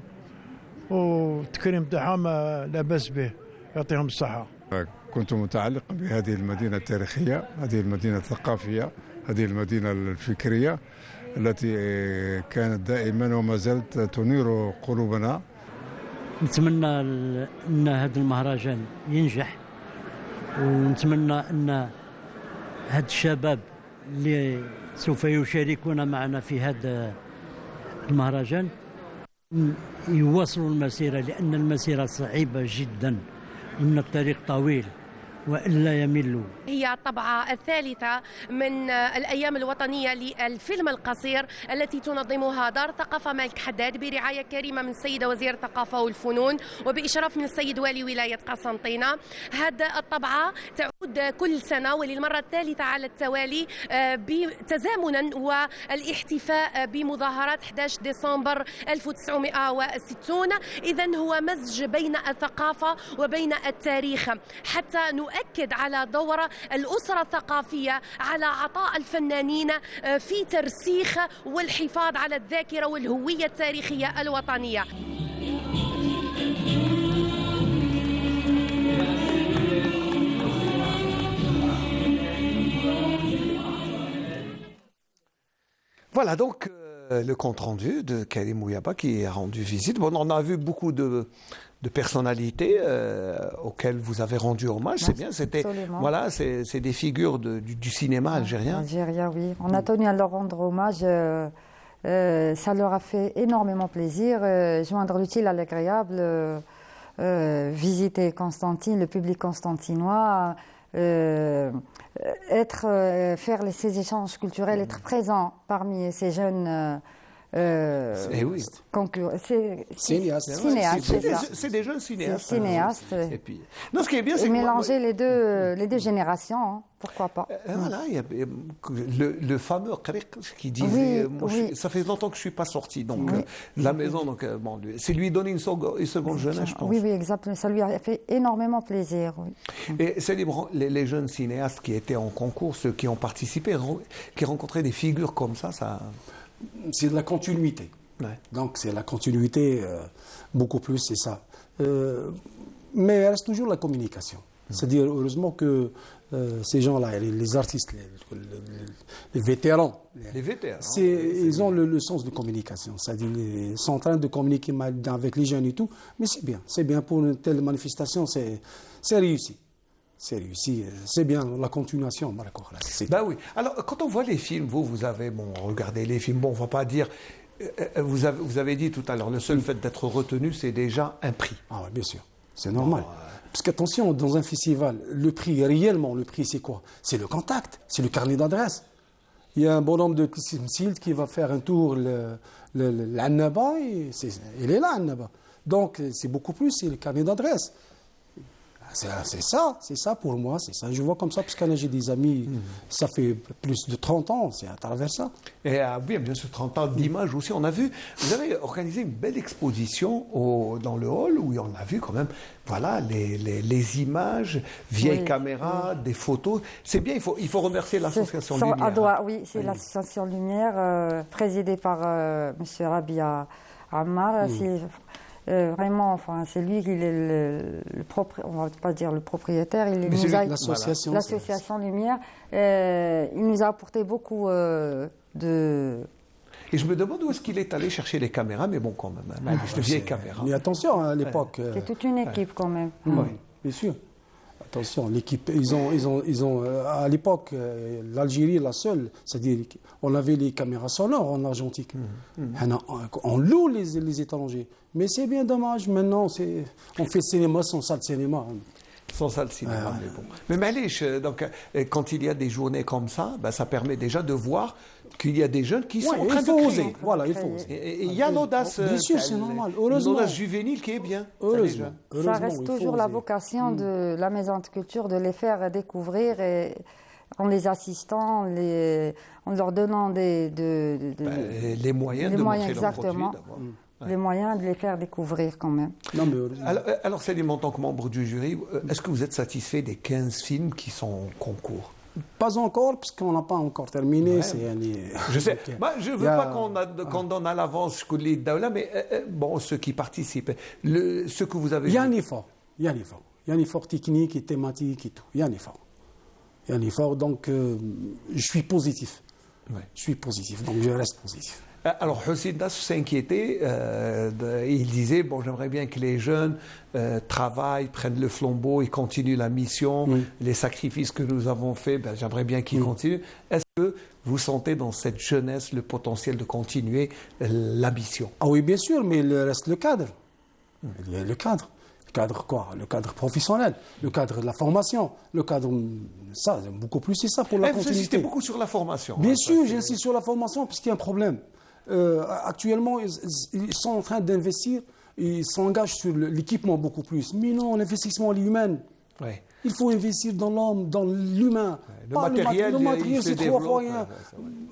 والتكريم تاعهم لاباس به، يعطيهم الصحة.
كنت متعلقا بهذه المدينة التاريخية، هذه المدينة الثقافية، هذه المدينة الفكرية التي كانت دائما وما زالت تنير قلوبنا.
نتمنى أن هذا المهرجان ينجح، ونتمنى أن هاد الشباب اللي سوف يشاركون معنا في هذا المهرجان يواصلوا المسيرة، لأن المسيرة صعيبة جدا وأن الطريق طويل وإلا يملوا.
هي الطبعة الثالثة من الأيام الوطنية للفيلم القصير التي تنظمها دار ثقافة ملك حداد برعاية كريمة من السيدة وزير الثقافة والفنون وبإشراف من السيد والي ولاية قسنطينة. هذه الطبعة تعود كل سنة وللمرة الثالثة على التوالي تزامنا والاحتفاء بمظاهرات 11 ديسمبر 1960. إذن هو مزج بين الثقافة وبين التاريخ، حتى نؤكد على دور الأسرة الثقافية على عطاء الفنانين في ترسيخ والحفاظ على الذاكرة والهوية التاريخية الوطنية.
Voilà donc le compte rendu de Karim Ouiaba qui a rendu visite. Bon, on a vu beaucoup de personnalités auxquelles vous avez rendu hommage. C'est bien, c'était voilà, c'est des figures du cinéma algérien.
Algérien, oui. On a tenu à leur rendre hommage. Ça leur a fait énormément plaisir. Joindre l'utile à l'agréable, visiter Constantine, le public constantinois, faire ces échanges culturels, être présent parmi ces jeunes.
Oui.
Cinéastes,
c'est des jeunes cinéastes.
Cinéastes.
Et puis, non, ce qui est bien, c'est
mélanger les deux générations, hein, pourquoi pas.
Voilà, il y a le fameux Kriq qui disait, ça fait longtemps que je suis pas sorti, donc de la maison, donc bon, c'est lui donner une seconde jeunesse, je pense.
Oui, exactement. Ça lui a fait énormément plaisir. Oui.
Et c'est les jeunes cinéastes qui étaient en concours, ceux qui ont participé, qui rencontraient des figures comme ça.
C'est de la continuité. Ouais. Donc c'est la continuité, beaucoup plus, c'est ça. Mais il reste toujours la communication. C'est-à-dire, heureusement que ces gens-là, les artistes, les vétérans, ils ont le sens de communication. C'est-à-dire, ils sont en train de communiquer avec les jeunes et tout, mais c'est bien pour une telle manifestation, c'est réussi. C'est réussi, c'est bien la continuation.
Ben oui. Alors, quand on voit les films, vous avez regardé les films, on ne va pas dire. Vous avez dit tout à l'heure, le seul fait d'être retenu, c'est déjà un prix.
Ah oui, bien sûr, c'est normal. Parce qu'attention, dans un festival, le prix, réellement, le prix, c'est quoi? C'est le contact, c'est le carnet d'adresse. Il y a un bonhomme de Silt qui va faire un tour l'Annaba, il est là, l'Annaba. Donc, c'est beaucoup plus, c'est le carnet d'adresse. C'est ça pour moi, c'est ça. Je vois comme ça, parce que j'ai des amis, ça fait plus de 30 ans, c'est à travers ça.
Et bien sûr, 30 ans d'images aussi. On a vu, vous avez organisé une belle exposition dans le hall où on a vu quand même, voilà, les images, vieilles caméras, des photos. C'est bien, il faut remercier l'association Lumière.
Oui, c'est l'association Lumière, présidée par M. Rabia Ammar. Vraiment, enfin, c'est lui qui est le propriétaire, on ne va pas dire le propriétaire, l'association Lumière. Il nous a apporté beaucoup de...
Et je me demande où est-ce qu'il est allé chercher les caméras, mais bon, quand même, de vieilles caméras.
Mais attention, à l'époque...
C'est toute une équipe quand même.
Oui, bien sûr. Attention, l'équipe, ils ont à l'époque, l'Algérie, la seule, c'est-à-dire on avait les caméras sonores en argentique. On loue les étrangers. Mais c'est bien dommage, maintenant, on fait cinéma sans salle de cinéma.
Sans salle de cinéma, mais bon. Mais Malish, donc, quand il y a des journées comme ça, ça permet déjà de voir qu'il y a des jeunes qui sont en train de créer.
Oser. Voilà, il faut oser.
Et il y a l'audace.
Bien sûr, c'est normal. Heureusement.
L'audace juvénile qui est bien.
Heureusement.
Ça reste toujours la vocation de la Maison de Culture de les faire découvrir et en les assistant, en leur donnant les
moyens de montrer
exactement. Les moyens de les faire découvrir quand même.
Non, mais alors Salim, en tant que membre du jury, est-ce que vous êtes satisfait des 15 films qui sont en concours?
Pas encore, parce qu'on n'a pas encore terminé.
Ouais. Je sais. Je ne veux pas qu'on donne à l'avance mais bon, ceux qui participent, ce que vous avez...
Il y a un effort. Il y a un effort technique et thématique et tout. Il y a un effort. Donc, je suis positif. Ouais. Je suis positif, donc je reste positif.
Alors, Hussein Das s'inquiétait, il disait, j'aimerais bien que les jeunes travaillent, prennent le flambeau et continuent la mission, les sacrifices que nous avons faits, j'aimerais bien qu'ils continuent. Est-ce que vous sentez dans cette jeunesse le potentiel de continuer la mission?
Ah oui, bien sûr, mais il reste le cadre. Il y a le cadre. Le cadre quoi? Le cadre professionnel, le cadre de la formation, le cadre... Ça, beaucoup plus, c'est ça pour la continuité. Vous
insistez beaucoup sur la formation.
Bien sûr, j'insiste sur la formation puisqu'il y a un problème. Actuellement, ils sont en train d'investir, ils s'engagent sur l'équipement beaucoup plus. Mais non, l'investissement humain. Ouais. Il faut investir dans l'homme, dans l'humain.
Le matériel,
c'est trois fois rien.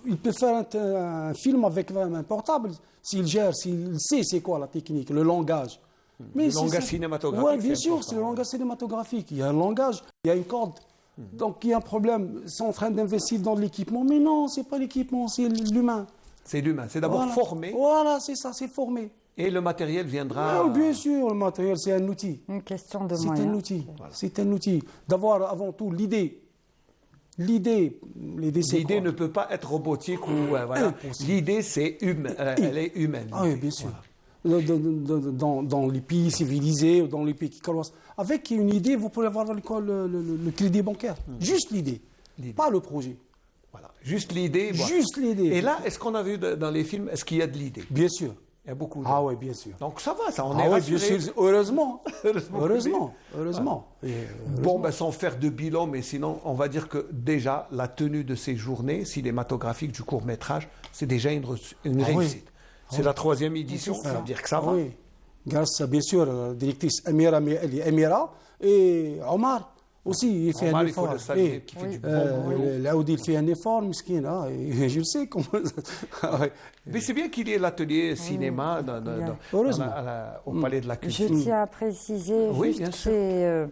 Il peut faire un film avec un portable s'il gère, s'il sait c'est quoi la technique, le langage.
Mais le langage cinématographique.
Oui, bien sûr, c'est le langage cinématographique. Il y a un langage, il y a une corde. Donc il y a un problème. Ils sont en train d'investir dans l'équipement. Mais non, ce n'est pas l'équipement, c'est l'humain.
C'est l'humain, c'est d'abord formé.
Voilà, c'est ça, c'est formé.
Et le matériel viendra...
Bien sûr, le matériel, c'est un outil.
Une question de moyens.
C'est un outil. Voilà. C'est un outil. D'avoir avant tout l'idée. L'idée
ne peut pas être robotique ou... voilà. L'idée, c'est elle est humaine.
Ah oui, bien sûr. Voilà. Dans les pays civilisés, ou dans les pays qui commencent. Avec une idée, vous pouvez avoir le crédit bancaire. Juste l'idée, pas le projet.
Voilà. Juste l'idée.
Juste l'idée.
Et là, est-ce qu'on a vu dans les films, est-ce qu'il y a de l'idée?
Bien sûr.
Il y a beaucoup.
Ah oui, bien sûr.
Donc ça va, ça, on est rassuré.
Bien sûr. Heureusement.
Bon, sans faire de bilan, mais sinon, on va dire que déjà, la tenue de ces journées cinématographiques du court-métrage, c'est déjà une réussite. C'est la 3e édition, ça veut dire que ça va.
Oui. Grâce, bien sûr, à la directrice Amira et Omar. Aussi, il fait un effort.
Il faut le saluer, qui fait du bon boulot.
L'audi, il fait un effort, miskin, je le sais comment...
Mais c'est bien qu'il y ait l'atelier cinéma au Palais de la Culture.
Je tiens à préciser juste que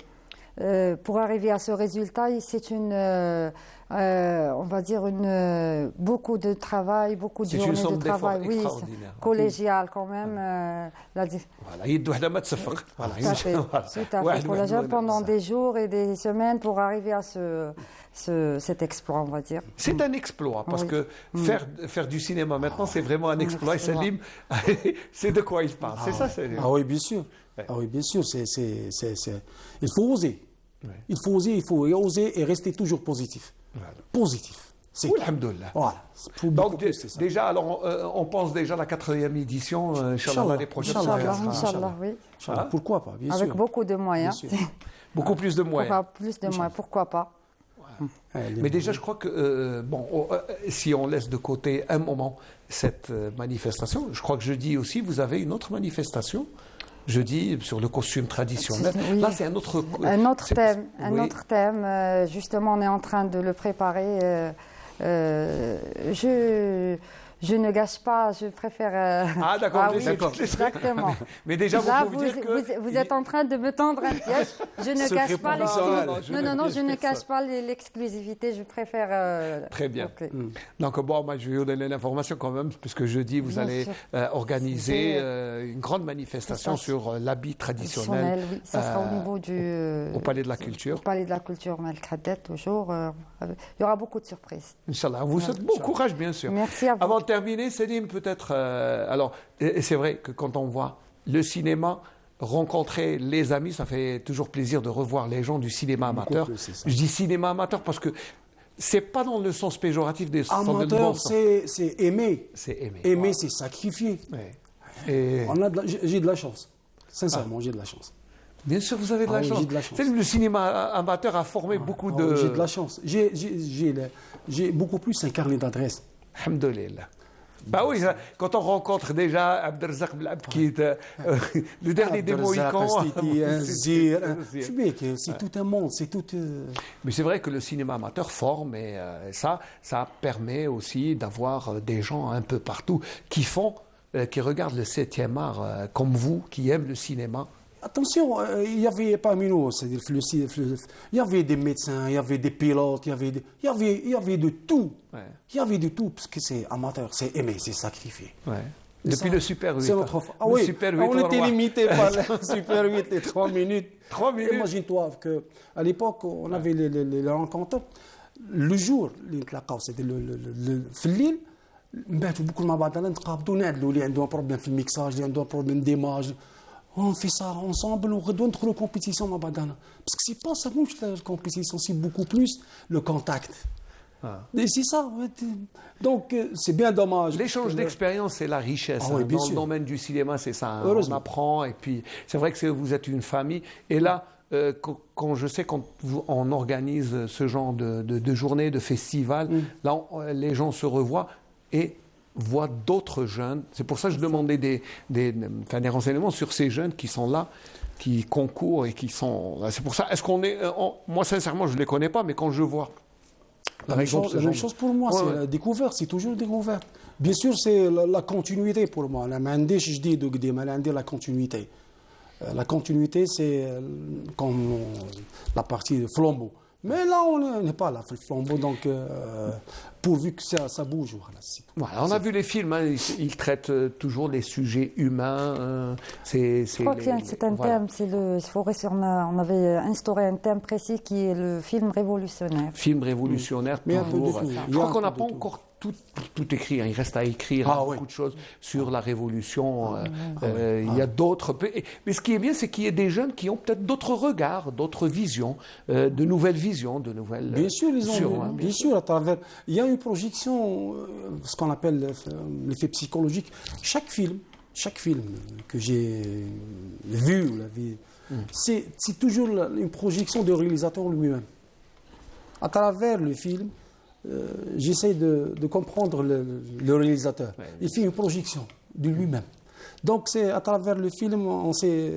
pour arriver à ce résultat, c'est on va dire beaucoup de travail, beaucoup de journées de travail, collégial quand même. Collégial pendant des jours et des semaines pour arriver à cet exploit, on va dire.
C'est un exploit, parce que faire du cinéma maintenant, c'est vraiment un exploit. Et Salim, c'est de quoi il parle. C'est ça, Salim.
Ah oui, bien sûr. Ah oui, bien sûr. Il faut oser. Il faut oser et rester toujours positif.
Voilà.
Positif.
Alhamdoulilah.
Voilà.
Donc déjà, alors, on pense déjà à la 4e édition, Inch'Allah, l'année prochaine.
Inch'Allah, oui.
Pourquoi pas, bien sûr.
Avec beaucoup de moyens.
Beaucoup plus de moyens.
Pourquoi pas.
Mais déjà, je crois que, si on laisse de côté un moment cette manifestation, je crois que jeudi aussi, vous avez une autre manifestation jeudi sur le costume traditionnel.
Oui.
Là, c'est un autre
thème. Un
oui.
autre thème. Justement, on est en train de le préparer. Je ne gâche pas, je préfère...
Ah d'accord,
oui, exactement.
Mais déjà,
là,
vous dire que...
vous êtes en train de me tendre un piège. Je ne cache pas je ne cache pas l'exclusivité, je préfère...
Très bien. Okay. Donc bon, moi je vais vous donner l'information quand même, puisque jeudi, vous allez organiser une grande manifestation sur l'habit traditionnel.
Oui, ça sera au niveau
au Palais de la Culture.
Au Palais de la Culture, Malk Haddad, toujours. Il y aura beaucoup de surprises.
Inch'Allah, vous souhaite bon courage, bien sûr.
Merci à vous.
Avant de terminer, Selim, peut-être... alors, c'est vrai que quand on voit le cinéma, rencontrer les amis, ça fait toujours plaisir de revoir les gens du cinéma amateur. Je dis cinéma amateur parce que c'est pas dans le sens péjoratif des
amateur, c'est aimer.
C'est aimer.
Aimer, c'est sacrifier.
Ouais. Et...
J'ai de la chance. Sincèrement, j'ai de la chance.
Bien sûr, vous avez de la chance.
J'ai de la chance.
Le cinéma amateur a formé beaucoup de...
J'ai de la chance. J'ai beaucoup plus un carnet d'adresses.
Alhamdoulilah. Bah oui, quand on rencontre déjà Abdelrazak Blab, qui est le dernier des Mohicans.
C'est tout un monde, c'est tout...
Mais c'est vrai que le cinéma amateur forme et ça permet aussi d'avoir des gens un peu partout qui regardent le 7e art comme vous, qui aiment le cinéma.
Attention, il y avait parmi nous, c'est-à-dire il y avait des médecins, il y avait des pilotes, il y avait de tout. Ouais. Il y avait de tout, parce que c'est amateur, c'est aimer, c'est sacrifier.
Ouais. Depuis le Super 8.
C'est notre... Ah oui, Super 8, on était limité par le Super 8, les 3 minutes.
3 minutes.
Imagine-toi qu'à l'époque, on avait les rencontres. Le jour, c'était في الليل نباتوا بكل مع بعضنا نتقابلوا نعدلوا اللي عنده بروبليم في الميكساج اللي عنده بروبليم ديماج. On fait ça ensemble, on redonne trop de compétition à Badana. Parce que c'est pas ça la compétition, c'est beaucoup plus le contact. Et c'est ça. Donc, c'est bien dommage.
L'échange d'expérience, c'est la richesse. Dans le domaine du cinéma, c'est ça. On apprend. Et puis, c'est vrai que vous êtes une famille. Et là, quand on organise ce genre de journée, de festival, là, les gens se revoient et voient d'autres jeunes. C'est pour ça que je demandais des renseignements sur ces jeunes qui sont là, qui concourent et qui sont... C'est pour ça, est-ce qu'on est... moi, sincèrement, je ne les connais pas, mais quand je vois...
La même chose pour moi, c'est la découverte, c'est toujours découverte. Bien sûr, c'est la continuité pour moi. La continuité. La continuité, c'est comme la partie de flambeau. Mais là, on n'est pas là, le flambeau, donc pourvu que ça bouge.
Voilà, on a vu les films, ils traitent toujours les sujets humains.
Je crois que c'est un thème, on avait instauré un thème précis qui est le film révolutionnaire.
Film révolutionnaire, toujours. Je crois qu'on n'a pas encore tout écrit, il reste à écrire beaucoup de choses sur la révolution. Il y a d'autres... Mais ce qui est bien, c'est qu'il y ait des jeunes qui ont peut-être d'autres regards, d'autres visions, de nouvelles visions, de nouvelles...
Bien sûr, bien sûr, à travers... Il y a une projection, ce qu'on appelle l'effet psychologique. Chaque film que j'ai vu, c'est toujours une projection du réalisateur lui-même. À travers le film, j'essaie de comprendre le réalisateur. Il fait une projection de lui-même. Donc, c'est à travers le film, on sait.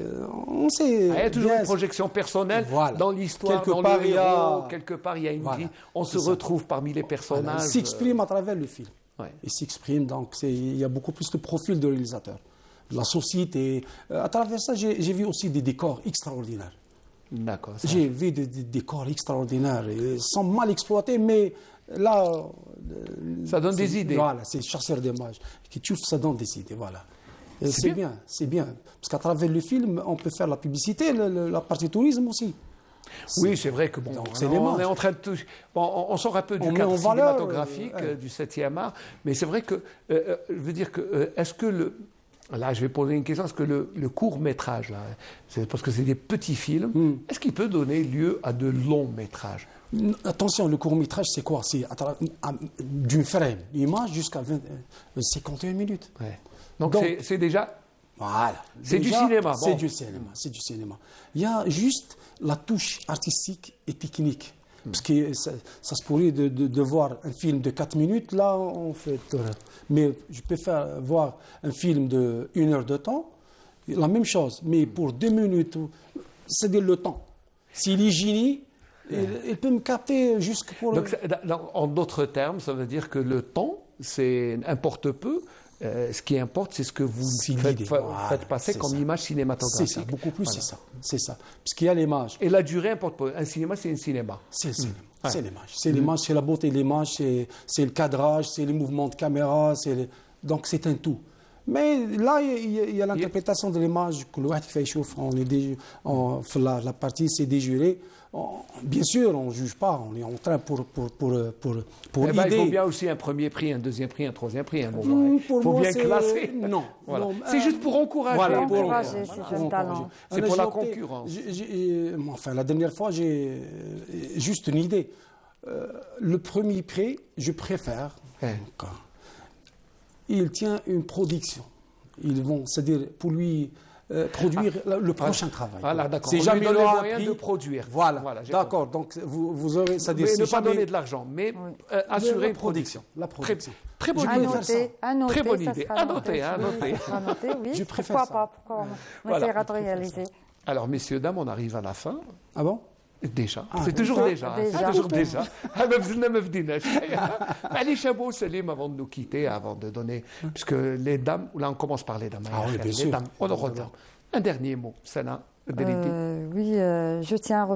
Il y a toujours une projection personnelle dans l'histoire, dans le héros. Quelque part, il y a une vie. On se retrouve parmi les personnages.
Il s'exprime à travers le film. Il s'exprime, donc il y a beaucoup plus de profil de réalisateur. La société. À travers ça, j'ai vu aussi des décors extraordinaires.
D'accord.
J'ai vu des décors extraordinaires. Ils sont mal exploités, mais là...
Ça donne des idées.
Voilà, c'est chasseur d'images. Ça donne des idées, voilà. C'est bien, c'est bien. Parce qu'à travers le film, on peut faire la publicité, la partie tourisme aussi.
Oui, c'est vrai que on est en train de on sort un peu du cadre cinématographique du 7e art, mais c'est vrai que je veux dire que est-ce que là, je vais poser une question. Est-ce que le court-métrage, là, c'est parce que c'est des petits films, est-ce qu'il peut donner lieu à de longs métrages?
Attention, le court-métrage, c'est quoi? C'est d'une frame, image jusqu'à 51 minutes.
Ouais. Donc c'est déjà...
Voilà.
C'est du cinéma.
C'est du cinéma, c'est du cinéma. Il y a juste la touche artistique et technique. Parce que ça se pourrait de voir un film de 4 minutes, là, on fait... Mais je peux voir un film de 1 heure de temps, la même chose, mais pour 2 minutes, c'est-à-dire le temps. S'il est génie, il peut me capter jusque pour...
Donc, en d'autres termes, ça veut dire que le temps, c'est importe peu. Ce qui importe, c'est ce que vous faites passer comme image cinématographique.
C'est ça, beaucoup plus, voilà. C'est ça. Parce qu'il y a l'image.
Et la durée importe peu. Un cinéma, c'est un cinéma.
C'est le cinéma. C'est l'image. C'est l'image, c'est la beauté de l'image, c'est le cadrage, c'est les mouvements de caméra, donc c'est un tout. Mais là, il y a l'interprétation de l'image que le fait chauffe. La partie, c'est déjuré. Bien sûr, on ne juge pas, on est en train pour
il faut bien aussi un premier prix, un deuxième prix, un troisième prix. Il faut bien classer.
Non.
Voilà. C'est juste pour encourager.
Voilà, pour encourager ces jeunes talents.
C'est pour la concurrence.
Enfin, la dernière fois, j'ai juste une idée. Le premier prix, je préfère. Il tient une production. Ils vont, c'est-à-dire pour lui... produire le prochain travail.
Voilà, d'accord.
C'est jamais
les moyens de produire.
Voilà d'accord. Donc vous aurez, c'est-à-dire
ne pas donner de l'argent, mais assurer une production.
La production.
Très bonne idée. Très bonne idée. À noter.
Oui. Pourquoi pas? Pourquoi on essaiera de réaliser.
Alors, messieurs, dames, on arrive à la fin.
Ah bon?
Déjà. C'est toujours déjà. C'est toujours déjà. Allez, Chabot, Salim, avant de nous quitter, avant de donner... Puisque les dames... Là, on commence par les dames.
Les dames,
on en revient. Un dernier mot, Sana.
Oui, je tiens à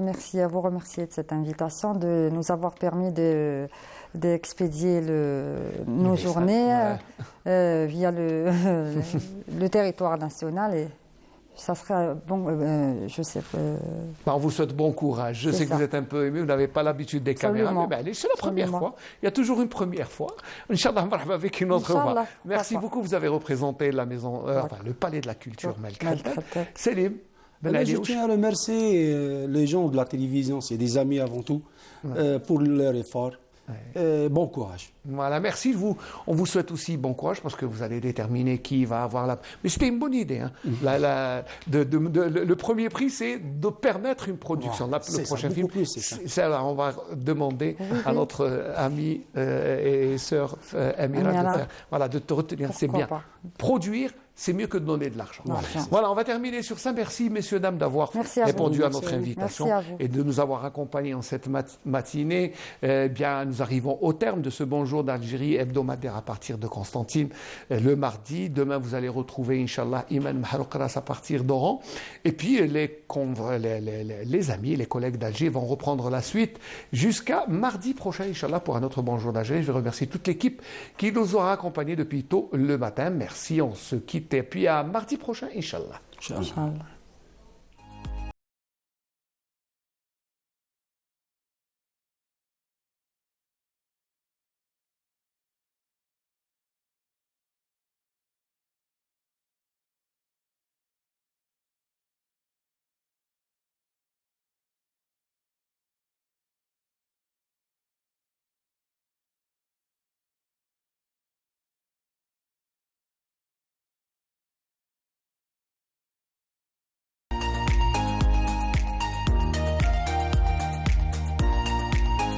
vous remercier de cette invitation, de nous avoir permis d'expédier nos journées via le territoire national. Et ça serait bon, je sais.
On vous souhaite bon courage. Je sais que vous êtes un peu ému, vous n'avez pas l'habitude des caméras, mais allez, c'est la première fois. Il y a toujours une première fois. Inch'Allah, avec une autre fois. Merci beaucoup, vous avez représenté la maison, le palais de la culture Melk-Khattab. Selim.
Je tiens à remercier les gens de la télévision, c'est des amis avant tout, pour leur effort. Bon courage.
Voilà, merci. On vous souhaite aussi bon courage parce que vous allez déterminer qui va avoir la... Mais c'était une bonne idée. Hein. Le premier prix, c'est de permettre une production. Le prochain film, ça, on va demander à notre ami et sœur Amira de te retenir. C'est bien. Produire, c'est mieux que de donner de l'argent. Voilà, on va terminer sur ça. Merci, messieurs, dames, d'avoir répondu à notre invitation et de nous avoir accompagnés en cette matinée. Bien, nous arrivons au terme de ce Bonjour d'Algérie hebdomadaire à partir de Constantine le mardi. Demain, vous allez retrouver, Inch'Allah, Iman Maharoukras à partir d'Oran. Et puis, les amis, les collègues d'Alger vont reprendre la suite jusqu'à mardi prochain, Inch'Allah, pour un autre Bonjour d'Algérie. Je vais remercier toute l'équipe qui nous aura accompagnés depuis tôt le matin. Merci, on se quitte. Et puis à mardi prochain, Inch'Allah.
Inch'Allah.